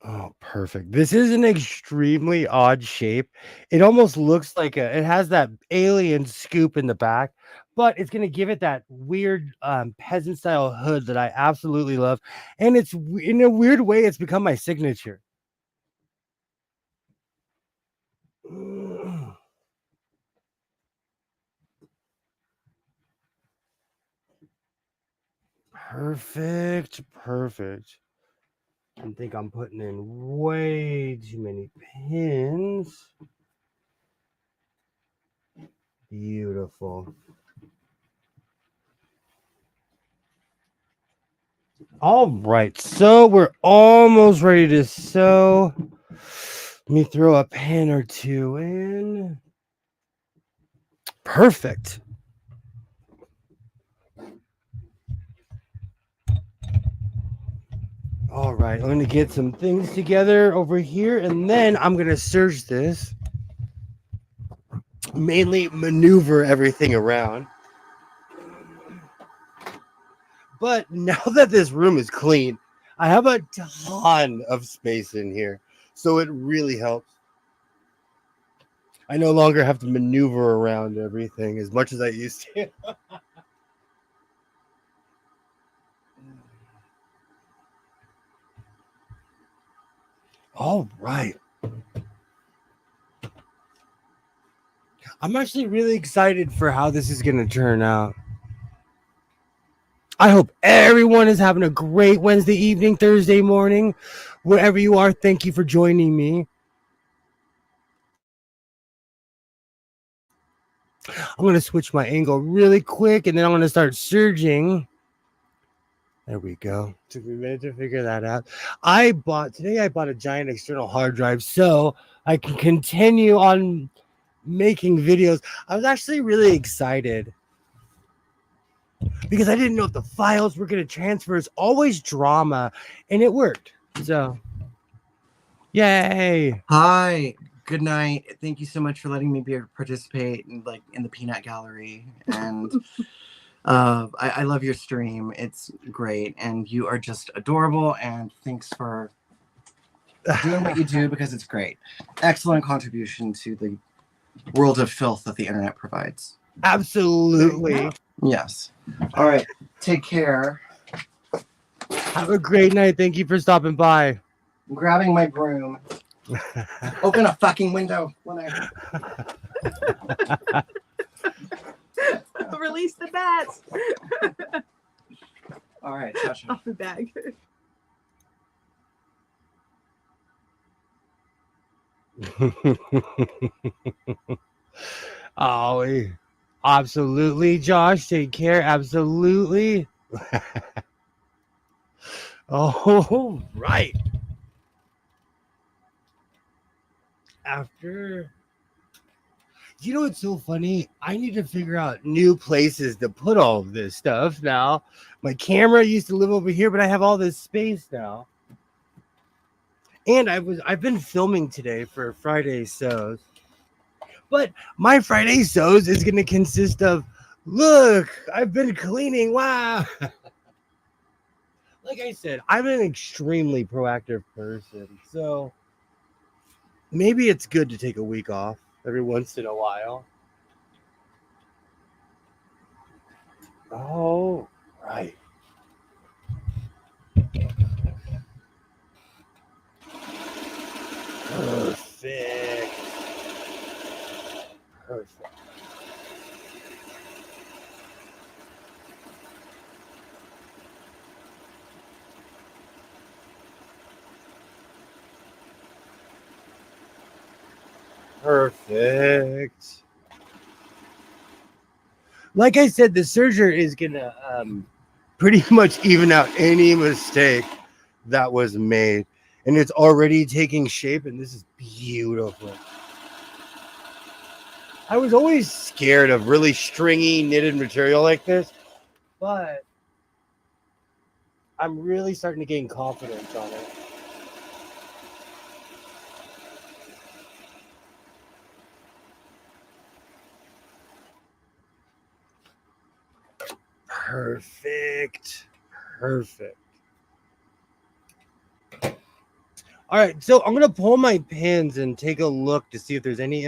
Speaker 1: Oh, perfect. This is an extremely odd shape. It almost looks like it has that alien scoop in the back, but it's going to give it that weird peasant style hood that I absolutely love. And it's in a weird way, it's become my signature. Perfect. Perfect. I think I'm putting in way too many pins. Beautiful. All right, so we're almost ready to sew. Let me throw a pin or two in. Perfect. All right, I'm going to get some things together over here, and then I'm going to serge this. Mainly maneuver everything around. But now that this room is clean, I have a ton of space in here, so it really helps. I no longer have to maneuver around everything as much as I used to. All right. I'm actually really excited for how this is going to turn out. I hope everyone is having a great Wednesday evening, Thursday morning, wherever you are. Thank you for joining me. I'm going to switch my angle really quick, and then I'm going to start serging. There we go. Took me a minute to figure that out. I bought a giant external hard drive so I can continue on making videos. I was actually really excited because I didn't know if the files were going to transfer. It's always drama, and it worked. So, yay.
Speaker 3: Hi, good night. Thank you so much for letting me participate in the peanut gallery. And I love your stream. It's great, and you are just adorable. And thanks for doing what you do because it's great. Excellent contribution to the world of filth that the internet provides.
Speaker 1: Absolutely.
Speaker 3: Yes. All right. Take care.
Speaker 1: Have a great night. Thank you for stopping by.
Speaker 3: I'm grabbing my broom. Open a fucking window.
Speaker 2: Release the bats.
Speaker 3: All right, Sasha.
Speaker 2: Off the bag.
Speaker 1: Oh, absolutely, Josh. Take care. Absolutely. Oh, right. After, it's so funny. I need to figure out new places to put all of this stuff now. My camera used to live over here, but I have all this space now. And I've been filming today for Friday Sews. But my Friday Sews is going to consist of, look, I've been cleaning. Wow. Like I said, I'm an extremely proactive person. So maybe it's good to take a week off every once in a while. Oh, right. Perfect. Perfect. Perfect. Like I said, the serger is gonna pretty much even out any mistake that was made, and it's already taking shape, and this is beautiful. I was always scared of really stringy knitted material like this, but I'm really starting to gain confidence on it. Perfect. Perfect. All right, so I'm gonna pull my pins and take a look to see if there's any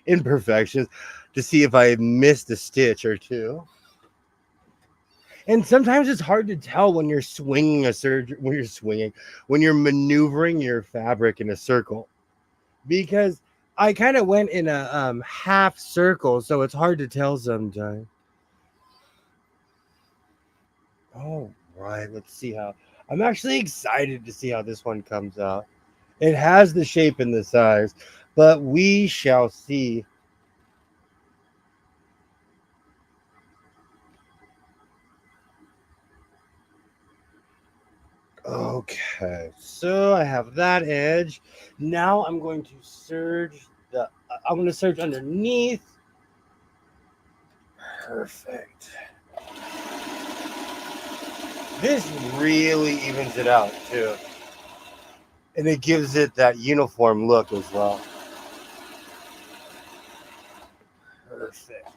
Speaker 1: imperfections, to see if I missed a stitch or two. And sometimes it's hard to tell when you're swinging when you're maneuvering your fabric in a circle, because I kind of went in a half circle, so it's hard to tell sometimes. All right, let's see how. I'm actually excited to see how this one comes out. It has the shape and the size, but we shall see. Okay, so I have that edge. Now I'm going to serge I'm going to serge underneath. Perfect. This really evens it out too. And it gives it that uniform look as well. Perfect.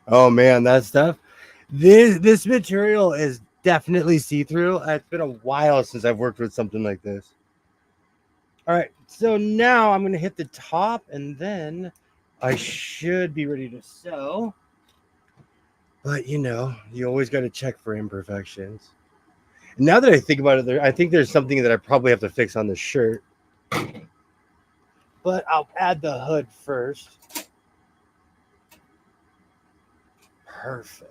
Speaker 1: Oh man, that stuff. This material is definitely see-through. It's been a while since I've worked with something like this. All right, so now I'm going to hit the top, and then I should be ready to sew. But you know, you always got to check for imperfections. And now that I think about it, I think there's something that I probably have to fix on the shirt. But I'll add the hood first. Perfect.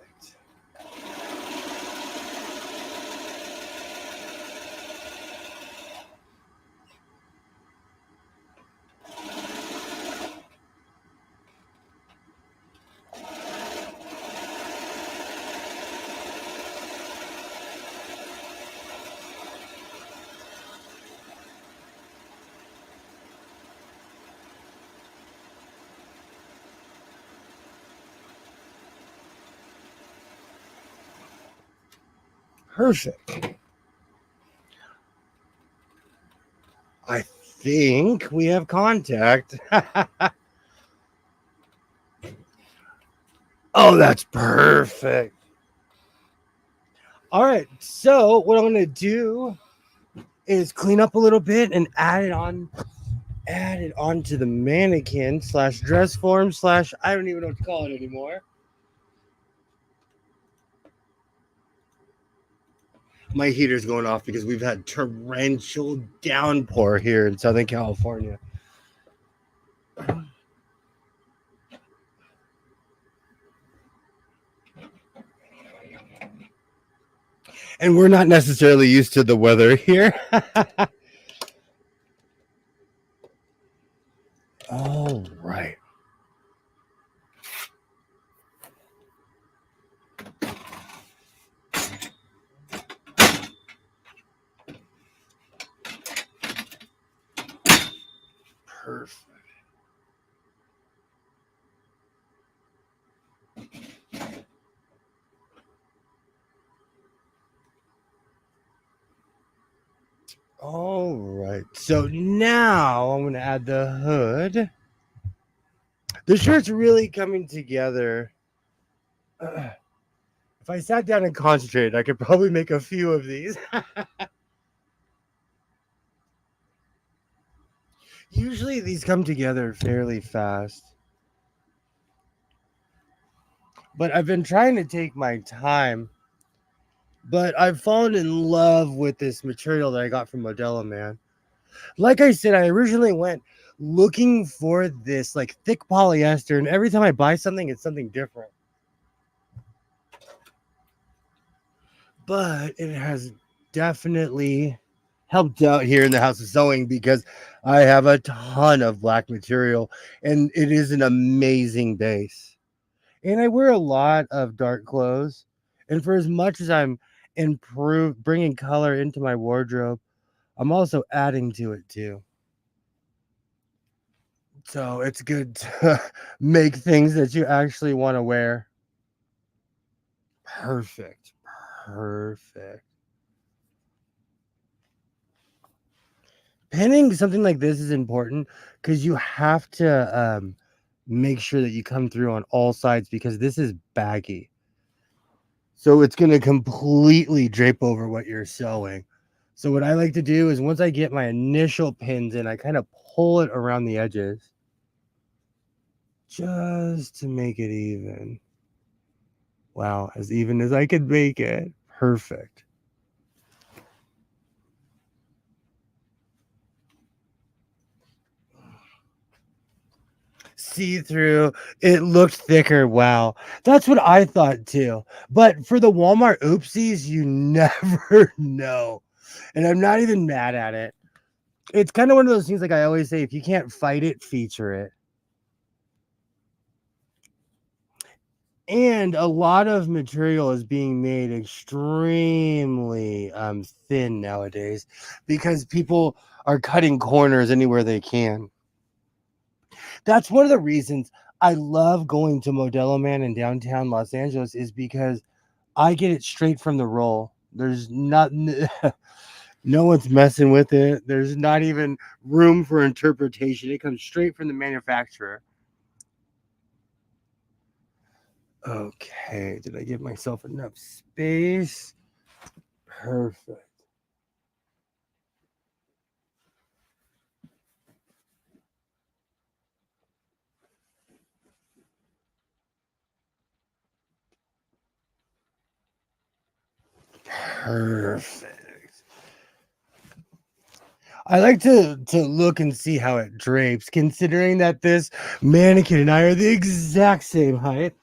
Speaker 1: Perfect. I think we have contact. Oh, that's perfect. All right, so what I'm gonna do is clean up a little bit and add it onto the mannequin slash dress form slash I don't even know what to call it anymore. My heater's going off because we've had torrential downpour here in Southern California. And we're not necessarily used to the weather here. All right. Perfect. All right. So now I'm going to add the hood. The shirt's really coming together. If I sat down and concentrated, I could probably make a few of these. Usually these come together fairly fast. But I've been trying to take my time. But I've fallen in love with this material that I got from Modella, man. Like I said, I originally went looking for this like thick polyester, and every time I buy something, it's something different. But it has definitely helped out here in the House of Sewing because I have a ton of black material, and it is an amazing base. And I wear a lot of dark clothes, and for as much as I'm bringing color into my wardrobe, I'm also adding to it too. So it's good to make things that you actually want to wear. Perfect. Perfect. Pinning something like this is important because you have to make sure that you come through on all sides because this is baggy. So it's going to completely drape over what you're sewing. So what I like to do is once I get my initial pins in, I kind of pull it around the edges just to make it even. Wow, as even as I could make it. Perfect. See through, it looked thicker. Wow, that's what I thought too. But for the Walmart oopsies, you never know. And I'm not even mad at it. It's kind of one of those things, like I always say, if you can't fight it, feature it. And a lot of material is being made extremely thin nowadays because people are cutting corners anywhere they can. That's one of the reasons I love going to Modelo Man in downtown Los Angeles, is because I get it straight from the roll. There's not no one's messing with it. There's not even room for interpretation. It comes straight from the manufacturer. Okay, did I give myself enough space? Perfect. Perfect. I like to look and see how it drapes, considering that this mannequin and I are the exact same height.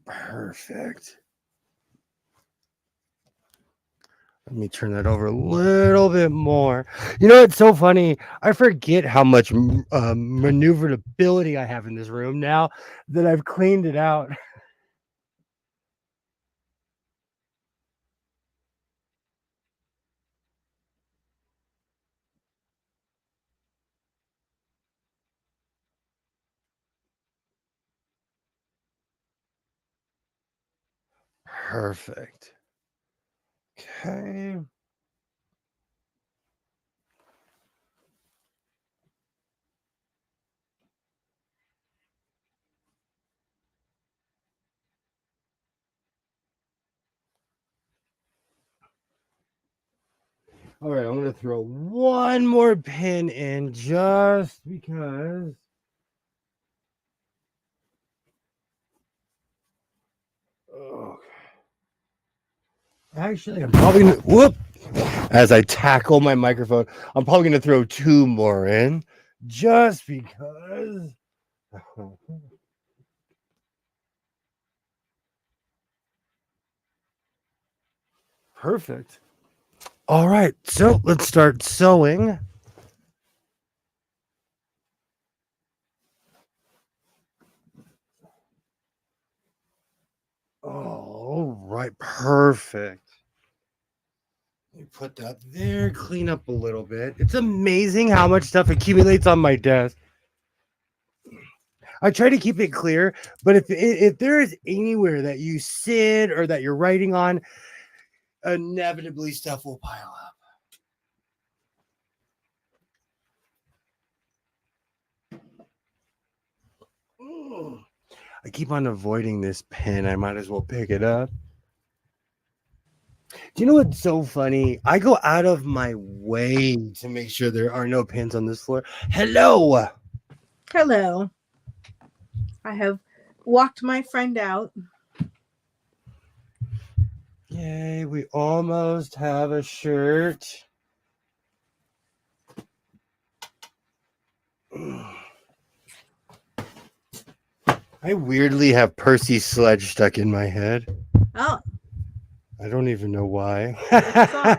Speaker 1: Perfect. Let me turn that over a little bit more. You know, it's so funny. I forget how much maneuverability I have in this room now that I've cleaned it out. Perfect. Okay. All right, I'm going to throw one more pin in just because. Okay. Actually, I'm probably going to. Whoop! As I tackle my microphone, I'm probably going to throw two more in just because. Perfect. All right, so let's start sewing. All right, perfect. Let me put that there, clean up a little bit. It's amazing how much stuff accumulates on my desk. I try to keep it clear, but if there is anywhere that you sit or that you're writing on, inevitably stuff will pile up. I keep on avoiding this pen. I might as well pick it up. Do you know what's so funny? I go out of my way to make sure there are no pins on this floor. Hello.
Speaker 2: Hello. I have walked my friend out.
Speaker 1: Yay, we almost have a shirt. I weirdly have Percy Sledge stuck in my head.
Speaker 2: Oh,
Speaker 1: I don't even know why.
Speaker 2: what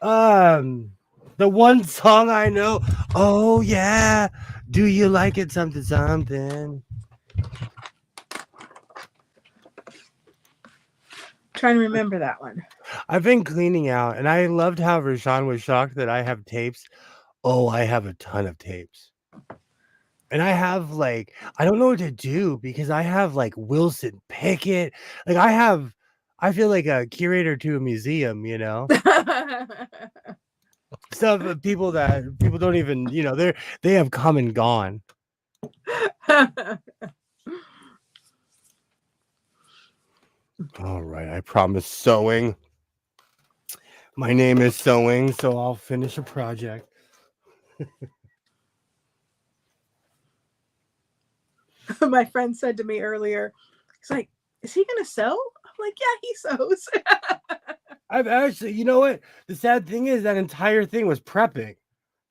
Speaker 2: song?
Speaker 1: The one song I know. Oh yeah, do you like it? Something, something.
Speaker 2: Trying to remember that one.
Speaker 1: I've been cleaning out, and I loved how Rashawn was shocked that I have tapes. Oh, I have a ton of tapes. And I have like, I don't know what to do because I have like Wilson Pickett. Like I feel like a curator to a museum, you know? Stuff of people that people don't even, they have come and gone. All right, I promise sewing. My name is Sewing, so I'll finish a project.
Speaker 2: My friend said to me earlier, he's like, is he going to sew? I'm like, yeah, he sews.
Speaker 1: I've actually, you know what? The sad thing is that entire thing was prepping.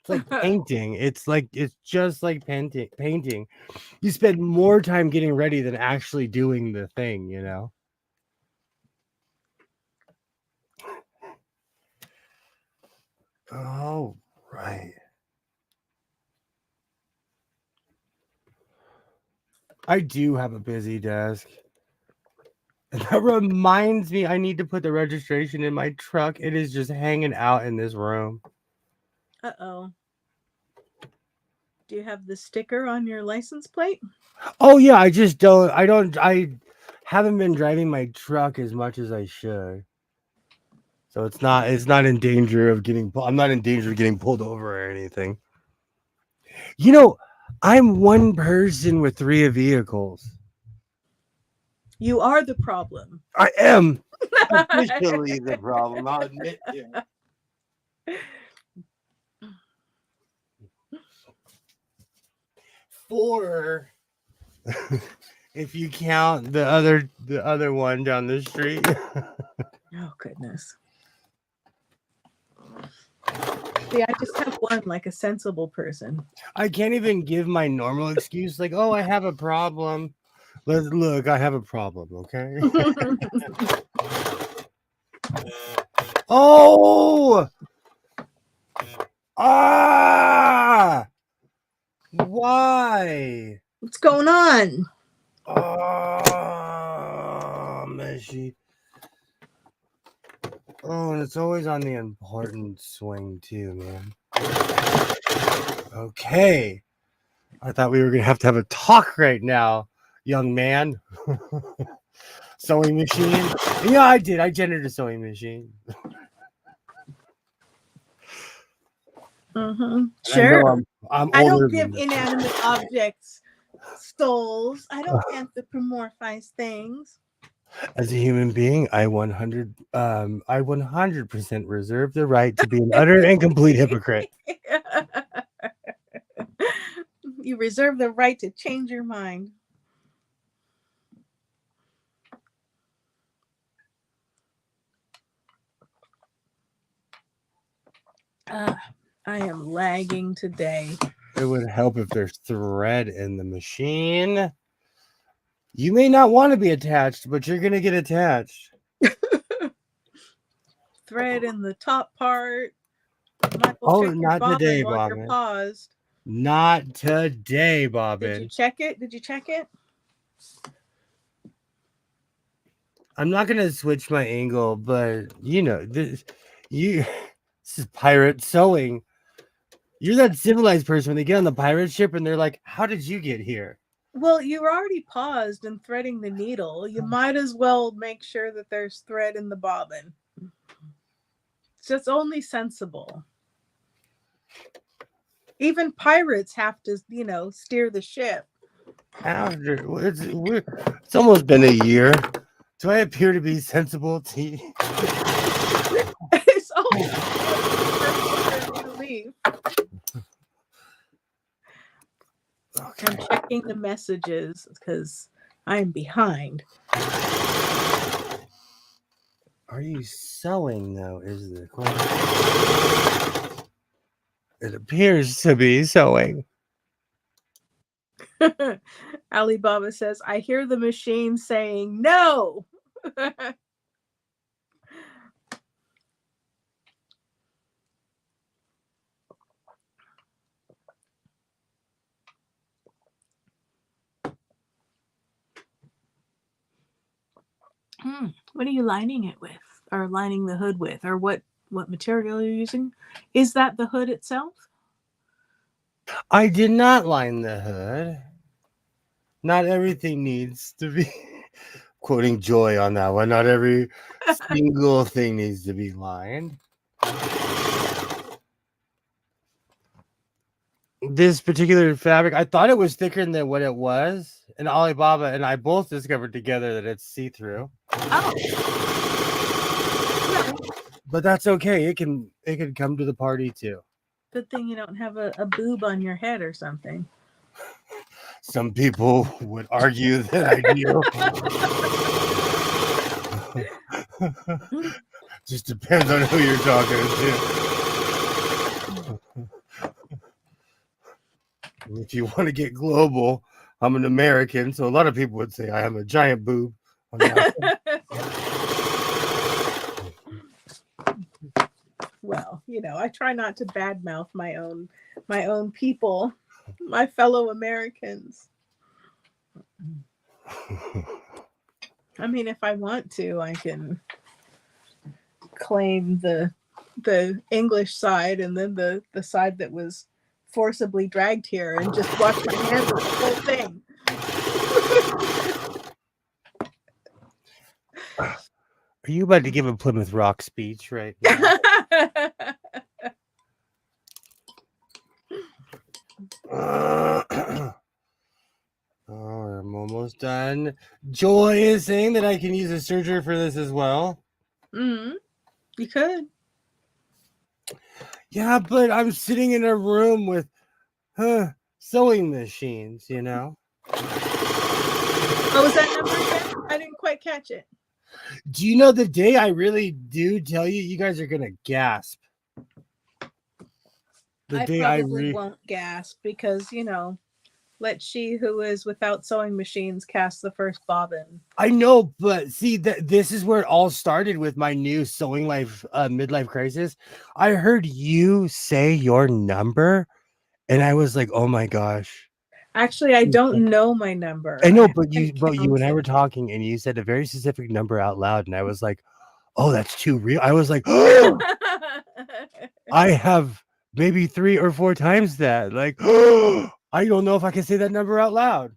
Speaker 1: It's like painting. It's just like painting. You spend more time getting ready than actually doing the thing, you know? Oh, right. I do have a busy desk. And that reminds me, I need to put the registration in my truck. It is just hanging out in this room.
Speaker 2: Uh-oh. Do you have the sticker on your license plate?
Speaker 1: Oh yeah, I haven't been driving my truck as much as I should. So it's not in danger of I'm not in danger of getting pulled over or anything. You know, I'm one person with 3 vehicles.
Speaker 2: You are the problem.
Speaker 1: I am officially the problem. I'll admit it. Four, if you count the other one down the street.
Speaker 2: Oh goodness. See, I just have one, like a sensible person.
Speaker 1: I can't even give my normal excuse, like, oh, I have a problem. Look, I have a problem, okay? Oh! Ah! Why?
Speaker 2: What's going on?
Speaker 1: Oh, meshy. Oh, and it's always on the important swing too, man. Okay. I thought we were going to have a talk right now, young man. Sewing machine. Yeah, I did. I gendered a sewing machine.
Speaker 2: Mm-hmm. Sure.
Speaker 1: I'm
Speaker 2: I
Speaker 1: older
Speaker 2: don't give
Speaker 1: than
Speaker 2: inanimate objects souls. I don't anthropomorphize things.
Speaker 1: As a human being, I 100% reserve the right to be an utter and complete hypocrite.
Speaker 2: You reserve the right to change your mind. I am lagging today.
Speaker 1: It would help if there's thread in the machine. You may not want to be attached, but you're going to get attached.
Speaker 2: Thread in the top part. Michael,
Speaker 1: Oh,
Speaker 2: check your
Speaker 1: not
Speaker 2: bobbin
Speaker 1: today,
Speaker 2: while
Speaker 1: Bobbin.
Speaker 2: you're paused.
Speaker 1: Not today, Bobbin.
Speaker 2: Did you check it? Did you check it?
Speaker 1: I'm not going to switch my angle, but this is pirate sewing. You're that civilized person when they get on the pirate ship and they're like, how did you get here?
Speaker 2: Well, you were already paused and threading the needle. You might as well make sure that there's thread in the bobbin. It's just only sensible. Even pirates have to, steer the ship.
Speaker 1: It's almost been a year. Do I appear to be sensible to you?
Speaker 2: It's almost to leave. Okay. I'm checking the messages because I'm behind.
Speaker 1: Are you sewing though? Is the question. It appears to be sewing.
Speaker 2: Alibaba says, I hear the machine saying no. What are you lining it with, or lining the hood with, or what material you're using? Is that the hood itself?
Speaker 1: I did not line the hood. Not everything needs to be quoting Joy on that one. Not every single thing needs to be lined. This particular fabric, I thought it was thicker than what it was, and Alibaba and I both discovered together that it's see-through.
Speaker 2: Oh.
Speaker 1: But that's okay. It can come to the party too.
Speaker 2: Good thing you don't have a boob on your head or something.
Speaker 1: Some people would argue that I do. Just depends on who you're talking to. If you want to get global, I'm an American, so a lot of people would say I have a giant boob.
Speaker 2: Well, I try not to badmouth my own people, my fellow Americans. I mean, if I want to, I can claim the English side and then the side that was forcibly dragged here and just wash my hands of the whole thing.
Speaker 1: Are you about to give a Plymouth Rock speech right now? I'm almost done. Joy is saying that I can use a serger for this as well.
Speaker 2: You could.
Speaker 1: Yeah, but I'm sitting in a room with sewing machines,
Speaker 2: Oh, was that number again? I didn't quite catch it.
Speaker 1: Do you know the day I really do tell you, you guys are going to gasp.
Speaker 2: I probably won't gasp because, let she who is without sewing machines cast the first bobbin.
Speaker 1: I know, but see, this is where it all started with my new sewing life midlife crisis. I heard you say your number, and I was like, "Oh my gosh!"
Speaker 2: Actually, I don't know my number.
Speaker 1: I know, but you and I were talking, and you said a very specific number out loud, and I was like, "Oh, that's too real." I was like, "Oh, I have maybe 3 or 4 times that." Like, oh, I don't know if I can say that number out loud.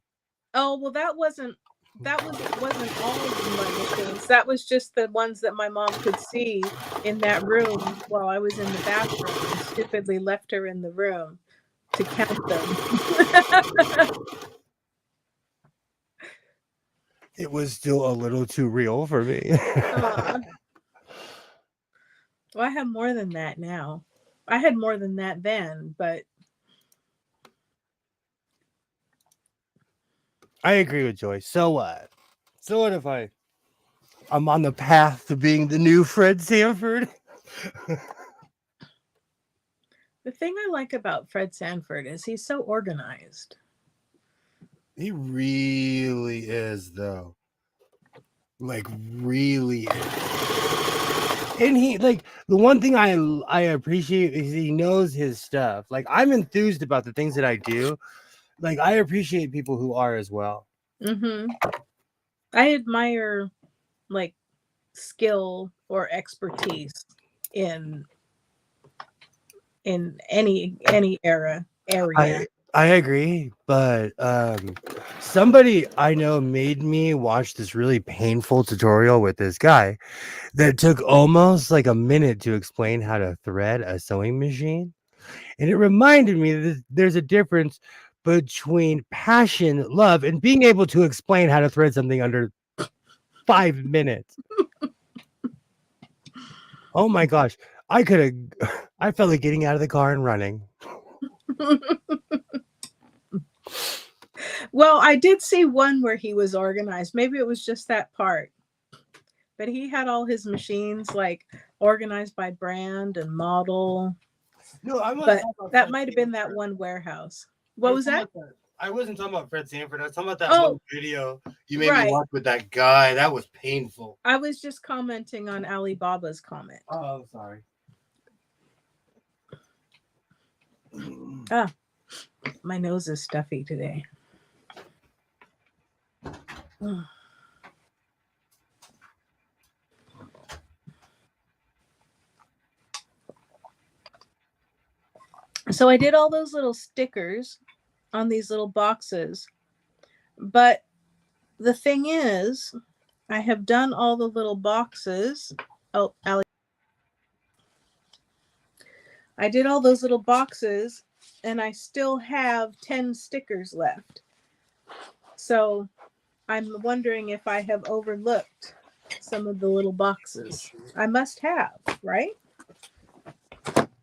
Speaker 2: Oh, well, that wasn't all of my machines. That was just the ones that my mom could see in that room while I was in the bathroom and stupidly left her in the room to count them.
Speaker 1: It was still a little too real for me.
Speaker 2: Well, I have more than that now. I had more than that then, but
Speaker 1: I agree with Joy. So what? So what if I'm on the path to being the new Fred Sanford?
Speaker 2: the thing I like about Fred Sanford is he's so organized.
Speaker 1: He really is, though. Like, really is. And he, like, the one thing I appreciate is he knows his stuff. Like, I'm enthused about the things that I do. Like, I appreciate people who are as well.
Speaker 2: I admire, like, skill or expertise in any area.
Speaker 1: I agree, but somebody I know made me watch this really painful tutorial with this guy that took almost like a minute to explain how to thread a sewing machine. And it reminded me that there's a difference between passion, love, and being able to explain how to thread something under 5 minutes. Oh my gosh. I felt like getting out of the car and running.
Speaker 2: Well, I did see one where he was organized. Maybe it was just that part. But he had all his machines like organized by brand and model.
Speaker 1: No, I'm not
Speaker 2: But
Speaker 1: talking about
Speaker 2: that
Speaker 1: Fred
Speaker 2: might have been that
Speaker 1: Sanford.
Speaker 2: one warehouse.
Speaker 1: I
Speaker 2: What
Speaker 1: was
Speaker 2: was
Speaker 1: talking
Speaker 2: that?
Speaker 1: about I wasn't talking about Fred Sanford. I was talking about that
Speaker 2: Oh,
Speaker 1: one video you made me
Speaker 2: right.
Speaker 1: watch with that guy. That was painful.
Speaker 2: I was just commenting on Alibaba's comment.
Speaker 1: Oh, I'm sorry.
Speaker 2: Ah, my nose is stuffy today. So I did all those little stickers on these little boxes. But the thing is, I have done all the little boxes. Oh, Allie. I did all those little boxes and I still have 10 stickers left. So I'm wondering if I have overlooked some of the little boxes. I must have, right?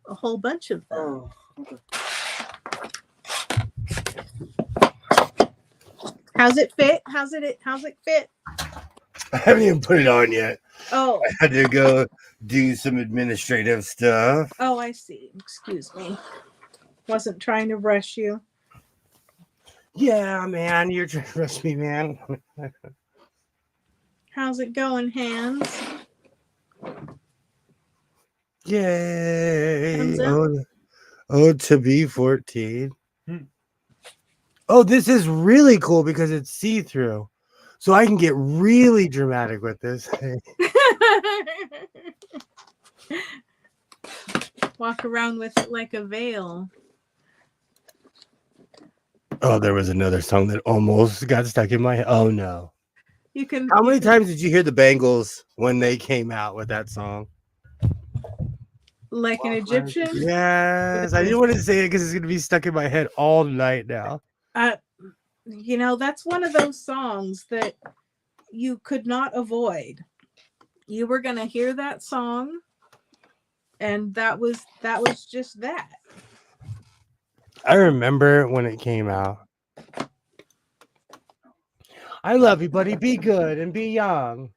Speaker 2: A whole bunch of them.
Speaker 1: Oh.
Speaker 2: How's it fit? How's it fit?
Speaker 1: I haven't even put it on yet.
Speaker 2: Oh.
Speaker 1: I had to go do some administrative stuff.
Speaker 2: Oh, I see. Excuse me. Wasn't trying to rush you.
Speaker 1: Yeah, man, you're trying to rush me, man.
Speaker 2: How's it going, Hands?
Speaker 1: Yay!
Speaker 2: Thumbs up?
Speaker 1: Oh, to be 14. Oh, this is really cool because it's see-through. So I can get really dramatic with this.
Speaker 2: Walk around with it like a veil.
Speaker 1: Oh, there was another song that almost got stuck in my head. Oh no.
Speaker 2: You can.
Speaker 1: How many times did you hear the Bangles when they came out with that song?
Speaker 2: Like an Egyptian?
Speaker 1: Yes. I didn't want to say it because it's going to be stuck in my head all night now.
Speaker 2: You know, that's one of those songs that you could not avoid. You were going to hear that song, and that was just that.
Speaker 1: I remember when it came out. I love you, buddy. Be good and be young.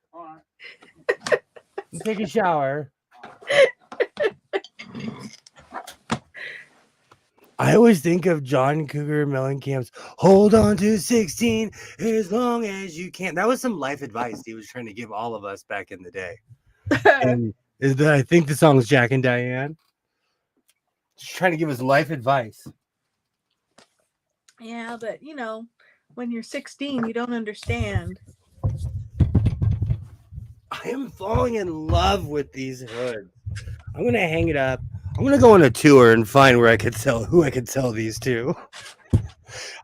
Speaker 1: And take a shower. I always think of John Cougar Mellencamp's "Hold on to 16 as long as you can." That was some life advice he was trying to give all of us back in the day. And I think the song's Jack and Diane. Just trying to give us life advice.
Speaker 2: Yeah, but you know, when you're 16, you don't understand.
Speaker 1: I am falling in love with these hoods. I'm gonna hang it up. I'm gonna go on a tour and find who I could sell these to.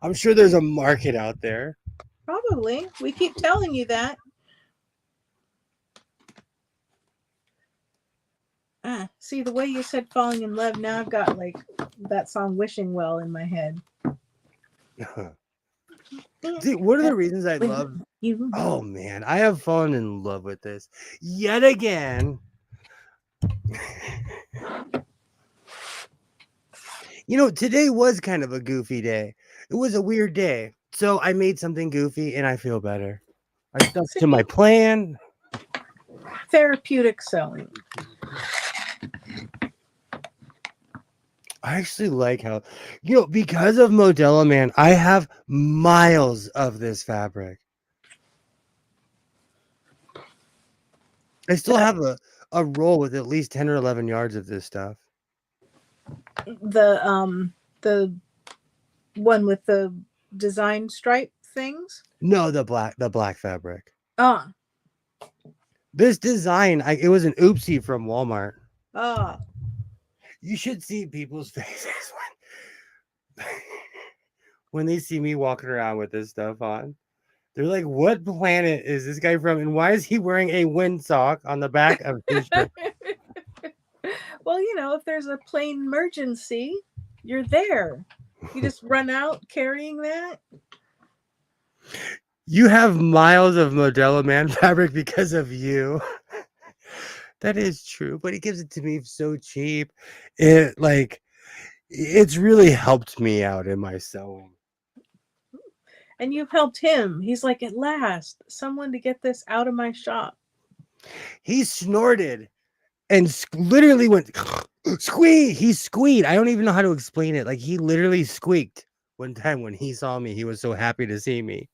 Speaker 1: I'm sure there's a market out there.
Speaker 2: Probably. We keep telling you that. See, the way you said falling in love, now I've got like that song Wishing Well in my head.
Speaker 1: See, one of the reasons I love
Speaker 2: you.
Speaker 1: Oh man, I have fallen in love with this yet again. You know, today was kind of a goofy day. It was a weird day. So I made something goofy and I feel better. I stuck to my plan.
Speaker 2: Therapeutic sewing.
Speaker 1: I actually like how, because of Modella Man, I have miles of this fabric. I still have a roll with at least 10 or 11 yards of this stuff.
Speaker 2: The one with the design stripe things?
Speaker 1: No, the black fabric.
Speaker 2: Ah.
Speaker 1: This design, it was an oopsie from Walmart.
Speaker 2: Ah.
Speaker 1: You should see people's faces when they see me walking around with this stuff on. They're like, what planet is this guy from? And why is he wearing a windsock on the back of his shirt?
Speaker 2: Well, if there's a plane emergency, you're there. You just run out carrying that.
Speaker 1: You have miles of Modella Man fabric because of you. That is true, but he gives it to me so cheap. It's really helped me out in my sewing.
Speaker 2: And you've helped him. He's like, at last, someone to get this out of my shop.
Speaker 1: He snorted and literally went squeak. He squeaked. I don't even know how to explain it. Like, he literally squeaked one time when he saw me. He was so happy to see me.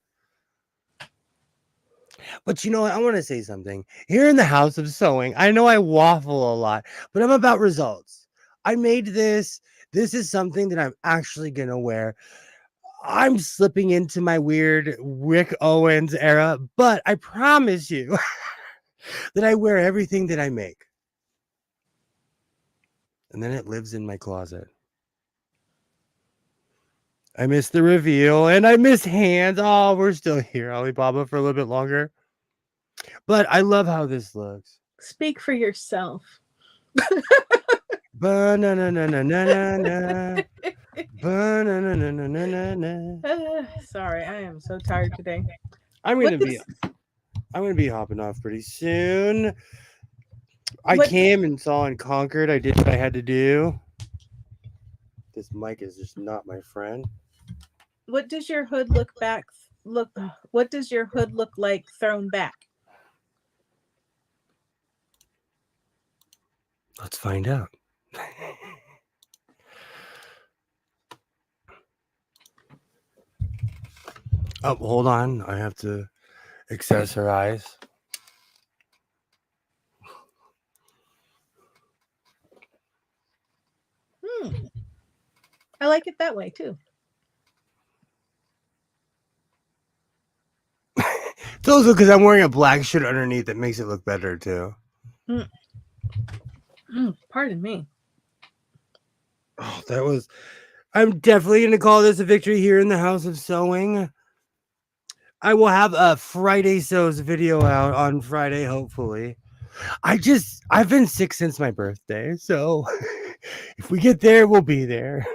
Speaker 1: But you know what? I want to say something. Here in the House of Sewing, I know I waffle a lot, but I'm about results. I made this. This is something that I'm actually going to wear. I'm slipping into my weird Rick Owens era, but I promise you that I wear everything that I make. And then it lives in my closet. I miss the reveal and I miss hands. Oh, we're still here, Alibaba, for a little bit longer. But I love how this looks.
Speaker 2: Speak for yourself.
Speaker 1: Ba-na-na-na-na-na-na. Ba-na-na-na-na-na-na.
Speaker 2: Sorry, I am so tired today.
Speaker 1: I'm gonna be hopping off pretty soon. I came and saw and conquered. I did what I had to do. This mic is just not my friend.
Speaker 2: What does your hood look like thrown back?
Speaker 1: Let's find out. Oh, hold on. I have to accessorize.
Speaker 2: I like it that way too.
Speaker 1: It's also because I'm wearing a black shirt underneath that makes it look better too.
Speaker 2: Pardon me.
Speaker 1: Oh, I'm definitely going to call this a victory here in the House of Sewing. I will have a Friday Sews video out on Friday, hopefully. I've been sick since my birthday, so if we get there, we'll be there.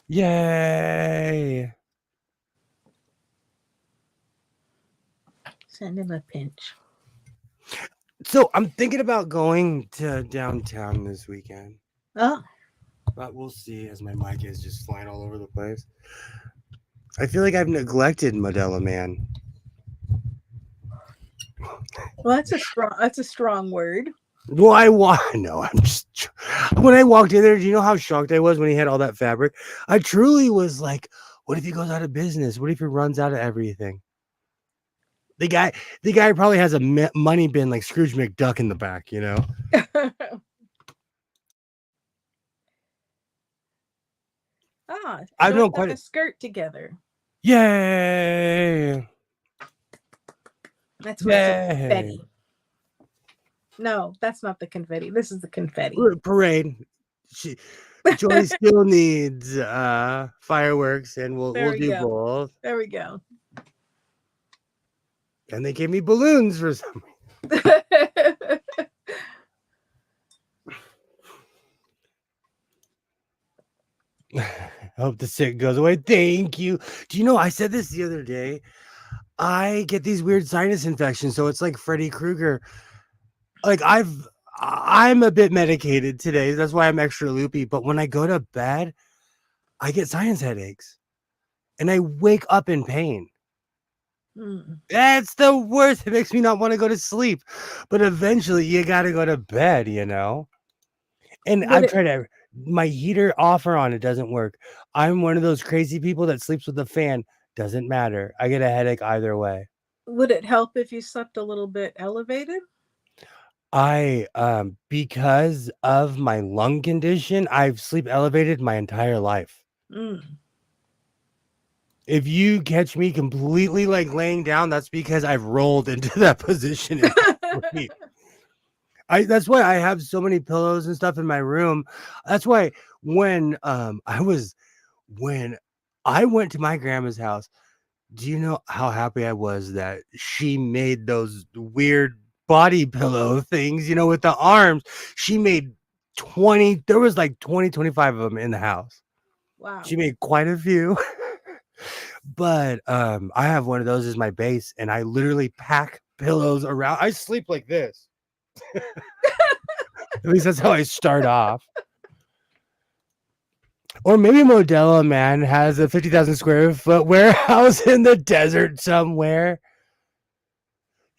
Speaker 1: Yay!
Speaker 2: Send him a pinch.
Speaker 1: So I'm thinking about going to downtown this weekend.
Speaker 2: Oh.
Speaker 1: But we'll see, as my mic is just flying all over the place. I feel like I've neglected Modella Man.
Speaker 2: Well, that's a strong word.
Speaker 1: Well, no, I'm just, when I walked in there, do you know how shocked I was when he had all that fabric? I truly was like, what if he goes out of business? What if he runs out of everything? The guy probably has a money bin like Scrooge McDuck in the back, you know?
Speaker 2: I've known quite a skirt together.
Speaker 1: Yay!
Speaker 2: That's what's confetti. No, that's not the confetti. This is the confetti
Speaker 1: parade. Joy still needs fireworks, and we'll do both.
Speaker 2: There we go.
Speaker 1: And they gave me balloons for some reason. I hope the sick goes away. Thank you. Do you know, I said this the other day. I get these weird sinus infections, so it's like Freddy Krueger. Like I'm a bit medicated today. That's why I'm extra loopy. But when I go to bed, I get sinus headaches. And I wake up in pain. That's the worst. It makes me not want to go to sleep. But eventually you got to go to bed, you know? And I've tried my heater off or on, it doesn't work. I'm one of those crazy people that sleeps with the fan. Doesn't matter. I get a headache either way.
Speaker 2: Would it help if you slept a little bit elevated?
Speaker 1: Because of my lung condition, I've sleep elevated my entire life. If you catch me completely like laying down, that's because I've rolled into that position. That's why I have so many pillows and stuff in my room. That's why when I went to my grandma's house, do you know how happy I was that she made those weird body pillow things, you know, with the arms? She made 20, there was like 20, 25 of them in the house.
Speaker 2: Wow.
Speaker 1: She made quite a few. But I have one of those as my base, and I literally pack pillows around. I sleep like this. At least that's how I start off. Or maybe Modella Man has a 50,000 square foot warehouse in the desert somewhere.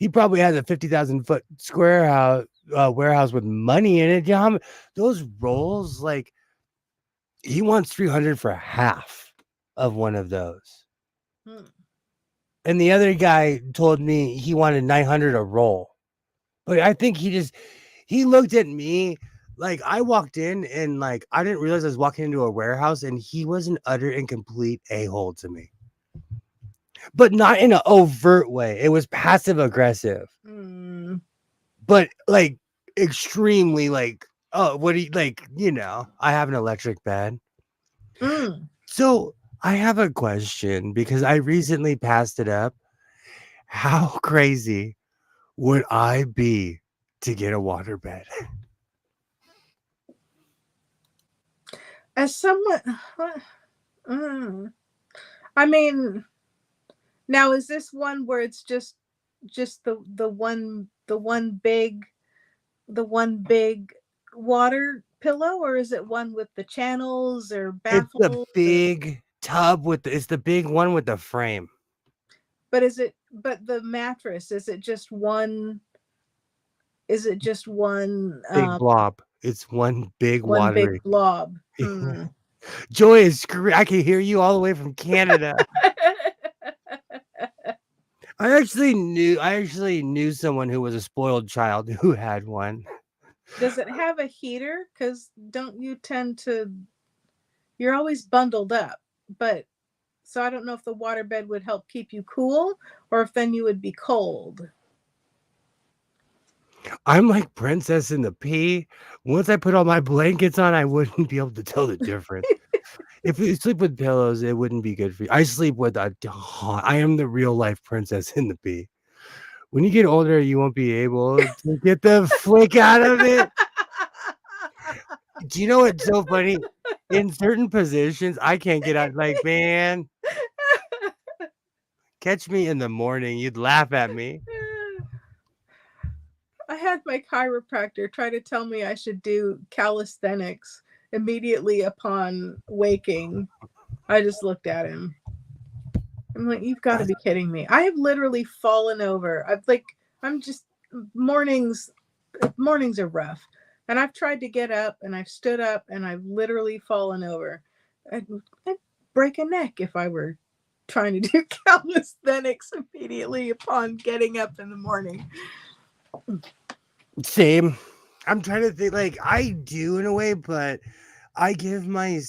Speaker 1: He probably has a 50,000 foot square house warehouse with money in it. Yeah, those rolls, like he wants 300 for half of one of those.
Speaker 2: Hmm.
Speaker 1: And the other guy told me he wanted 900 a roll. But I think he looked at me like I walked in and like I didn't realize I was walking into a warehouse, and he was an utter and complete a-hole to me. But not in an overt way. It was passive aggressive.
Speaker 2: Hmm.
Speaker 1: But like extremely like, oh, what do you like, I have an electric bed.
Speaker 2: Hmm.
Speaker 1: So I have a question because I recently passed it up. How crazy would I be to get a water bed?
Speaker 2: As someone, I mean, now is this one where it's just the one big water pillow, or is it one with the channels or
Speaker 1: It's the
Speaker 2: baffles?
Speaker 1: big tub it's the big one with the frame.
Speaker 2: But the mattress, is it just one? Is it just
Speaker 1: Big blob. It's one big
Speaker 2: one big
Speaker 1: watery.
Speaker 2: blob? Hmm.
Speaker 1: Joy is screaming. I can hear you all the way from Canada. I actually knew someone who was a spoiled child who had one.
Speaker 2: Does it have a heater? Because don't you tend to? You're always bundled up, but so I don't know if the waterbed would help keep you cool, or if then you would be cold.
Speaker 1: I'm like Princess in the Pea. Once I put all my blankets on, I wouldn't be able to tell the difference. If you sleep with pillows, it wouldn't be good for you. I sleep with I am the real life Princess in the Pea. When you get older, you won't be able to get the flick out of it. Do you know what's so funny? In certain positions, I can't get out. Like, man, catch me in the morning. You'd laugh at me.
Speaker 2: I had my chiropractor try to tell me I should do calisthenics immediately upon waking. I just looked at him. I'm like, you've got to be kidding me. I have literally fallen over. I'm just mornings are rough. And I've tried to get up and I've stood up and I've literally fallen over. I'd break a neck if I were trying to do calisthenics immediately upon getting up in the morning.
Speaker 1: Same. I'm trying to think, like, I do in a way, but I give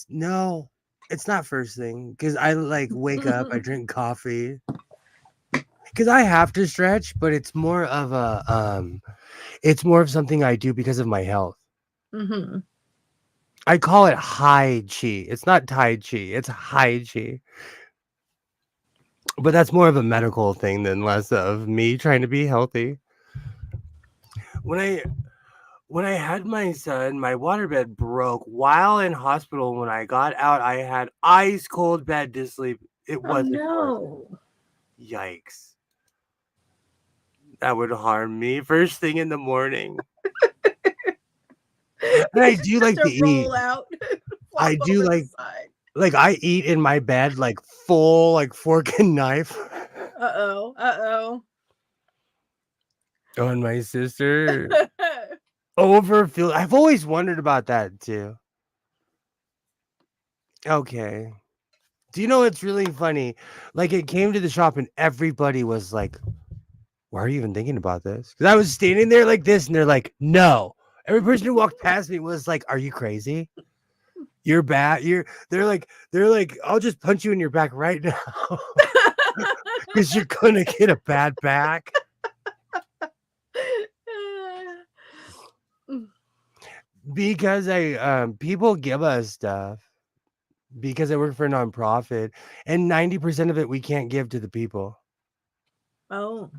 Speaker 1: no, it's not first thing because I like wake up, I drink coffee because I have to stretch, but it's more of something I do because of my health.
Speaker 2: Mm-hmm.
Speaker 1: I call it high chi. It's not Tai Chi, it's high chi. But that's more of a medical thing than less of me trying to be healthy. When I had my son, my waterbed broke while in hospital. When I got out, I had ice cold bed to sleep. It wasn't worth it. Yikes. That would harm me first thing in the morning. And I do like to eat.
Speaker 2: Out,
Speaker 1: I do like I eat in my bed like full like fork and knife.
Speaker 2: Uh-oh.
Speaker 1: Oh, and my sister overfilled. I've always wondered about that too. Okay. Do you know what's really funny? Like it came to the shop and everybody was like, why are you even thinking about this? Because I was standing there like this and they're like, no. Every person who walked past me was like, are you crazy? You're bad. They're like, I'll just punch you in your back right now. Because you're gonna get a bad back. Because people give us stuff because I work for a nonprofit, and 90% of it we can't give to the people.
Speaker 2: Oh.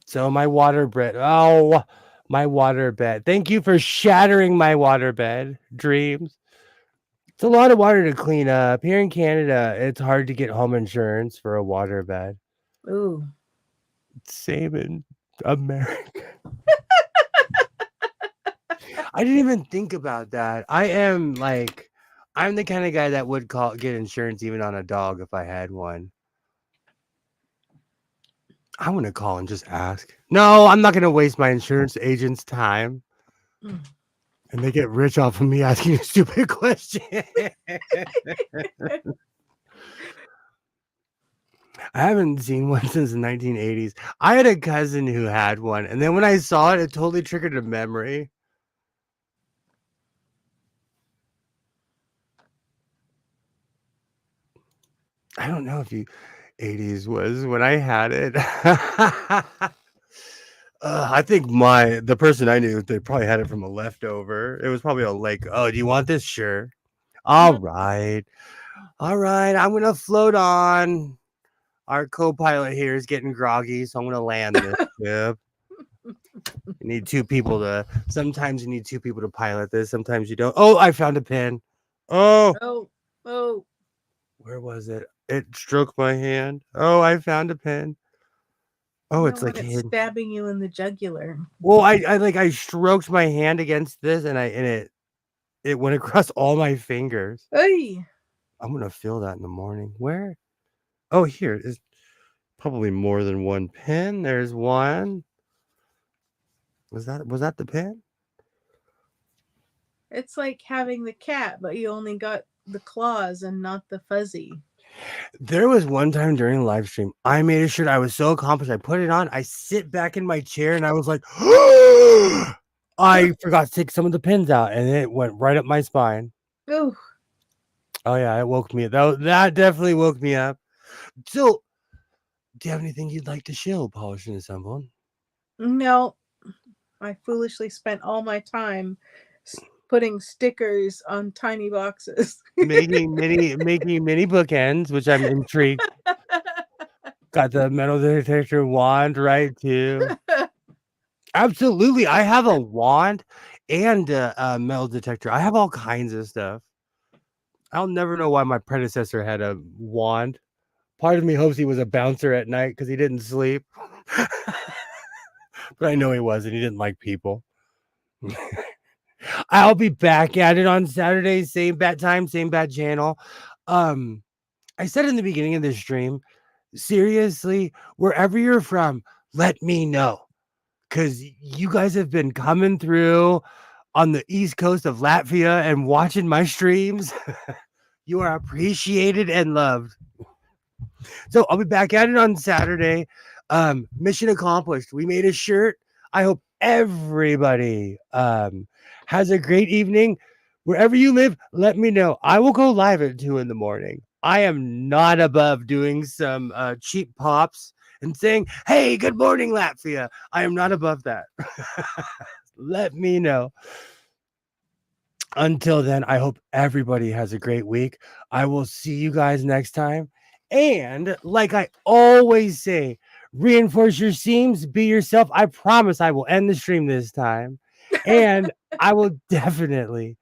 Speaker 1: So my waterbed. Oh, my waterbed. Thank you for shattering my waterbed dreams. It's a lot of water to clean up. Here in Canada, it's hard to get home insurance for a waterbed.
Speaker 2: Ooh.
Speaker 1: Same in America. I didn't even think about that. I'm the kind of guy that would get insurance even on a dog if I had one. I want to call and just ask. No, I'm not going to waste my insurance agent's time.
Speaker 2: Mm.
Speaker 1: And they get rich off of me asking a stupid question. I haven't seen one since the 1980s. I had a cousin who had one, and then when I saw it, it totally triggered a memory. I don't know if you 80s was when I had it. I think the person I knew, they probably had it from a leftover. It was probably oh, do you want this? Sure. All right. I'm gonna float on. Our co-pilot here is getting groggy, so I'm gonna land this ship. Sometimes you need two people to pilot this, sometimes you don't. Oh, I found a pin. Oh, where was it? It stroked my hand. Oh, I found a pin. Oh, it's like
Speaker 2: it's stabbing you in the jugular.
Speaker 1: Well, I stroked my hand against this, and it went across all my fingers.
Speaker 2: Hey,
Speaker 1: I'm gonna feel that in the morning. Where? Oh, here is probably more than one pin. There's one. Was that the pin?
Speaker 2: it's like having the cat, but you only got the claws and not the fuzzy.
Speaker 1: There was one time during the live stream, I made a shirt. I was so accomplished. I put it on. I sit back in my chair and I was like, I forgot to take some of the pins out, and it went right up my spine.
Speaker 2: Ooh.
Speaker 1: Oh yeah, it woke me up. That definitely woke me up. So, do you have anything you'd like to show, Polish and Assembled?
Speaker 2: No, I foolishly spent all my time putting stickers on tiny boxes.
Speaker 1: making mini bookends, which I'm intrigued. Got the metal detector wand right too. Absolutely, I have a wand and a metal detector. I have all kinds of stuff. I'll never know why my predecessor had a wand. Part of me hopes he was a bouncer at night because he didn't sleep. But I know he wasn't. He didn't like people. I'll be back at it on Saturday, same bat time, same bat channel. I said in the beginning of this stream, seriously, wherever you're from, let me know. Because you guys have been coming through on the east coast of Latvia and watching my streams. You are appreciated and loved. So I'll be back at it on Saturday. Mission accomplished. We made a shirt. I hope everybody has a great evening. Wherever you live, let me know. I will go live at 2 a.m. I am not above doing some cheap pops and saying, hey, good morning, Latvia. I am not above that. Let me know. Until then, I hope everybody has a great week. I will see you guys next time. And like I always say, reinforce your seams, be yourself. I promise I will end the stream this time. And I will definitely